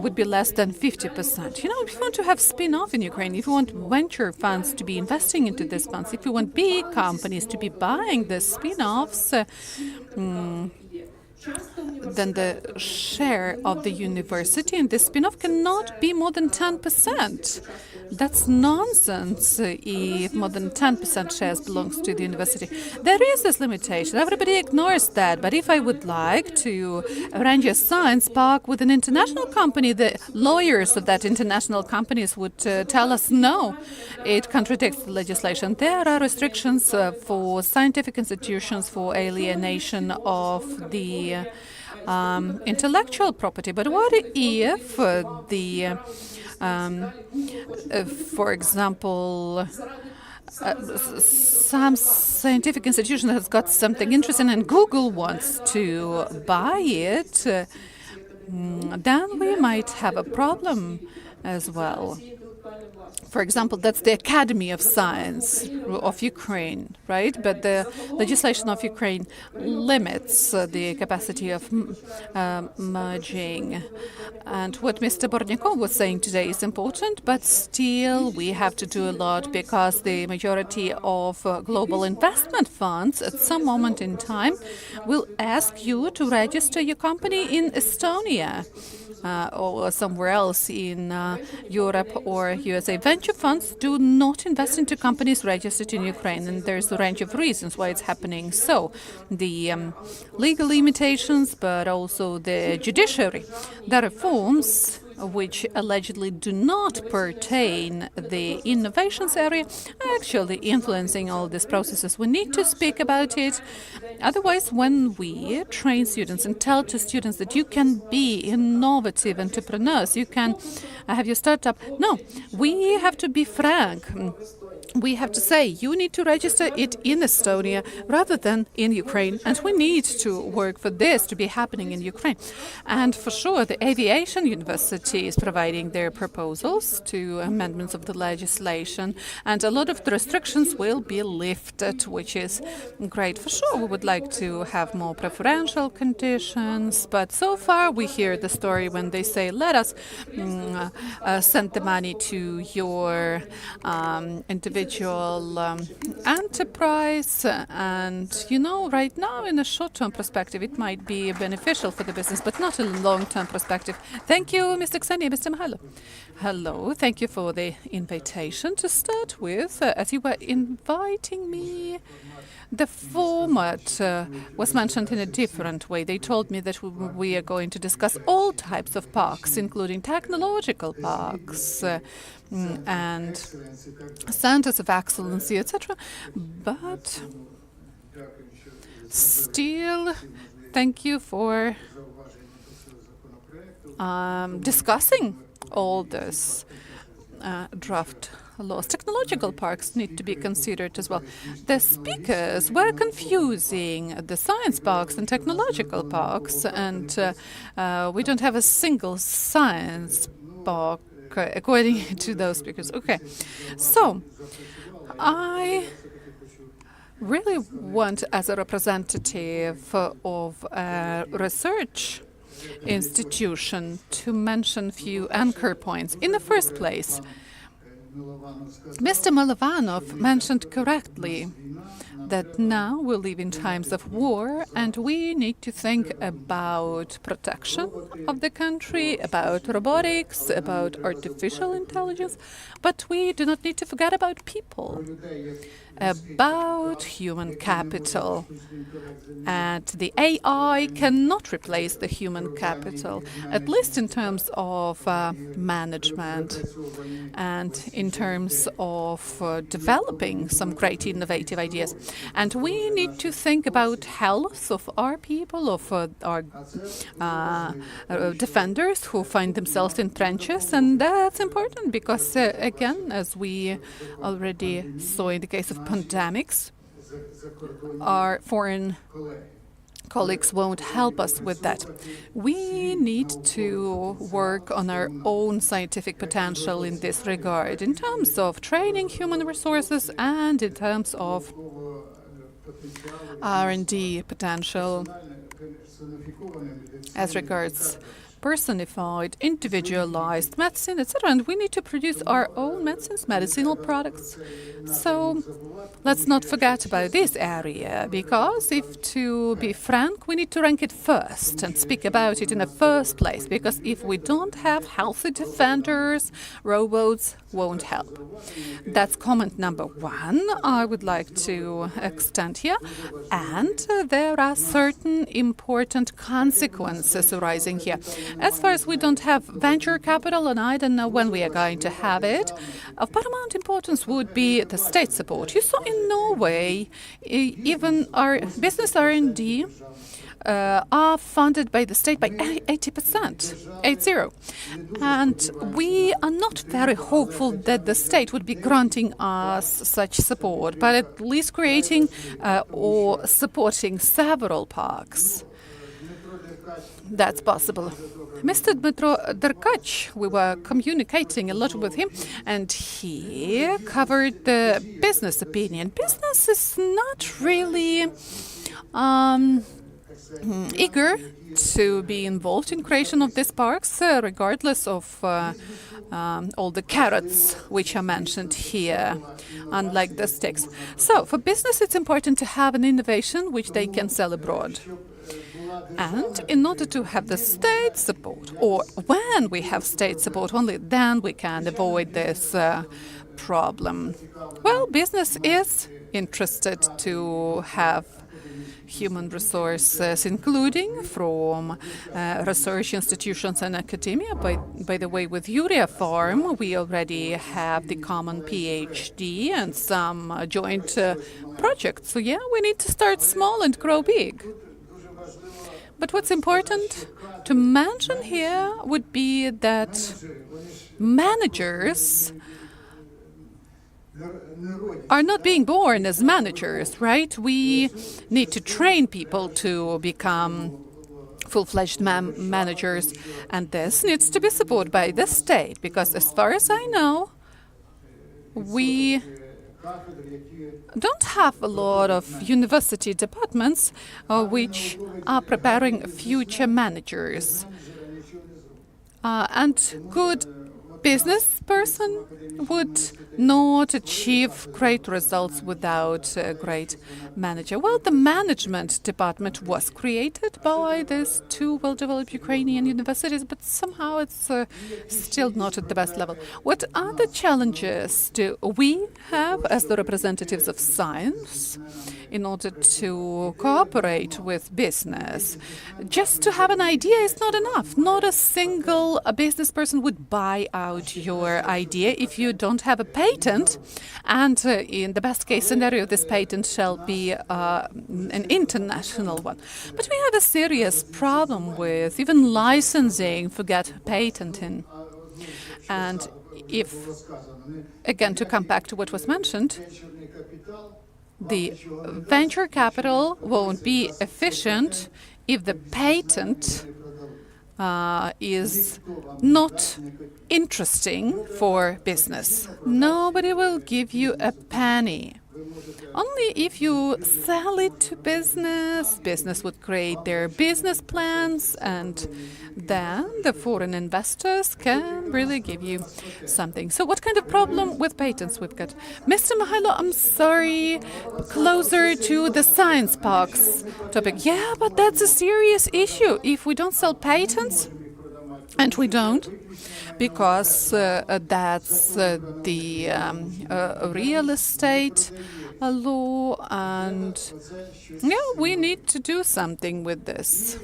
would be less than 50%. You know, if you want to have spin-off in Ukraine, if you want venture funds to be investing into these funds, if you want big companies to be buying the spin-offs, then the share of the university in this spin-off cannot be more than 10%. That's nonsense if more than 10% shares belongs to the university. There is this limitation. Everybody ignores that. But if I would like to arrange a science park with an international company, the lawyers of that international companies would tell us no. It contradicts the legislation. There are restrictions for scientific institutions for alienation of the intellectual property. But what if for example, some scientific institution has got something interesting and Google wants to buy it, then we might have a problem as well. For example, that's the Academy of Science of Ukraine, right? But the legislation of Ukraine limits the capacity of merging. And what Mr. Bornyakov was saying today is important, but still we have to do a lot because the majority of global investment funds at some moment in time will ask you to register your company in Estonia. Or somewhere else in Europe or USA. Venture funds do not invest into companies registered in Ukraine, and there's a range of reasons why it's happening. So, the legal limitations, but also the judiciary. The reforms which allegedly do not pertain the innovations area, are actually influencing all these processes. We need to speak about it. Otherwise, when we train students and tell to students that you can be innovative entrepreneurs, you can have your startup. No, we have to be frank. We have to say you need to register it in Estonia rather than in Ukraine. And we need to work for this to be happening in Ukraine. And for sure, the aviation university is providing their proposals to amendments of the legislation. And a lot of the restrictions will be lifted, which is great. For sure, we would like to have more preferential conditions. But so far, we hear the story when they say, let us send the money to your individual enterprise, and right now in a short-term perspective it might be beneficial for the business, but not in a long-term perspective. Thank you, Mr. Ksenia. Mr. Mihailo. Hello, thank you for the invitation. To start with, as you were inviting me, the format was mentioned in a different way. They told me that we are going to discuss all types of parks, including technological parks and centers of excellency, etc. But still, thank you for discussing all this draft laws. Technological parks need to be considered as well. The speakers were confusing the science parks and technological parks, and we don't have a single science park according to those speakers. Okay, so I really want, as a representative of a research institution, to mention a few anchor points. In the first place, Mr. Milovanov mentioned correctly that now we live in times of war and we need to think about protection of the country, about robotics, about artificial intelligence, but we do not need to forget about people, about human capital. And the AI cannot replace the human capital, at least in terms of management and in terms of developing some great innovative ideas. And we need to think about health of our people, of our defenders who find themselves in trenches. And that's important because, again, as we already saw in the case of pandemics, our foreign colleagues won't help us with that. We need to work on our own scientific potential in this regard, in terms of training human resources and in terms of R&D potential as regards personified, individualized medicine, etc. And we need to produce our own medicines, medicinal products. So let's not forget about this area, because if to be frank, we need to rank it first and speak about it in the first place, because if we don't have healthy defenders, robots won't help. That's comment number one I would like to extend here. And there are certain important consequences arising here. As far as we don't have venture capital, and I don't know when we are going to have it, of paramount importance would be the state support. You saw in Norway, even our business R&D are funded by the state by 80%, 80. And we are not very hopeful that the state would be granting us such support, but at least creating or supporting several parks. That's possible. Mr. Dmitro Derkach, we were communicating a lot with him, and he covered the business opinion. Business is not really eager to be involved in creation of these parks, regardless of all the carrots which are mentioned here, unlike the sticks. So for business, it's important to have an innovation which they can sell abroad. And in order to have the state support, or when we have state support, only then we can avoid this problem. Well, business is interested to have human resources, including from research institutions and academia. By the way, with Urea Farm, we already have the common PhD and some joint projects. So yeah, we need to start small and grow big. But what's important to mention here would be that managers are not being born as managers, right? We need to train people to become full-fledged managers, and this needs to be supported by the state, because as far as I know, we don't have a lot of university departments which are preparing future managers. And good business person would not achieve great results without a great manager. Well, the management department was created by these two well-developed Ukrainian universities, but somehow it's still not at the best level. What other challenges do we have as the representatives of science in order to cooperate with business? Just to have an idea is not enough. Not a single business person would buy out your idea if you don't have a patent, and in the best case scenario, this patent shall be an international one. But we have a serious problem with even licensing, forget patenting. And if, again, to come back to what was mentioned, the venture capital won't be efficient if the patent is not interesting for business. Nobody will give you a penny. Only if you sell it to business, business would create their business plans, and then the foreign investors can really give you something. So what kind of problem with patents we've got? Mr. Mihailo, I'm sorry, closer to the science parks topic. Yeah, but that's a serious issue. If we don't sell patents, and we don't, because that's the real estate law, and yeah, we need to do something with this.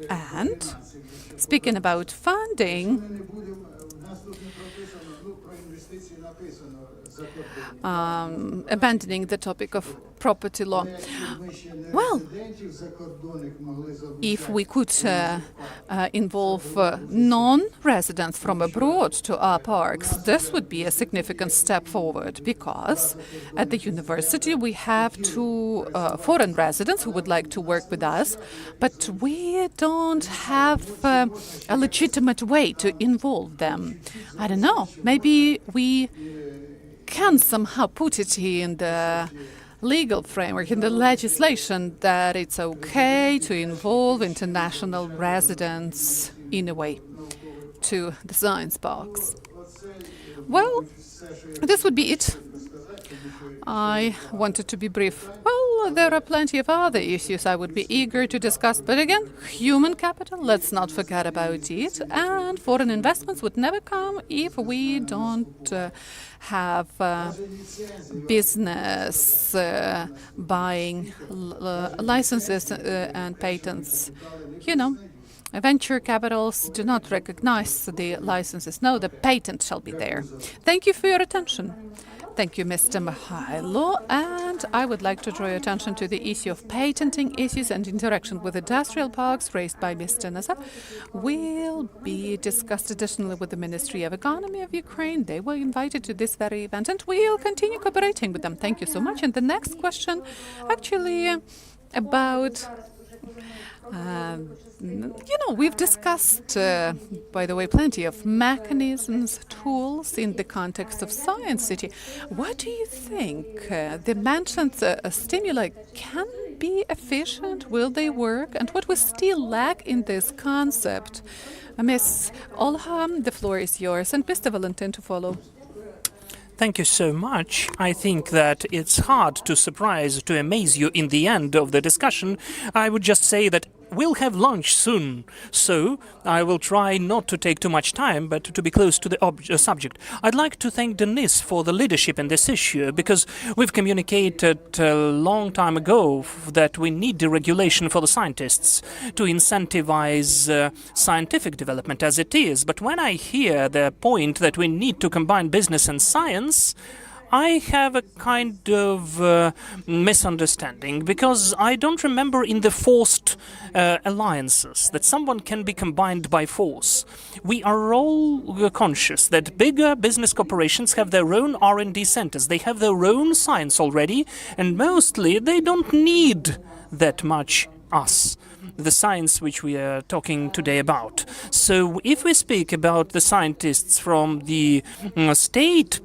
And speaking about funding, abandoning the topic of property law. Well, if we could involve non-residents from abroad to our parks, this would be a significant step forward, because at the university we have two foreign residents who would like to work with us, but we don't have a legitimate way to involve them. I don't know, maybe we can somehow put it in the legal framework, in the legislation, that it's okay to involve international residents in a way to the science parks. Well, this would be it. I wanted to be brief. Well, there are plenty of other issues I would be eager to discuss, but again, human capital, let's not forget about it, and foreign investments would never come if we don't have business buying licenses and patents. You know, venture capitals do not recognize the licenses. No, the patent shall be there. Thank you for your attention. Thank you, Mr. Mihailo. And I would like to draw your attention to the issue of patenting issues and interaction with industrial parks raised by Mr. Nazar. Will be discussed additionally with the Ministry of Economy of Ukraine. They were invited to this very event, and we'll continue cooperating with them. Thank you so much. And the next question, actually, about we've discussed, by the way, plenty of mechanisms, tools in the context of Science City. What do you think? The mentioned stimuli can be efficient? Will they work? And what we still lack in this concept? Ms. Olha, the floor is yours, and Mr. Valentin to follow. Thank you so much. I think that it's hard to surprise, to amaze you in the end of the discussion. I would just say that we'll have lunch soon, so I will try not to take too much time, but to be close to the subject. I'd like to thank Denis for the leadership in this issue, because we've communicated a long time ago that we need deregulation for the scientists to incentivize scientific development as it is. But when I hear the point that we need to combine business and science, I have a kind of misunderstanding, because I don't remember in the forced alliances that someone can be combined by force. We are all conscious that bigger business corporations have their own R&D centers. They have their own science already, and mostly they don't need that much us, the science which we are talking today about. So if we speak about the scientists from the state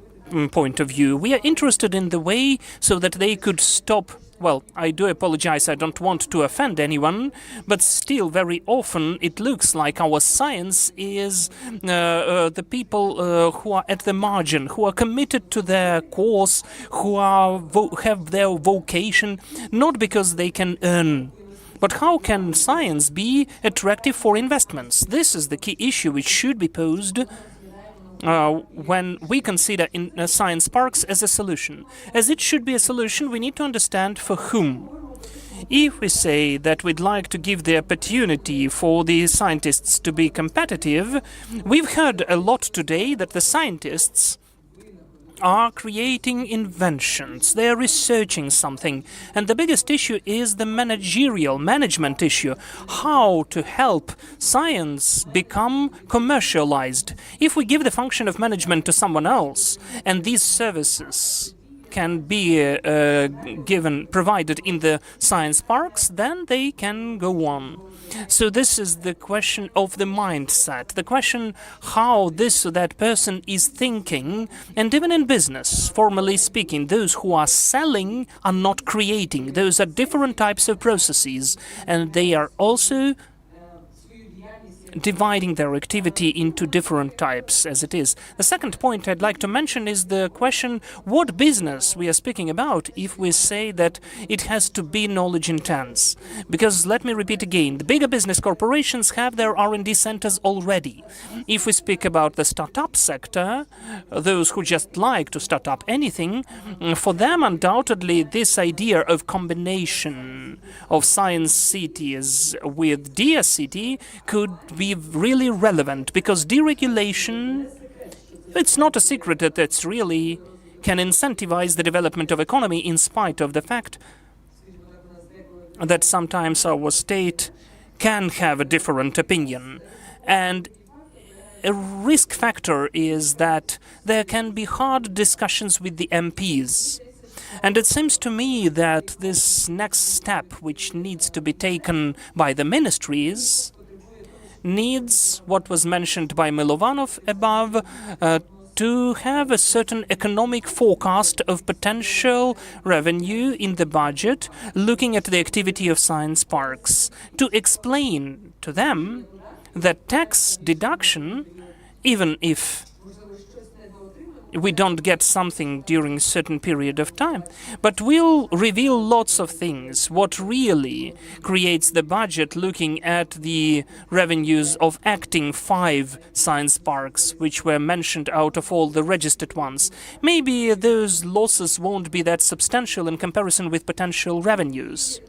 point of view, we are interested in the way so that they could stop. Well, I do apologize, I don't want to offend anyone, but still very often it looks like our science is the people who are at the margin, who are committed to their course, who are have their vocation, not because they can earn. But how can science be attractive for investments? This is the key issue which should be posed when we consider science parks as a solution. As it should be a solution, we need to understand for whom. If we say that we'd like to give the opportunity for the scientists to be competitive, we've heard a lot today that the scientists are creating inventions, they are researching something, and the biggest issue is the management issue, how to help science become commercialized. If we give the function of management to someone else, and these services can be provided in the science parks, then they can go on. So this is the question of the mindset, the question how this or that person is thinking. And even in business, formally speaking, those who are selling are not creating. Those are different types of processes, and they are also dividing their activity into different types as it is. The second point I'd like to mention is the question what business we are speaking about if we say that it has to be knowledge intense. Because let me repeat again, the bigger business corporations have their R&D centers already. If we speak about the startup sector, those who just like to start up anything, for them undoubtedly this idea of combination of science cities with Dear City could be really relevant, because deregulation, it's not a secret that it's really can incentivize the development of economy in spite of the fact that sometimes our state can have a different opinion. And a risk factor is that there can be hard discussions with the MPs. And it seems to me that this next step, which needs to be taken by the ministries, needs what was mentioned by Milovanov above, to have a certain economic forecast of potential revenue in the budget, looking at the activity of science parks, to explain to them that tax deduction, even if we don't get something during a certain period of time, but will reveal lots of things. What really creates the budget, looking at the revenues of acting 5 science parks, which were mentioned out of all the registered ones. Maybe those losses won't be that substantial in comparison with potential revenues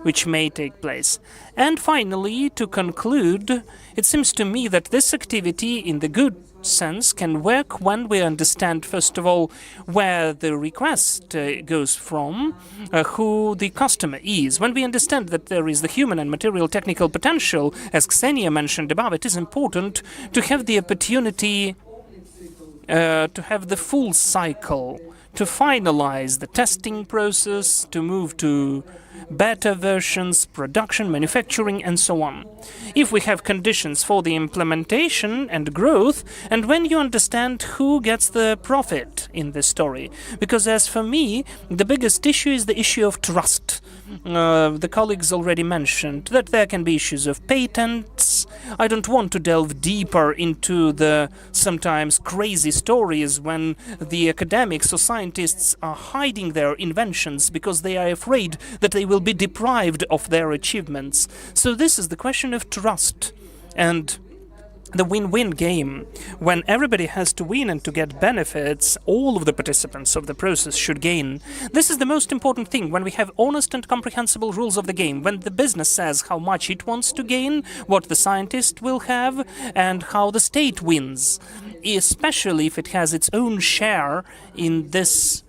which may take place. And finally, to conclude, it seems to me that this activity, in the good sense, can work when we understand, first of all, where the request goes from, who the customer is. When we understand that there is the human and material technical potential, as Ksenia mentioned above, it is important to have the opportunity to have the full cycle, to finalize the testing process, to move to beta versions, production, manufacturing, and so on. If we have conditions for the implementation and growth, and when you understand who gets the profit in this story. Because as for me, the biggest issue is the issue of trust. The colleagues already mentioned that there can be issues of patents. I don't want to delve deeper into the sometimes crazy stories when the academics or scientists are hiding their inventions because they are afraid that they will will be deprived of their achievements. So this is the question of trust and the win-win game. When everybody has to win and to get benefits, all of the participants of the process should gain. This is the most important thing, when we have honest and comprehensible rules of the game, when the business says how much it wants to gain, what the scientist will have, and how the state wins, especially if it has its own share in this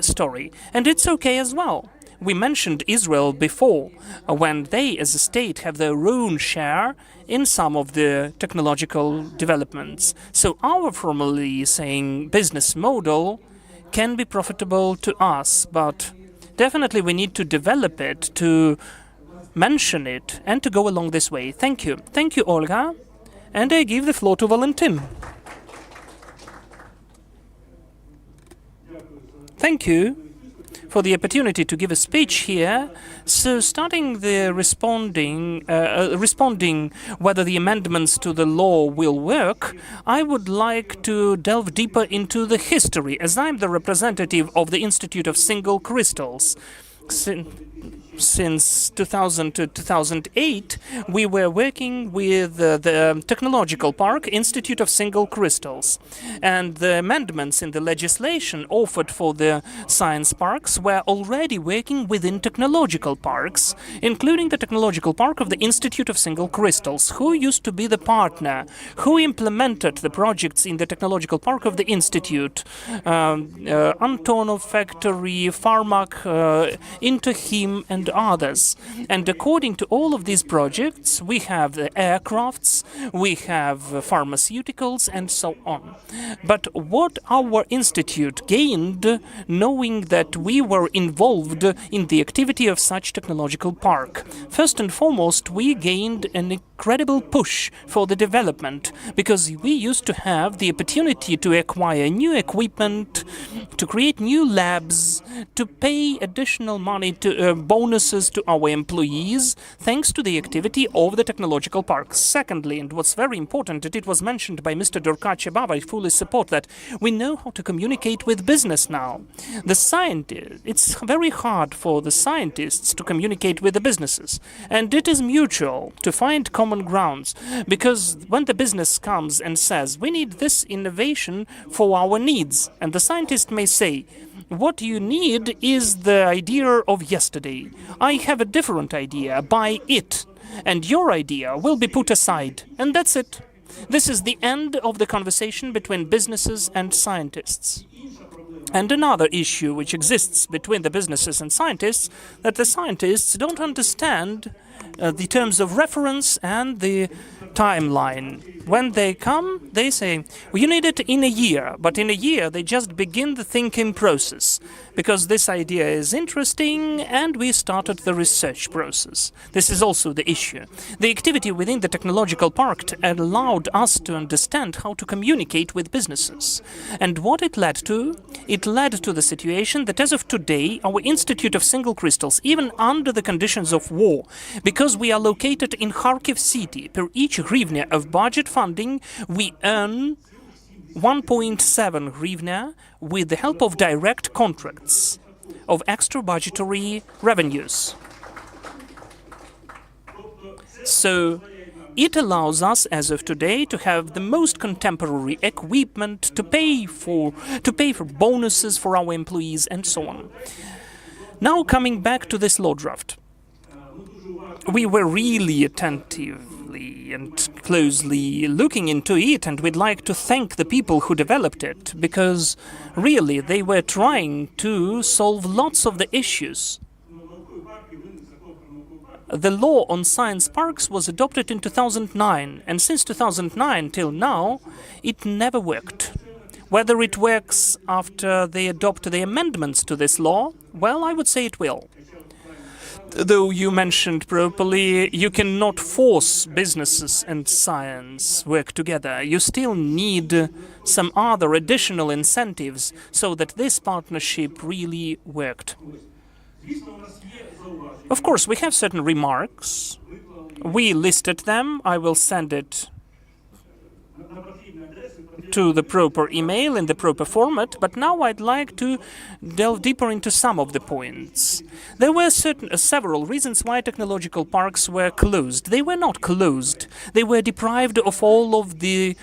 story. And it's okay as well. We mentioned Israel before, when they as a state have their own share in some of the technological developments. So our formally saying business model can be profitable to us, but definitely we need to develop it, to mention it, and to go along this way. Thank you. Thank you, Olga. And I give the floor to Valentin. Thank you for the opportunity to give a speech here. So starting the responding whether the amendments to the law will work, I would like to delve deeper into the history, as I'm the representative of the Institute of Single Crystals. Since 2000 to 2008, we were working with the Technological Park Institute of Single Crystals. And the amendments in the legislation offered for the science parks were already working within technological parks, including the Technological Park of the Institute of Single Crystals, who used to be the partner, who implemented the projects in the Technological Park of the Institute, Antonov Factory, Pharmac, Interhim, and others. And according to all of these projects, we have the aircrafts, we have pharmaceuticals, and so on. But what our institute gained, knowing that we were involved in the activity of such technological park? First and foremost, we gained an incredible push for the development, because we used to have the opportunity to acquire new equipment, to create new labs, to pay additional money to bonuses to our employees, thanks to the activity of the technological park. Secondly, and what's very important, that it was mentioned by Mr. Durkac above, I fully support that, we know how to communicate with business now. The scientists, it's very hard for the scientists to communicate with the businesses, and it is mutual to find common grounds, because when the business comes and says, we need this innovation for our needs, and the scientist may say, what you need is the idea of yesterday. I have a different idea. Buy it. And your idea will be put aside. And that's it. This is the end of the conversation between businesses and scientists. And another issue which exists between the businesses and scientists, that the scientists don't understand the terms of reference and the timeline. When they come, they say, well, you need it in a year, but in a year they just begin the thinking process, because this idea is interesting and we started the research process. This is also the issue. The activity within the technological park allowed us to understand how to communicate with businesses. And what it led to? It led to the situation that as of today, our Institute of Single Crystals, even under the conditions of war, because we are located in Kharkiv city, per each hryvnia of budget funding, we earn 1.7 hryvnia with the help of direct contracts of extra budgetary revenues. So it allows us, as of today, to have the most contemporary equipment, to pay for bonuses for our employees, and so on. Now, coming back to this law draft, we were really attentively and closely looking into it, and we'd like to thank the people who developed it, because really they were trying to solve lots of the issues. The law on science parks was adopted in 2009, and since 2009 till now, it never worked. Whether it works after they adopt the amendments to this law, well, I would say it will. Though you mentioned properly, you cannot force businesses and science work together. You still need some other additional incentives so that this partnership really worked. Of course, we have certain remarks. We listed them. I will send it to the proper email in the proper format, but now I'd like to delve deeper into some of the points. There were several reasons why technological parks were closed. They were not closed. They were deprived of all of the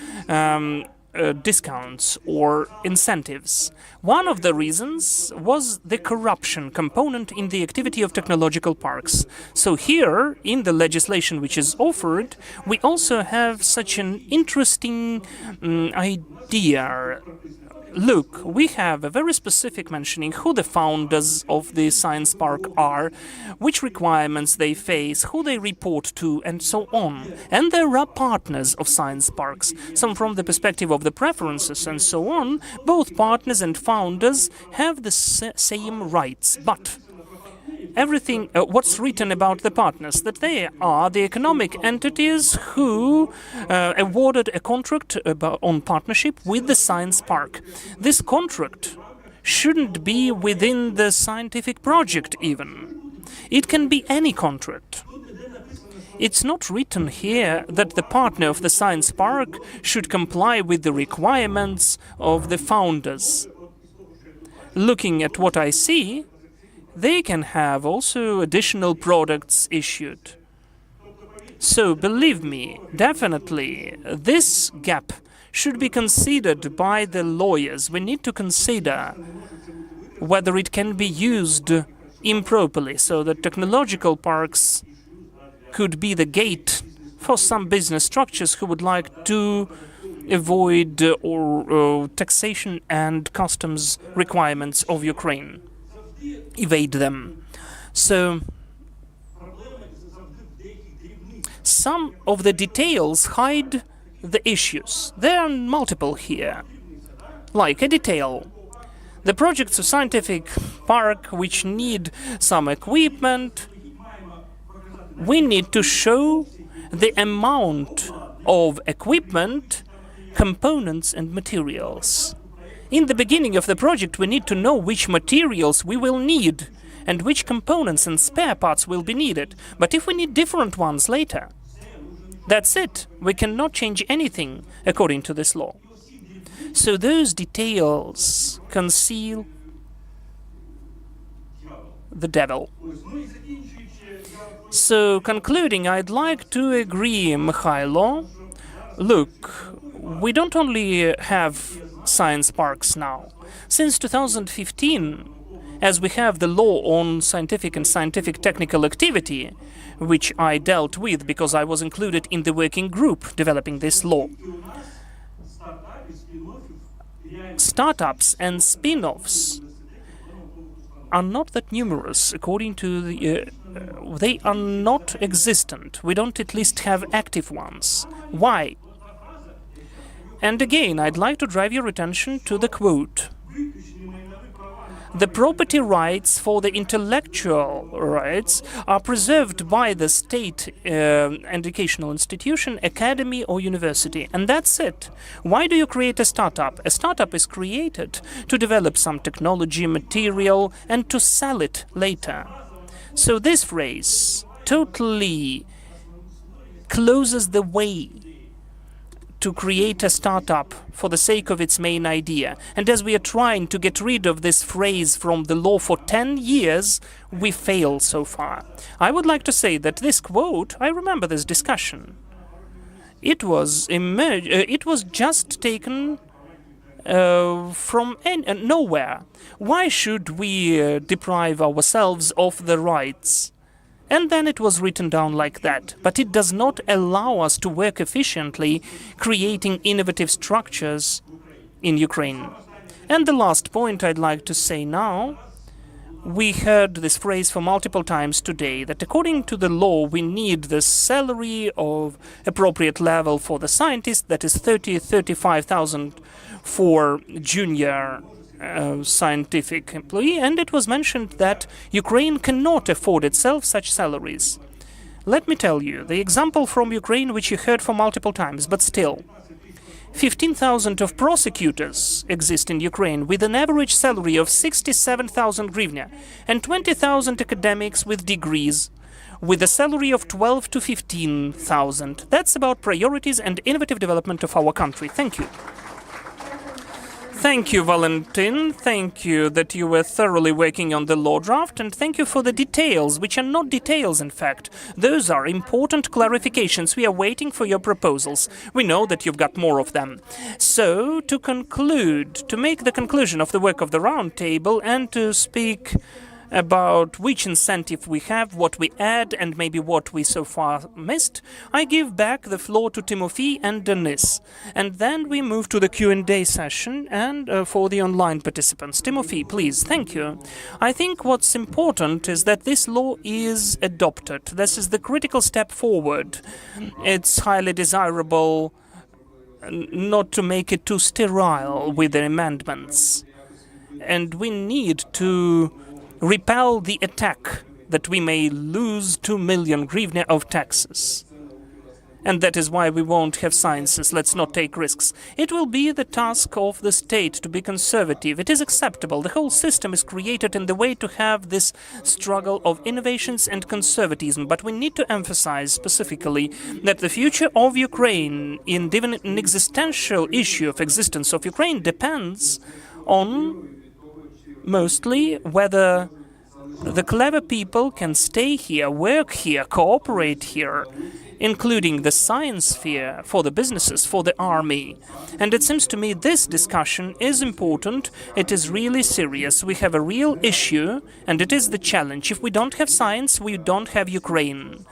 discounts or incentives. One of the reasons was the corruption component in the activity of technological parks. So here, in the legislation which is offered, we also have such an interesting idea. Look, we have a very specific mentioning who the founders of the science park are, which requirements they face, who they report to, and so on. And there are partners of science parks, some from the perspective of the preferences and so on. Both partners and founders have the same rights, but everything, what's written about the partners, that they are the economic entities who awarded a contract on partnership with the science park. This contract shouldn't be within the scientific project even. It can be any contract. It's not written here that the partner of the science park should comply with the requirements of the founders. Looking at what I see, they can have also additional products issued. So believe me, definitely, this gap should be considered by the lawyers. We need to consider whether it can be used improperly, so that technological parks could be the gate for some business structures who would like to avoid taxation and customs requirements of Ukraine. Evade them. So some of the details hide the issues. There are multiple here. Like a detail. The projects of scientific park which need some equipment, we need to show the amount of equipment, components and materials. In the beginning of the project, we need to know which materials we will need and which components and spare parts will be needed. But if we need different ones later, that's it. We cannot change anything according to this law. So those details conceal the devil. So concluding, I'd like to agree, Mikhailo. Look, we don't only have science parks now. Since 2015, as we have the law on scientific and scientific technical activity, which I dealt with because I was included in the working group developing this law, startups and spin-offs are not that numerous. According to the, they are not existent. We don't at least have active ones. Why? And again, I'd like to drive your attention to the quote. The property rights for the intellectual rights are preserved by the state educational institution, academy or university. And that's it. Why do you create a startup? A startup is created to develop some technology, material, and to sell it later. So this phrase totally closes the way to create a startup for the sake of its main idea. And as we are trying to get rid of this phrase from the law for 10 years, we fail so far. I would like to say that this quote, I remember this discussion. It was just taken from nowhere. Why should we deprive ourselves of the rights? And then it was written down like that. But it does not allow us to work efficiently, creating innovative structures in Ukraine. And the last point I'd like to say now, we heard this phrase for multiple times today, that according to the law, we need the salary of appropriate level for the scientist, that is 35,000 for junior scientific employee, and it was mentioned that Ukraine cannot afford itself such salaries. Let me tell you, the example from Ukraine, which you heard for multiple times, but still, 15,000 of prosecutors exist in Ukraine with an average salary of 67,000 hryvnia, and 20,000 academics with degrees with a salary of 12 to 15,000. That's about priorities and innovative development of our country. Thank you. Thank you, Valentin. Thank you that you were thoroughly working on the law draft, and thank you for the details, which are not details, in fact. Those are important clarifications. We are waiting for your proposals. We know that you've got more of them. So, to conclude, to make the conclusion of the work of the roundtable and to speak about which incentive we have, what we add, and maybe what we so far missed, I give back the floor to Timothy and Denis. And then we move to the Q&A session and for the online participants. Timothy, please. Thank you. I think what's important is that this law is adopted. This is the critical step forward. It's highly desirable not to make it too sterile with the amendments. And we need to repel the attack that we may lose 2 million hryvnia of taxes. And that is why we won't have sciences. Let's not take risks. It will be the task of the state to be conservative. It is acceptable. The whole system is created in the way to have this struggle of innovations and conservatism. But we need to emphasize specifically that the future of Ukraine, in an existential issue of existence of Ukraine, depends on mostly whether the clever people can stay here, work here, cooperate here, including the science sphere, for the businesses, for the army. And it seems to me this discussion is important. It is really serious. We have a real issue, and it is the challenge. If we don't have science, we don't have Ukraine.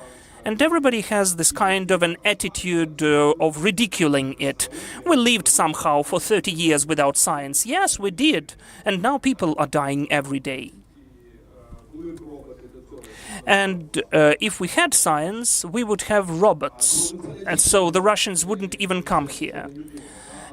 And everybody has this kind of an attitude of ridiculing it. We lived somehow for 30 years without science. Yes, we did. And now people are dying every day. And if we had science, we would have robots. And so the Russians wouldn't even come here.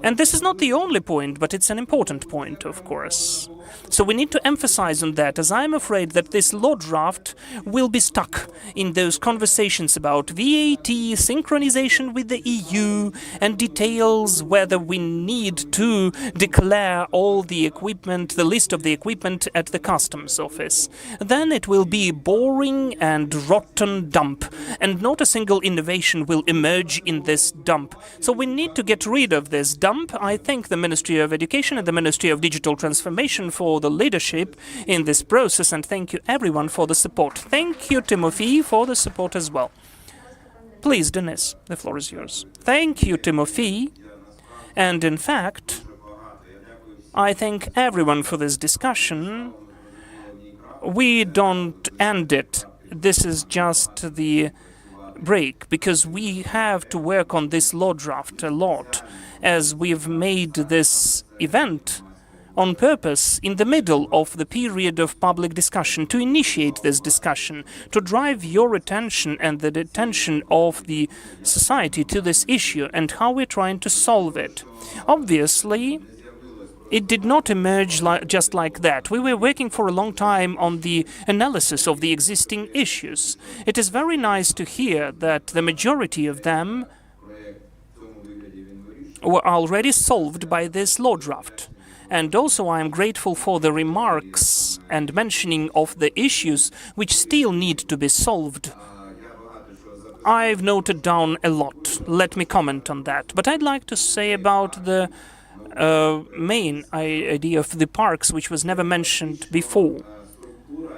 And this is not the only point, but it's an important point, of course. So we need to emphasize on that, as I'm afraid that this law draft will be stuck in those conversations about VAT, synchronization with the EU, and details whether we need to declare all the equipment, the list of the equipment at the customs office. Then it will be a boring and rotten dump, and not a single innovation will emerge in this dump. So we need to get rid of this dump. I thank the Ministry of Education and the Ministry of Digital Transformation for the leadership in this process, and thank you everyone for the support. Thank you, Timothy, for the support as well. Please, Denis, the floor is yours. Thank you, Timothy. And in fact, I thank everyone for this discussion. We don't end it. This is just the break, because we have to work on this law draft a lot, as we've made this event on purpose in the middle of the period of public discussion, to initiate this discussion, to drive your attention and the attention of the society to this issue and how we're trying to solve it. Obviously, it did not emerge just like that. We were working for a long time on the analysis of the existing issues. It is very nice to hear that the majority of them were already solved by this law draft. And also I am grateful for the remarks and mentioning of the issues which still need to be solved. I've noted down a lot. Let me comment on that. But I'd like to say about the main idea of the parks, which was never mentioned before.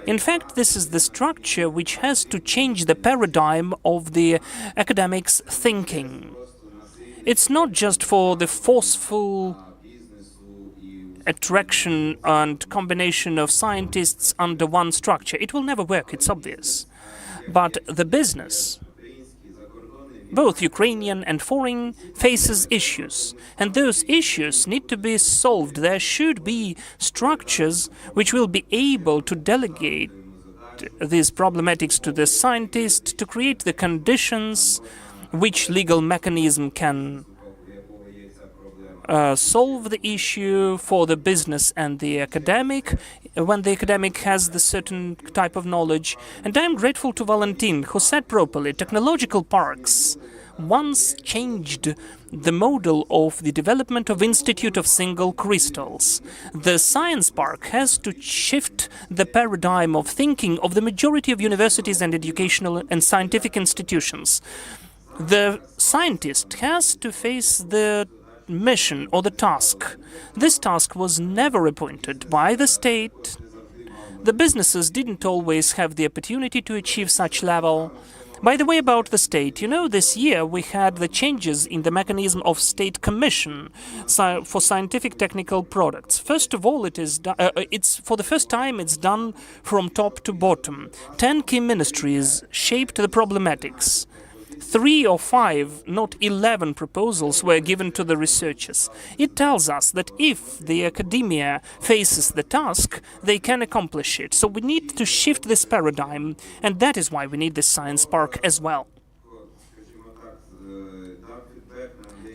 In fact, this is the structure which has to change the paradigm of the academics' thinking. It's not just for the forceful attraction and combination of scientists under one structure. It will never work, it's obvious. But the business, both Ukrainian and foreign, faces issues. And those issues need to be solved. There should be structures which will be able to delegate these problematics to the scientist, to create the conditions which legal mechanism can solve the issue for the business and the academic, when the academic has the certain type of knowledge. And I'm grateful to Valentin, who said properly, technological parks once changed the model of the development of Institute of Single Crystals. The Science Park has to shift the paradigm of thinking of the majority of universities and educational and scientific institutions. The scientist has to face the mission or the task. This task was never appointed by the state. The businesses didn't always have the opportunity to achieve such level. By the way, about the state, this year we had the changes in the mechanism of state commission for scientific technical products. First of all, it's for the first time it's done from top to bottom. 10 key ministries shaped the problematics. 3 or 5, not 11 proposals were given to the researchers. It tells us that if the academia faces the task, they can accomplish it. So we need to shift this paradigm, and that is why we need this science park as well.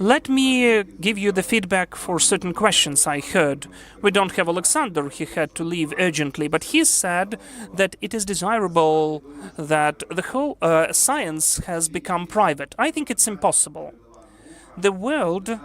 Let me give you the feedback for certain questions I heard. We don't have Alexander, he had to leave urgently, but he said that it is desirable that the whole science has become private. I think it's impossible. The world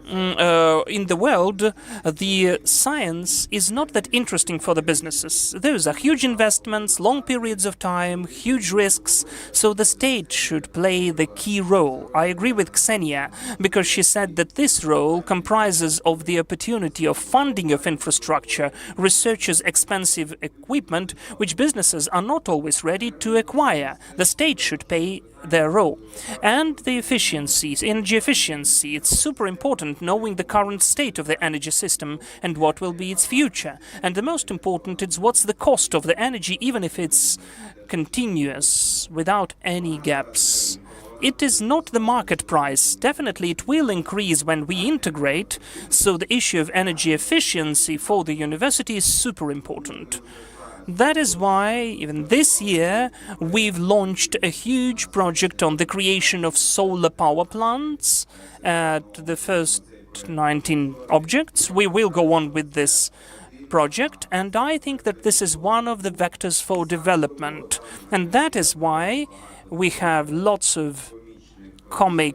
in the world, the science is not that interesting for the businesses. Those are huge investments, long periods of time, huge risks, so the state should play the key role. I agree with Ksenia, because she said that this role comprises of the opportunity of funding of infrastructure, researchers' expensive equipment, which businesses are not always ready to acquire. The state should pay their role. And the efficiency, energy efficiency, it's super important knowing the current state of the energy system and what will be its future. And the most important is what's the cost of the energy, even if it's continuous, without any gaps. It is not the market price. Definitely it will increase when we integrate, so the issue of energy efficiency for the university is super important. That is why, even this year, we've launched a huge project on the creation of solar power plants at the first 19 objects. We will go on with this project, and I think that this is one of the vectors for development. And that is why we have lots of comic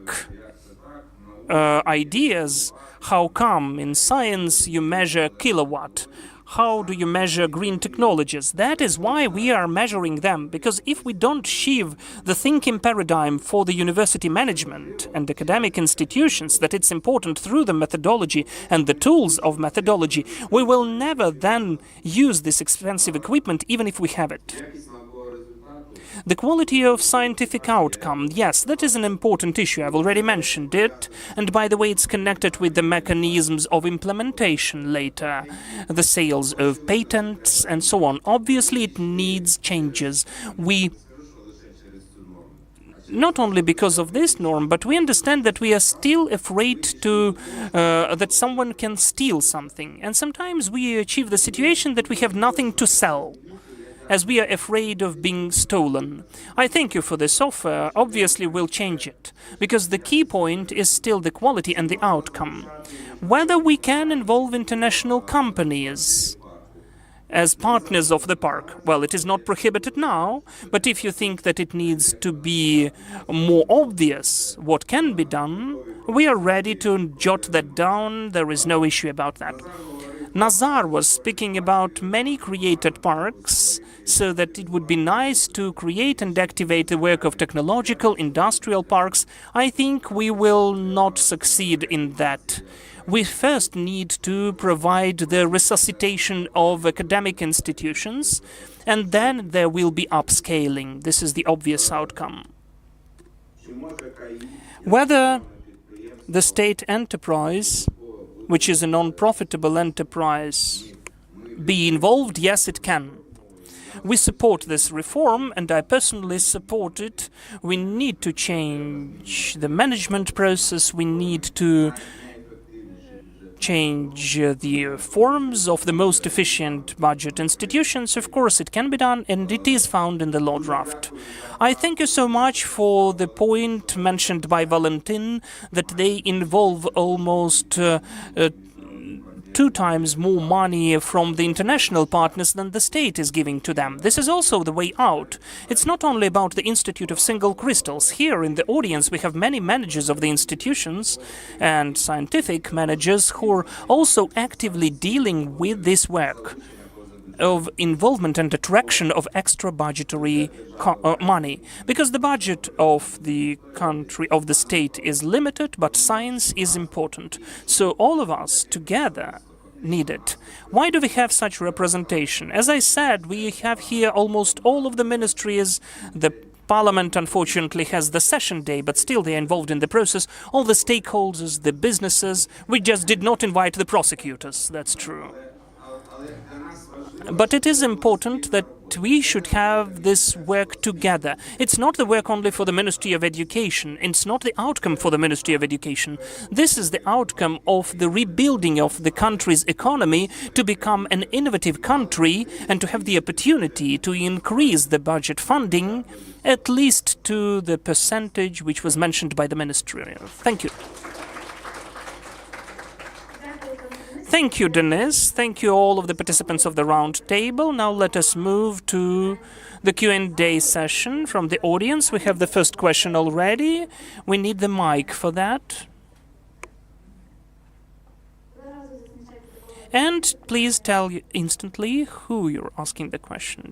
ideas. How come in science you measure kilowatt? How do you measure green technologies? That is why we are measuring them, because if we don't shift the thinking paradigm for the university management and academic institutions, that it's important through the methodology and the tools of methodology, we will never then use this expensive equipment, even if we have it. The quality of scientific outcome, yes, that is an important issue. I've already mentioned it. And by the way, it's connected with the mechanisms of implementation later, the sales of patents and so on. Obviously, it needs changes. Not only because of this norm, but we understand that we are still afraid that someone can steal something. And sometimes we achieve the situation that we have nothing to sell, as we are afraid of being stolen. I thank you for this offer. Obviously, we'll change it, because the key point is still the quality and the outcome. Whether we can involve international companies as partners of the park, well, it is not prohibited now, but if you think that it needs to be more obvious what can be done, we are ready to jot that down. There is no issue about that. Nazar was speaking about many created parks, so that it would be nice to create and activate the work of technological industrial parks. I think we will not succeed in that. We first need to provide the resuscitation of academic institutions, and then there will be upscaling. This is the obvious outcome. Whether the state enterprise, which is a non-profitable enterprise, be involved, yes, it can. We support this reform, and I personally support it. We need to change the management process. We need to change the forms of the most efficient budget institutions. Of course, it can be done, and it is found in the law draft. I thank you so much for the point mentioned by Valentin, that they involve almost 2 times more money from the international partners than the state is giving to them. This is also the way out. It's not only about the Institute of Single Crystals. Here in the audience we have many managers of the institutions and scientific managers who are also actively dealing with this work of involvement and attraction of extra budgetary money, because the budget of the country, of the state, is limited, but science is important. So all of us together need it. Why do we have such representation? As I said, we have here almost all of the ministries. The Parliament, unfortunately, has the session day, but still they are involved in the process. All the stakeholders, the businesses. We just did not invite the prosecutors, that's true. But it is important that we should have this work together. It's not the work only for the Ministry of Education. It's not the outcome for the Ministry of Education. This is the outcome of the rebuilding of the country's economy to become an innovative country and to have the opportunity to increase the budget funding at least to the percentage which was mentioned by the Ministry. Thank you. Thank you, Denis. Thank you, all of the participants of the round table. Now let us move to the Q&A session from the audience. We have the first question already. We need the mic for that. And please tell instantly who you're asking the question.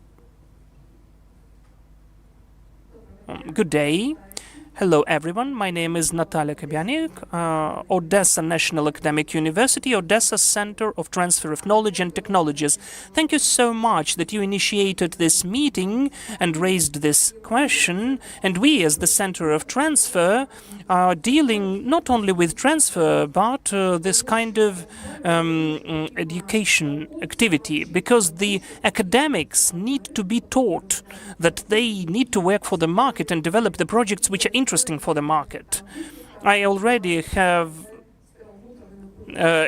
Good day. Hello, everyone. My name is Natalia Kabyanik, Odessa National Academic University, Odessa Center of Transfer of Knowledge and Technologies. Thank you so much that you initiated this meeting and raised this question. And we, as the Center of Transfer, are dealing not only with transfer, but this kind of education activity, because the academics need to be taught that they need to work for the market and develop the projects which are interesting for the market. I already have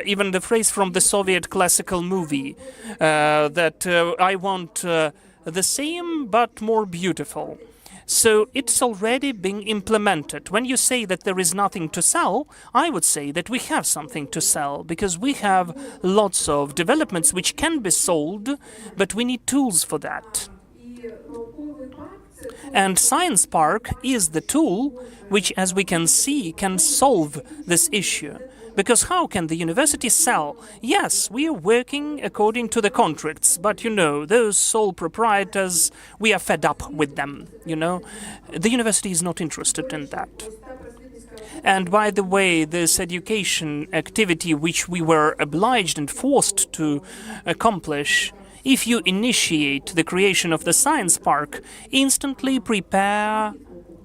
even the phrase from the Soviet classical movie that I want the same but more beautiful. So it's already being implemented. When you say that there is nothing to sell, I would say that we have something to sell, because we have lots of developments which can be sold, but we need tools for that. And Science Park is the tool which, as we can see, can solve this issue. Because how can the university sell? Yes, we are working according to the contracts, but you know, those sole proprietors, we are fed up with them, you know. The university is not interested in that. And by the way, this education activity which we were obliged and forced to accomplish, if you initiate the creation of the Science Park, instantly prepare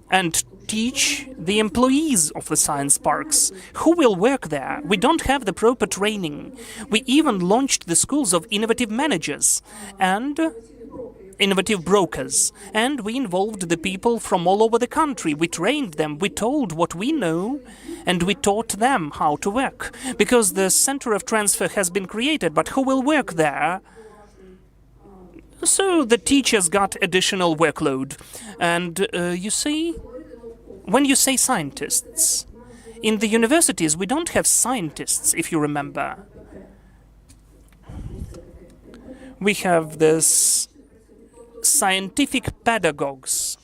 and teach the employees of the science parks who will work there. We don't have the proper training. We even launched the schools of innovative managers and innovative brokers, and we involved the people from all over the country. We trained them, we told what we know, and we taught them how to work. Because the center of transfer has been created, but who will work there? So the teachers got additional workload. And you see, when you say scientists, in the universities we don't have scientists, if you remember. We have this scientific pedagogues.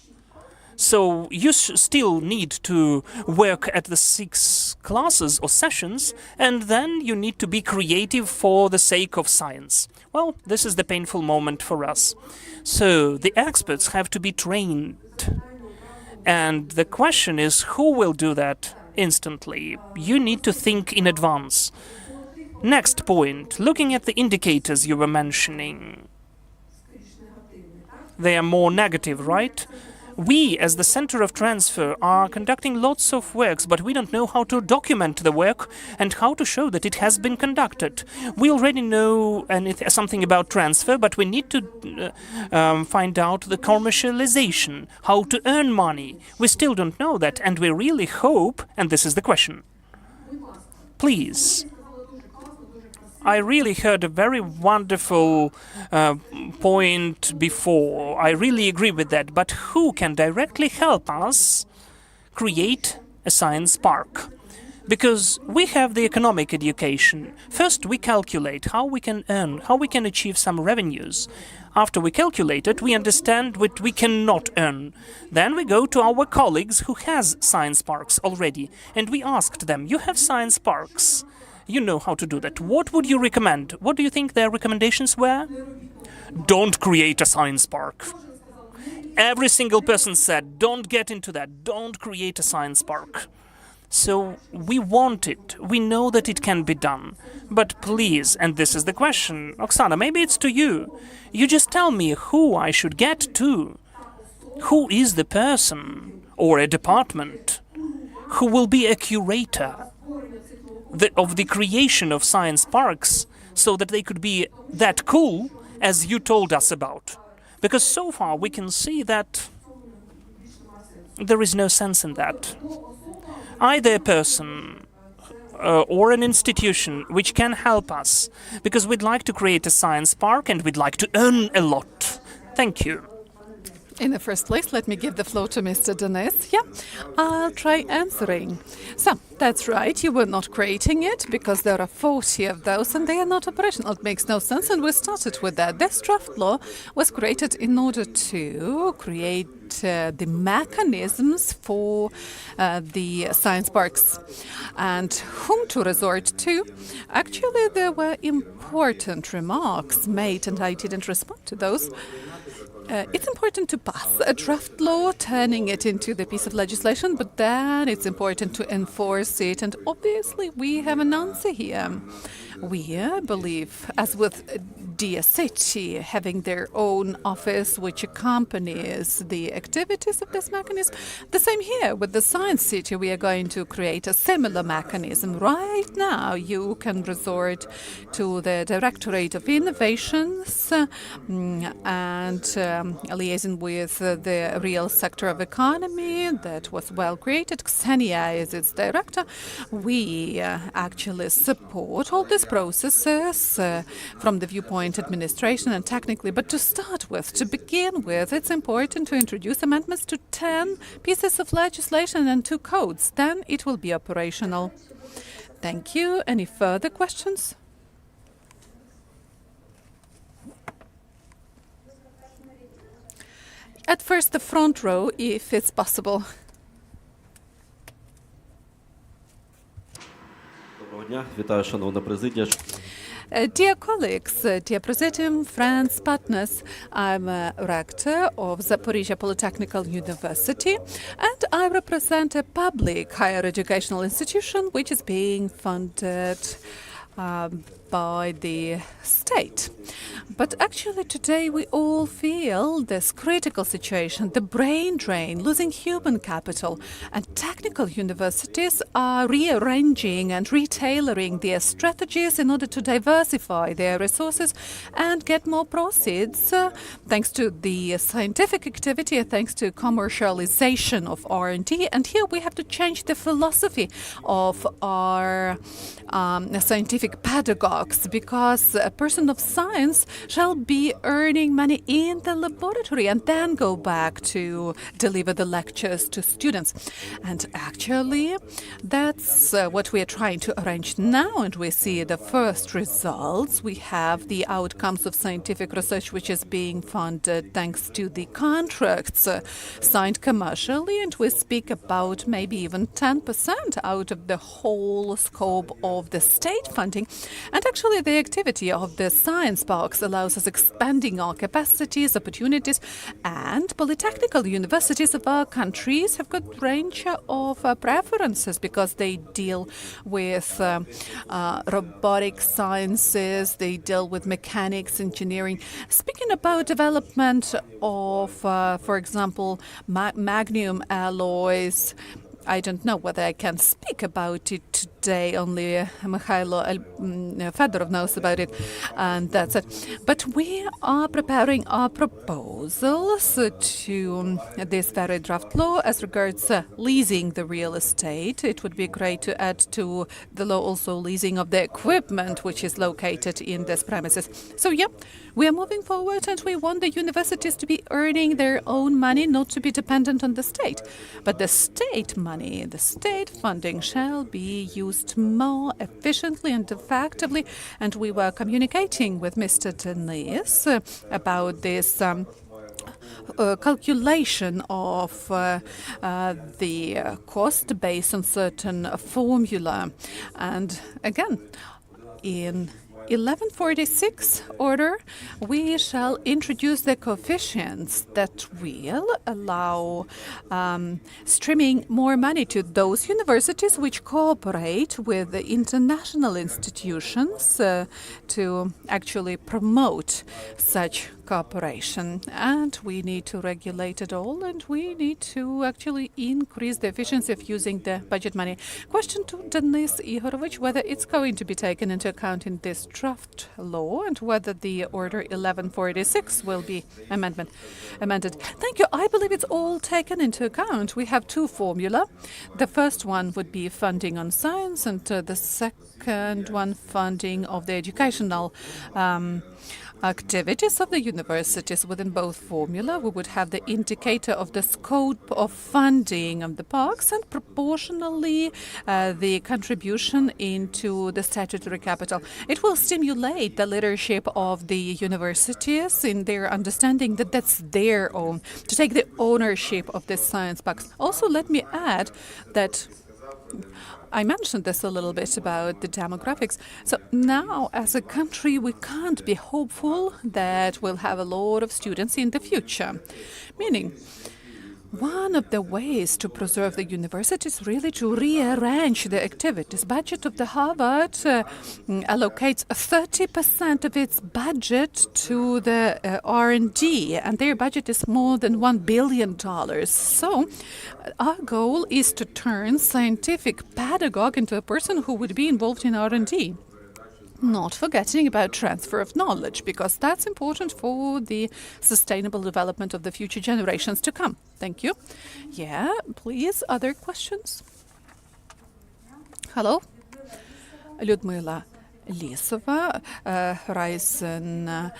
So you still need to work at the 6 classes or sessions, and then you need to be creative for the sake of science. Well, this is the painful moment for us. So the experts have to be trained. And the question is, who will do that instantly? You need to think in advance. Next point, looking at the indicators you were mentioning. They are more negative, right? We, as the center of transfer, are conducting lots of works, but we don't know how to document the work and how to show that it has been conducted. We already know something about transfer, but we need to find out the commercialization, how to earn money. We still don't know that, and we really hope, and this is the question. Please. I really heard a very wonderful point before. I really agree with that. But who can directly help us create a science park? Because we have the economic education. First, we calculate how we can earn, how we can achieve some revenues. After we calculate it, we understand what we cannot earn. Then we go to our colleagues who has science parks already, and we asked them, you have science parks. You know how to do that. What would you recommend? What do you think their recommendations were? Don't create a science park. Every single person said, don't get into that. Don't create a science park. So we want it. We know that it can be done. But please, and this is the question, Oksana, maybe it's to you. You just tell me who I should get to. Who is the person or a department who will be a curator of the creation of science parks so that they could be that cool as you told us about? Because so far we can see that there is no sense in that. Either a person or an institution which can help us, because we'd like to create a science park and we'd like to earn a lot. Thank you. In the first place, let me give the floor to Mr. Denis. Yeah, I'll try answering. So, that's right, you were not creating it because there are 40 of those and they are not operational. It makes no sense, and we started with that. This draft law was created in order to create the mechanisms for the science parks and whom to resort to. Actually, there were important remarks made and I didn't respond to those. It's important to pass a draft law, turning it into the piece of legislation, but then it's important to enforce it. And obviously, we have an answer here. We believe, as with Dear City, having their own office which accompanies the activities of this mechanism. The same here with the Science City. We are going to create a similar mechanism. Right now, you can resort to the Directorate of Innovations and liaison with the real sector of economy that was well created. Ksenia is its director. We actually support all these processes from the viewpoint administration and technically, but to begin with, it's important to introduce amendments to 10 pieces of legislation and 2 codes. Then it will be operational. Thank you. Any further questions? At first, the front row, if it's possible. Доброго дня, вітаю, шановна президія. Dear colleagues, dear Presidium, friends, partners, I'm a rector of Zaporizhia Polytechnical University and I represent a public higher educational institution which is being funded by the state. But actually today we all feel this critical situation, the brain drain, losing human capital, and technical universities are rearranging and retailoring their strategies in order to diversify their resources and get more proceeds thanks to the scientific activity, thanks to commercialization of R&D. And here we have to change the philosophy of our scientific pedagogues, because a person of science shall be earning money in the laboratory and then go back to deliver the lectures to students. And actually, that's what we are trying to arrange now, and we see the first results. We have the outcomes of scientific research which is being funded thanks to the contracts signed commercially, and we speak about maybe even 10% out of the whole scope of the state funding. And actually, the activity of the science parks allows us expanding our capacities, opportunities, and polytechnical universities of our countries have got range of preferences because they deal with robotic sciences, they deal with mechanics, engineering. Speaking about development of, for example, magnesium alloys, I don't know whether I can speak about it today only Mikhailo Fedorov knows about it, and that's it. But we are preparing our proposals to this very draft law as regards leasing the real estate. It would be great to add to the law also leasing of the equipment which is located in this premises. So yeah, we are moving forward, and we want the universities to be earning their own money, not to be dependent on the state. But the state money, the state funding shall be used more efficiently and effectively. And we were communicating with Mr. Denis about this calculation of the cost based on certain formula. And again, in 1146 order, we shall introduce the coefficients that will allow streaming more money to those universities which cooperate with the international institutions to actually promote such cooperation. And we need to regulate it all, and we need to actually increase the efficiency of using the budget money. Question to Denis Igorovich, whether it's going to be taken into account in this draft law, and whether the order 1146 will be amended. Thank you. I believe it's all taken into account. We have two formula. The first one would be funding on science, and the second one funding of the educational activities of the universities. Within both formula, we would have the indicator of the scope of funding of the parks, and proportionally the contribution into the statutory capital. It will stimulate the leadership of the universities in their understanding that that's their own, to take the ownership of the science parks. Also, let me add that I mentioned this a little bit about the demographics. So now, as a country, we can't be hopeful that we'll have a lot of students in the future. Meaning, one of the ways to preserve the university is really to rearrange the activities. Budget of the Harvard allocates 30% of its budget to the R&D, and their budget is more than $1 billion. So our goal is to turn scientific pedagogue into a person who would be involved in R&D. Not forgetting about transfer of knowledge, because that's important for the sustainable development of the future generations to come. Thank you. Yeah, please, other questions? Hello? Людмила Lisova, Horizon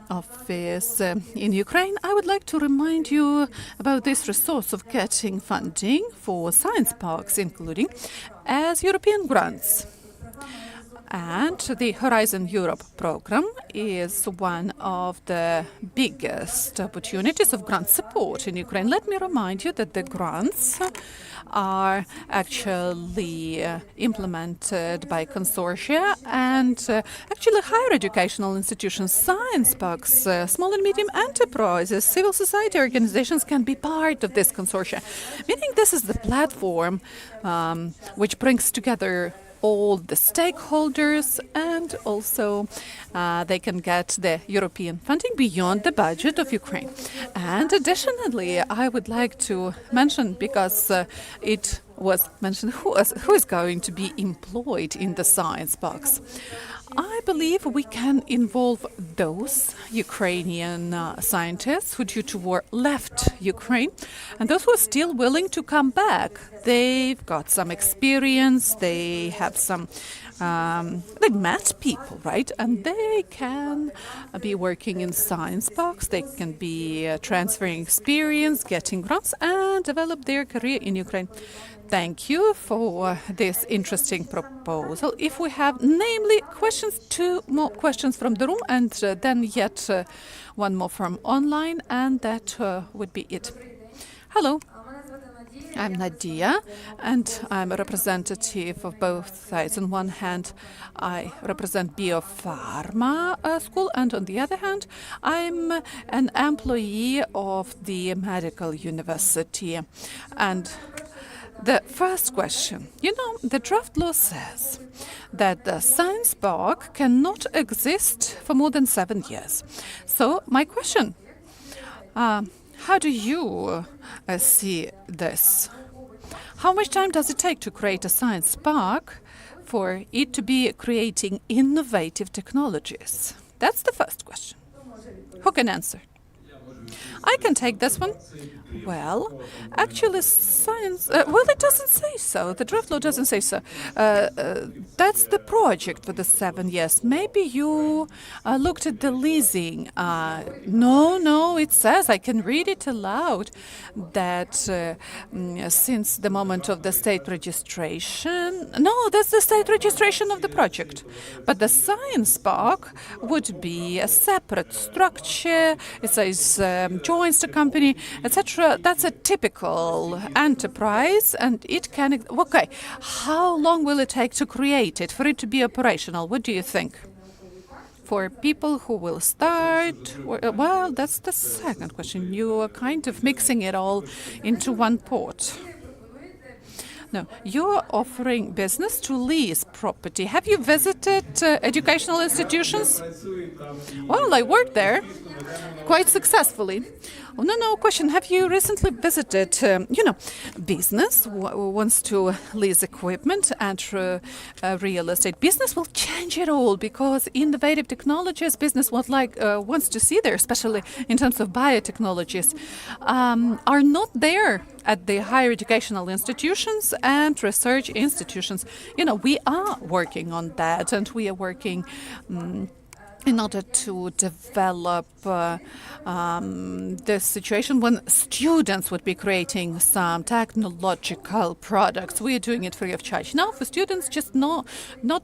office in Ukraine. I would like to remind you about this resource of getting funding for science parks, including as European grants. And the Horizon Europe program is one of the biggest opportunities of grant support in Ukraine. Let me remind you that the grants are actually implemented by consortia and actually higher educational institutions, science parks, small and medium enterprises, civil society organizations can be part of this consortia. Meaning this is the platform which brings together all the stakeholders, and also they can get the European funding beyond the budget of Ukraine. And additionally, I would like to mention, because it was mentioned, who is going to be employed in the science parks. I believe we can involve those Ukrainian scientists who, due to war, left Ukraine, and those who are still willing to come back. They've got some experience, they have some, they met people, right? And they can be working in science parks, they can be transferring experience, getting grants, and develop their career in Ukraine. Thank you for this interesting proposal. If we have, namely, questions, 2 more questions from the room, and then yet one more from online, and that would be it. Hello. I'm Nadia, and I'm a representative of both sides. On one hand, I represent Biopharma School, and on the other hand, I'm an employee of the medical university. And the first question, the draft law says that the science park cannot exist for more than 7 years. So my question, how do you see this? How much time does it take to create a science park for it to be creating innovative technologies? That's the first question. Who can answer? I can take this one. Well, actually, science... well, it doesn't say so. The draft law doesn't say so. That's the project for the 7 years. Maybe you looked at the leasing. No, it says, I can read it aloud, that since the moment of the state registration... No, that's the state registration of the project. But the science park would be a separate structure. It says joins the company, etc. That's a typical enterprise, and it can... Okay, how long will it take to create it, for it to be operational? What do you think? For people who will start... Well, that's the second question. You are kind of mixing it all into one pot. No, you're offering business to lease property. Have you visited educational institutions? Well, I worked there quite successfully. Oh, no, question. Have you recently visited, business wants to lease equipment and real estate. Business will change it all because innovative technologies business wants to see there, especially in terms of biotechnologies, are not there at the higher educational institutions and research institutions. We are working on that, and we are working in order to develop this situation when students would be creating some technological products. We are doing it free of charge. Now, for students, just not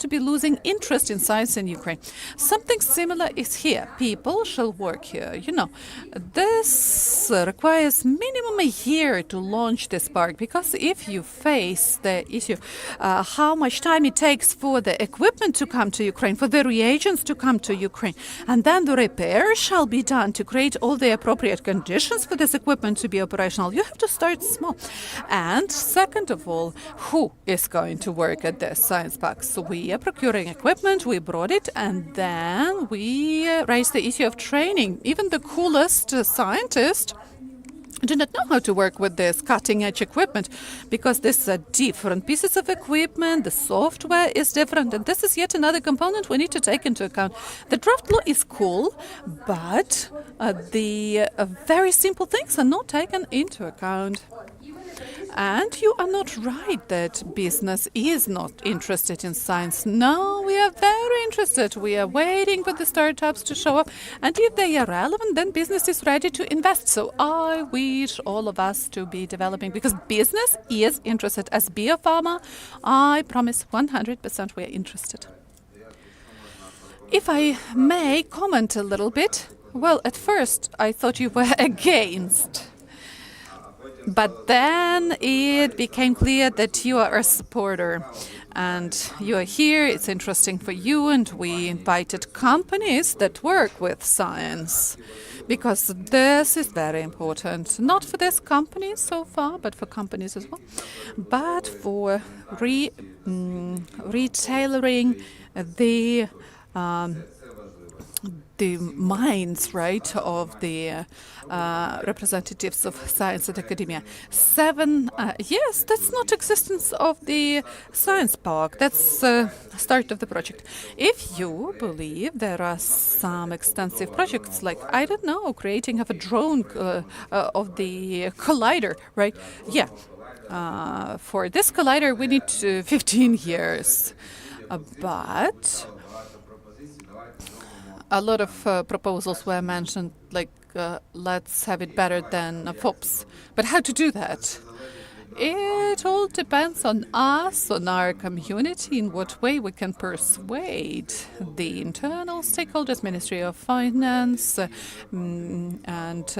to be losing interest in science in Ukraine. Something similar is here. People shall work here. This requires minimum a year to launch this park, because if you face the issue, how much time it takes for the equipment to come to Ukraine, for the reagents to come to Ukraine, and then the repair shall be done to create all the appropriate conditions for this equipment to be operational. You have to start small. And second of all, who is going to work at the science park? So we are procuring equipment, we brought it, and then we raised the issue of training. Even the coolest scientists do not know how to work with this cutting-edge equipment, because these are different pieces of equipment, the software is different, and this is yet another component we need to take into account. The draft law is cool, but the very simple things are not taken into account. And you are not right that business is not interested in science. No, we are very interested. We are waiting for the startups to show up. And if they are relevant, then business is ready to invest. So I wish all of us to be developing, because business is interested. As biopharma, I promise 100% we are interested. If I may comment a little bit, well, at first I thought you were against. But then it became clear that you are a supporter and you are here, it's interesting for you, and we invited companies that work with science, because this is very important, not for this company so far, but for companies as well, but for retailoring the minds, right, of the representatives of science and academia. 7 years, that's not existence of the science park. That's start of the project. If you believe there are some extensive projects, like, I don't know, creating of a drone of the collider, right? Yeah. For this collider, we need 15 years. But a lot of proposals were mentioned, like let's have it better than FOPs. But how to do that? It all depends on us, on our community, in what way we can persuade the internal stakeholders, Ministry of Finance, and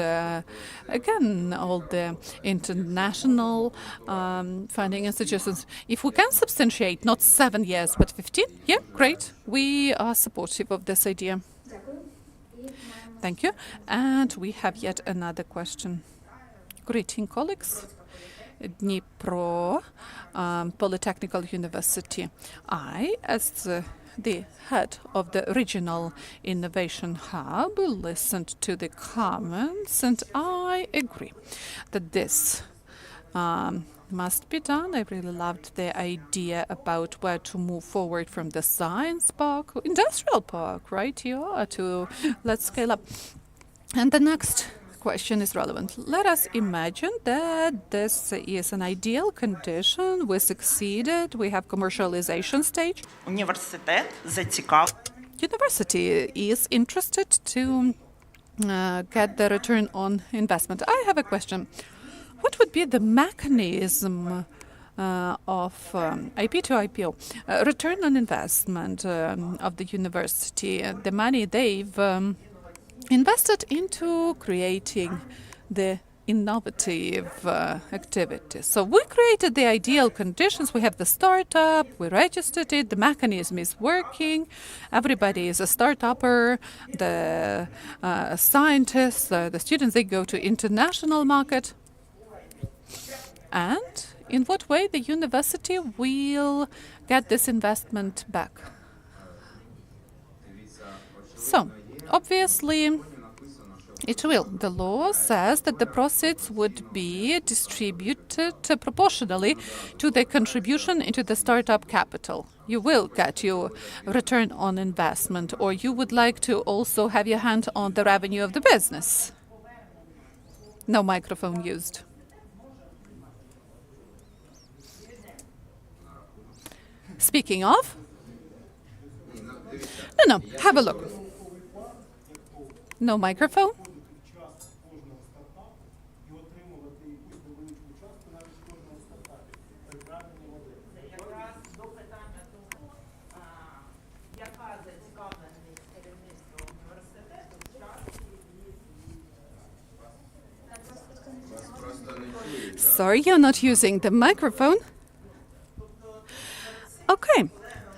again, all the international funding institutions. If we can substantiate not 7 years, but 15, yeah, great. We are supportive of this idea. Thank you. And we have yet another question. Greeting, colleagues. Dnipro Polytechnical University. I, as the head of the Regional Innovation Hub, listened to the comments, and I agree that this must be done. I really loved the idea about where to move forward from the science park, industrial park, right? Yeah, to let's scale up. And the next question is relevant. Let us imagine that this is an ideal condition. We succeeded. We have commercialization stage. University is interested to get the return on investment. I have a question. What would be the mechanism of IP to IPO, return on investment of the university, the money they've invested into creating the innovative activities? So we created the ideal conditions. We have the startup, we registered it, the mechanism is working, everybody is a startupper, the scientists, the students, they go to international market. And in what way the university will get this investment back? So, obviously, it will. The law says that the proceeds would be distributed proportionally to the contribution into the startup capital. You will get your return on investment, or you would like to also have your hand on the revenue of the business. No microphone used. Speaking of, no, have a look. No microphone. Sorry, you're not using the microphone. Okay,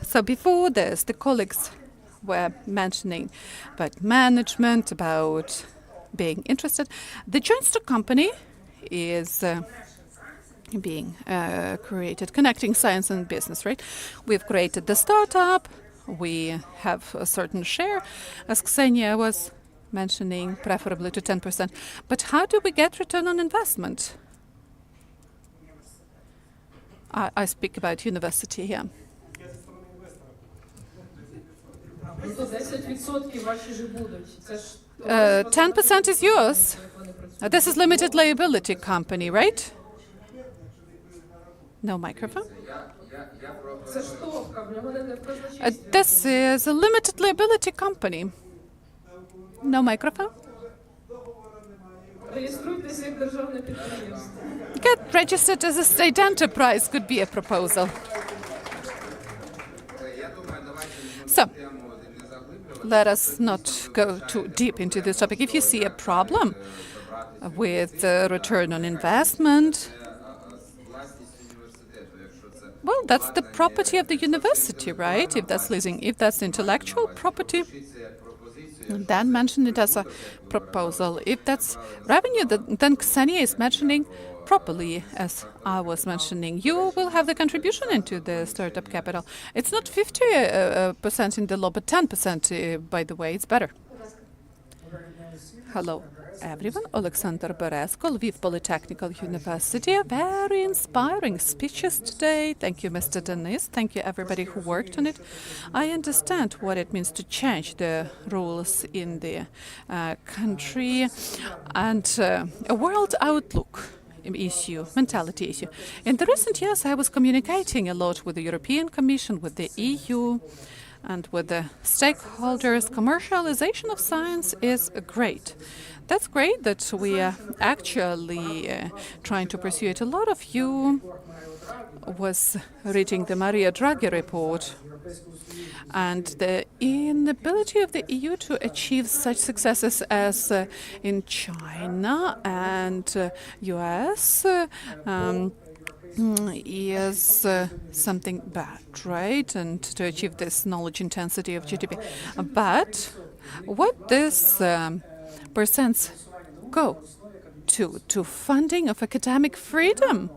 so before this, the colleagues were mentioning about management, about being interested. The joint stock company is being created, connecting science and business, right? We've created the startup, we have a certain share, as Ksenia was mentioning, preferably to 10%. But how do we get return on investment? I speak about university here. 10% is yours. This is limited liability company, right? No microphone. This is a limited liability company. No microphone. Get registered as a state enterprise could be a proposal. So, let us not go too deep into this topic. If you see a problem with return on investment, well, that's the property of the university, right? If that's leasing, if that's intellectual property, then mention it as a proposal. If that's revenue, then Ksenia is mentioning properly, as I was mentioning. You will have the contribution into the startup capital. It's not 50% in the law, but 10%, by the way. It's better. Hello, everyone. Alexander Beresko, Lviv Polytechnical University. Very inspiring speeches today. Thank you, Mr. Denis. Thank you, everybody who worked on it. I understand what it means to change the rules in the country and a world outlook issue, mentality issue. In the recent years, I was communicating a lot with the European Commission, with the EU, and with the stakeholders. Commercialization of science is great. That's great that we are actually trying to pursue it. A lot of you was reading the Maria Draghi report and the inability of the EU to achieve such successes as in China and US is something bad, right? And to achieve this knowledge intensity of GDP. But what this percents go to funding of academic freedom.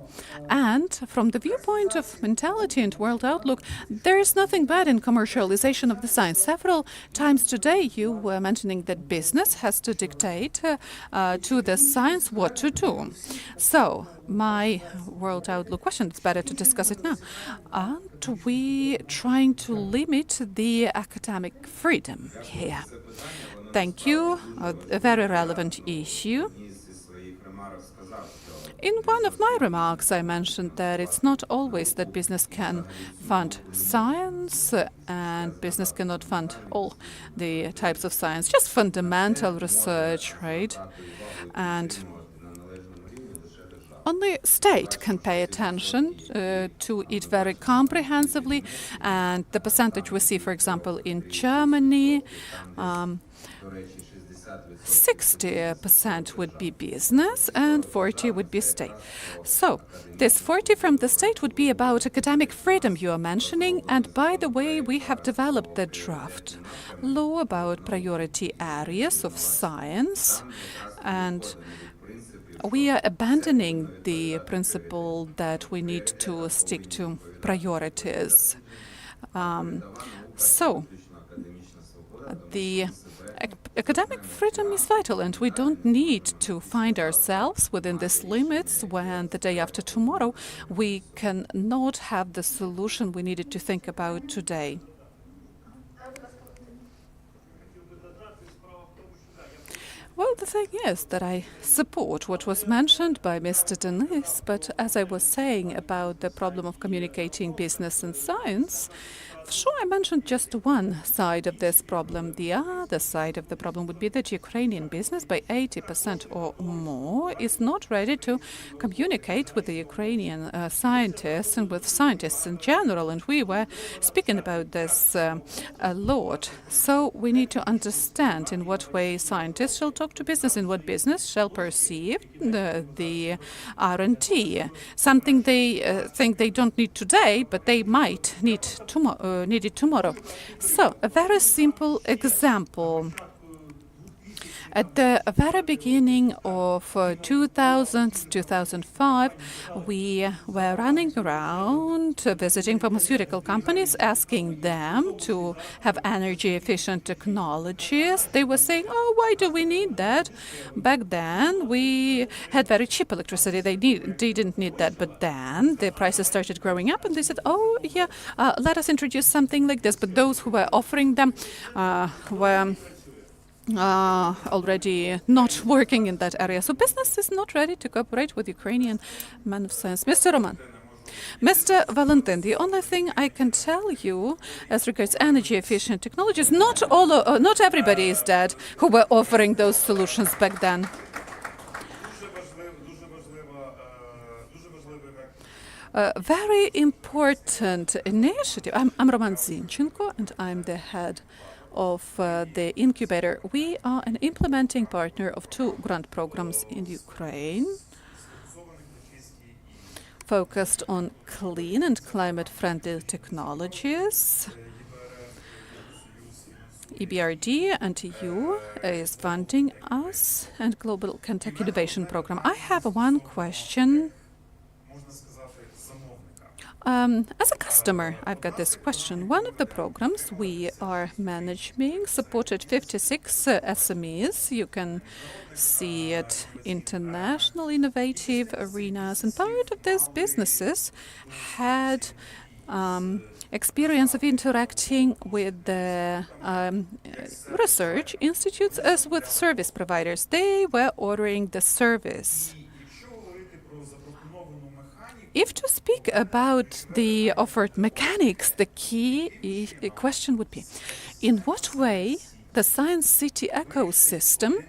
And from the viewpoint of mentality and world outlook, there is nothing bad in commercialization of the science. Several times today you were mentioning that business has to dictate to the science what to do. So my world outlook question, it's better to discuss it now. Aren't we trying to limit the academic freedom here? Thank you. A very relevant issue. In one of my remarks, I mentioned that it's not always that business can fund science, and business cannot fund all the types of science, just fundamental research, right? And only state can pay attention to it very comprehensively, and the percentage we see, for example, in Germany, 60% would be business and 40% would be state. So this 40% from the state would be about academic freedom you are mentioning. And by the way, we have developed the draft law about priority areas of science, and we are abandoning the principle that we need to stick to priorities. So the academic freedom is vital, and we don't need to find ourselves within these limits when the day after tomorrow we cannot have the solution we needed to think about today. Well, the thing is that I support what was mentioned by Mr. Denis, but as I was saying about the problem of communicating business and science, sure, I mentioned just one side of this problem. The other side of the problem would be that Ukrainian business, by 80% or more, is not ready to communicate with the Ukrainian scientists and with scientists in general. And we were speaking about this a lot. So we need to understand in what way scientists shall talk to business, in what business shall perceive the R&D. Something they think they don't need today, but they might need tomorrow. Needed tomorrow. So, a very simple example. At the very beginning of 2005, we were running around visiting pharmaceutical companies, asking them to have energy-efficient technologies. They were saying, oh, why do we need that? Back then, we had very cheap electricity. They didn't need that. But then the prices started growing up, and they said, oh, yeah, let us introduce something like this. But those who were offering them were already not working in that area. So business is not ready to cooperate with Ukrainian men of science. Mr. Roman. Mr. Valentin, the only thing I can tell you as regards energy-efficient technologies, not everybody is dead who were offering those solutions back then. Very important initiative. I'm Roman Zinchenko, and I'm the head of the incubator. We are an implementing partner of 2 grant programs in Ukraine, focused on clean and climate-friendly technologies. EBRD and EU is funding us, and Global Contact Innovation Program. I have one question. As a customer, I've got this question. One of the programs we are managing supported 56 SMEs. You can see it international innovative arenas, and part of these businesses had experience of interacting with the research institutes as with service providers. They were ordering the service. If to speak about the offered mechanics, the key question would be, in what way the Science City ecosystem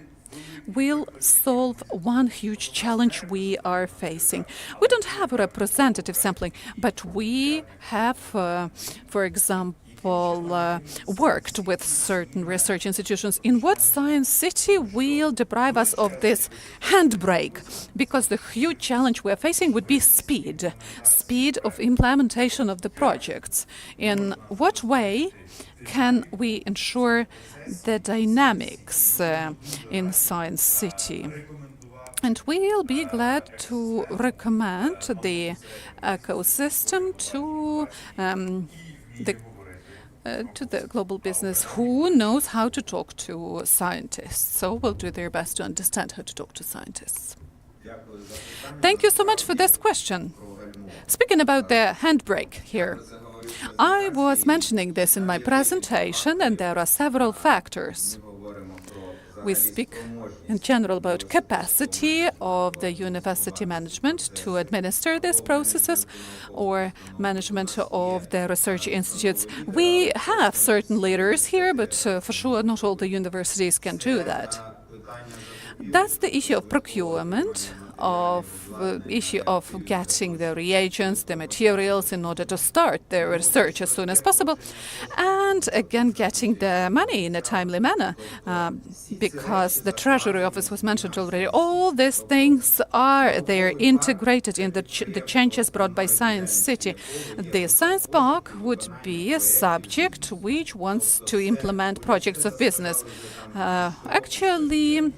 will solve one huge challenge we are facing? We don't have a representative sampling, but we have, for example, example, worked with certain research institutions, in what science city will deprive us of this handbrake? Because the huge challenge we're facing would be speed of implementation of the projects. In what way can we ensure the dynamics in Science City? And we'll be glad to recommend the ecosystem to the global business who knows how to talk to scientists. So we'll do their best to understand how to talk to scientists. Thank you so much for this question. Speaking about the handbrake here, I was mentioning this in my presentation, and there are several factors. We speak in general about capacity of the university management to administer these processes or management of the research institutes. We have certain leaders here, but for sure not all the universities can do that. That's the issue of procurement, issue of getting the reagents, the materials in order to start the research as soon as possible, and again getting the money in a timely manner, because the Treasury Office was mentioned already. All these things they're integrated in the changes brought by Science City. The Science Park would be a subject which wants to implement projects of business. Actually,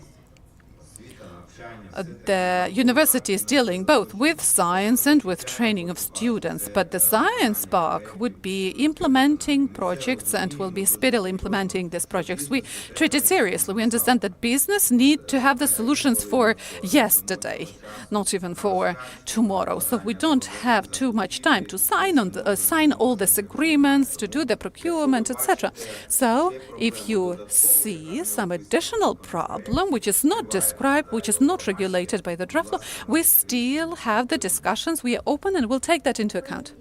the university is dealing both with science and with training of students, but the Science Park would be implementing projects and will be speedily implementing these projects. We treat it seriously. We understand that business need to have the solutions for yesterday, not even for tomorrow. So we don't have too much time to sign all these agreements, to do the procurement, etc. So if you see some additional problem which is not described, which is not regulated by the draft law, we still have the discussions. We are open and we'll take that into account.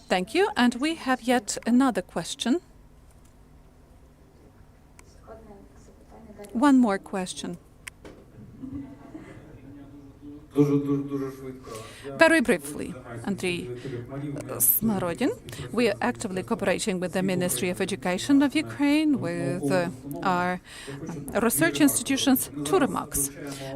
Thank you. And we have yet another question. One more question. Very briefly, Andriy Smarodin. We are actively cooperating with the Ministry of Education of Ukraine, with our research institutions. Two remarks.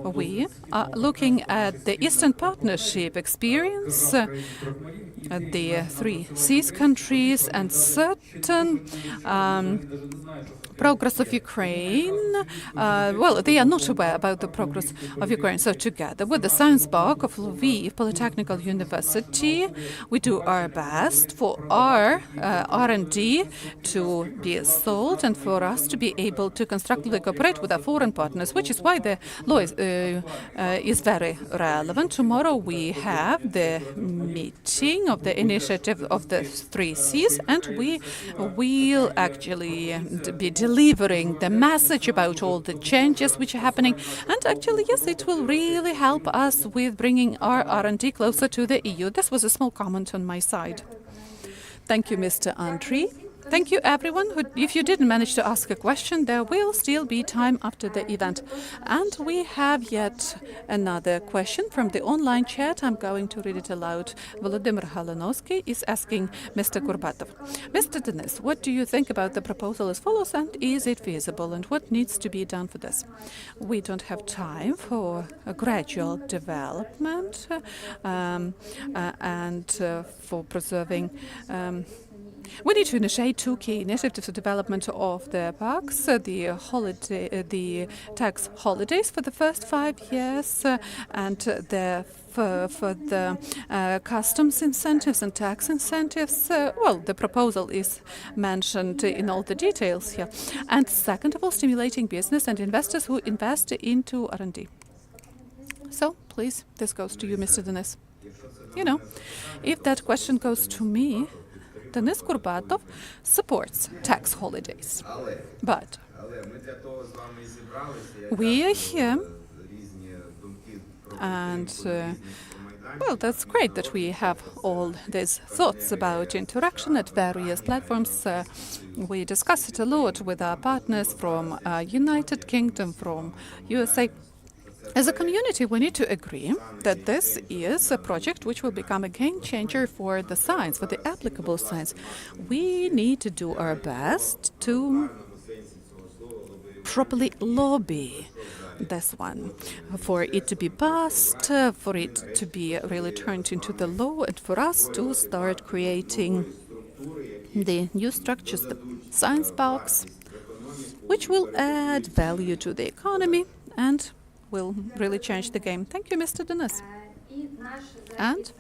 We are looking at the Eastern Partnership experience, the 3 Cs countries, and certain progress of Ukraine. Well, they are not aware about the progress of Ukraine. So together with the Science Park of Lviv Polytechnical University, we do our best for our R&D to be sold and for us to be able to constructively cooperate with our foreign partners, which is why the law is very relevant. Tomorrow we have the meeting of the initiative of the 3 Cs, and we will actually be delivering the message about all the changes which are happening. And actually, yes, it will really help us with bringing our R&D closer to the EU. This was a small comment on my side. Thank you, Mr. Andriy. Thank you, everyone. If you didn't manage to ask a question, there will still be time after the event. And we have yet another question from the online chat. I'm going to read it aloud. Volodymyr Halanovsky is asking Mr. Kurbatov. Mr. Denis, what do you think about the proposal as follows, and is it feasible, and what needs to be done for this? We don't have time for a gradual development and for preserving we need to initiate 2 key initiatives for development of the parks, the tax holidays for the first 5 years, and for the customs incentives and tax incentives. Well, the proposal is mentioned in all the details here. And second of all, stimulating business and investors who invest into R&D. So, please, this goes to you, Mr. Denis. You know, if that question goes to me, Denis Kurbatov supports tax holidays. But we are here, and well, that's great that we have all these thoughts about interaction at various platforms. We discuss it a lot with our partners from United Kingdom, from USA. As a community, we need to agree that this is a project which will become a game changer for the science, for the applicable science. We need to do our best to properly lobby this one, for it to be passed, for it to be really turned into the law, and for us to start creating the new structures, the science box, which will add value to the economy and will really change the game. Thank you, Mr. Denis. And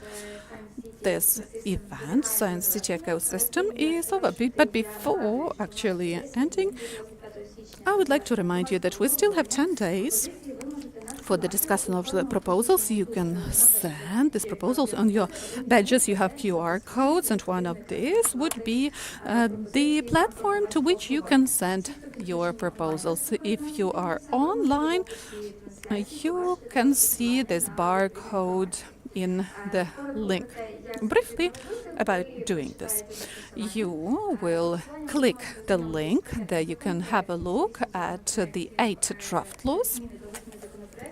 this event, Science City Ecosystem, is over. But before actually ending, I would like to remind you that we still have 10 days for the discussion of the proposals. You can send these proposals on your badges. You have QR codes, and one of these would be the platform to which you can send your proposals. If you are online, you can see this barcode in the link. Briefly about doing this. You will click the link. There you can have a look at the 8 draft laws.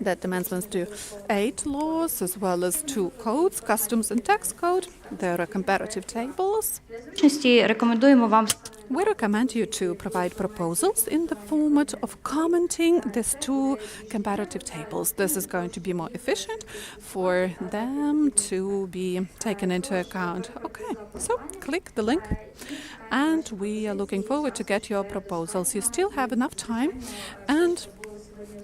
That amendments to 8 laws, as well as 2 codes, customs and tax code. There are comparative tables. Рекомендуємо вам We recommend you to provide proposals in the format of commenting these 2 comparative tables. This is going to be more efficient for them to be taken into account. Okay, so click the link, and we are looking forward to get your proposals. You still have enough time, and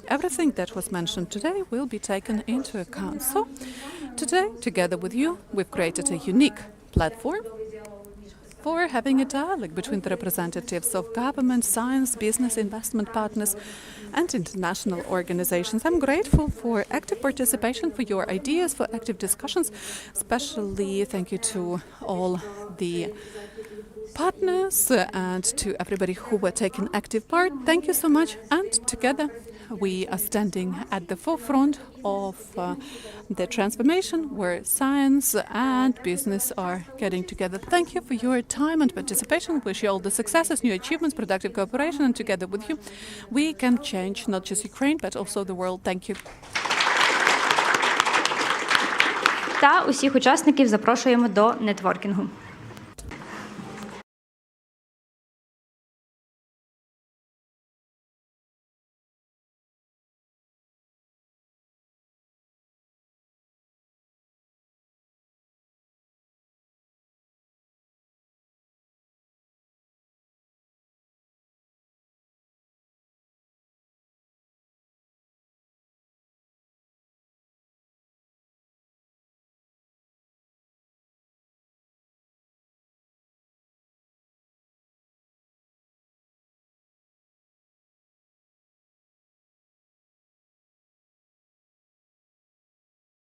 everything that was mentioned today will be taken into account. So today, together with you, we've created a unique platform for having a dialogue between the representatives of government, science, business, investment partners, and international organizations. I'm grateful for active participation, for your ideas, for active discussions. Especially thank you to all the partners and to everybody who were taking active part. Thank you so much. And together we are standing at the forefront of the transformation where science and business are getting together. Thank you for your time and participation. Wish you all the successes, new achievements, productive cooperation, and together with you, we can change not just Ukraine, but also the world. Thank you. Та усіх учасників запрошуємо до нетворкінгу.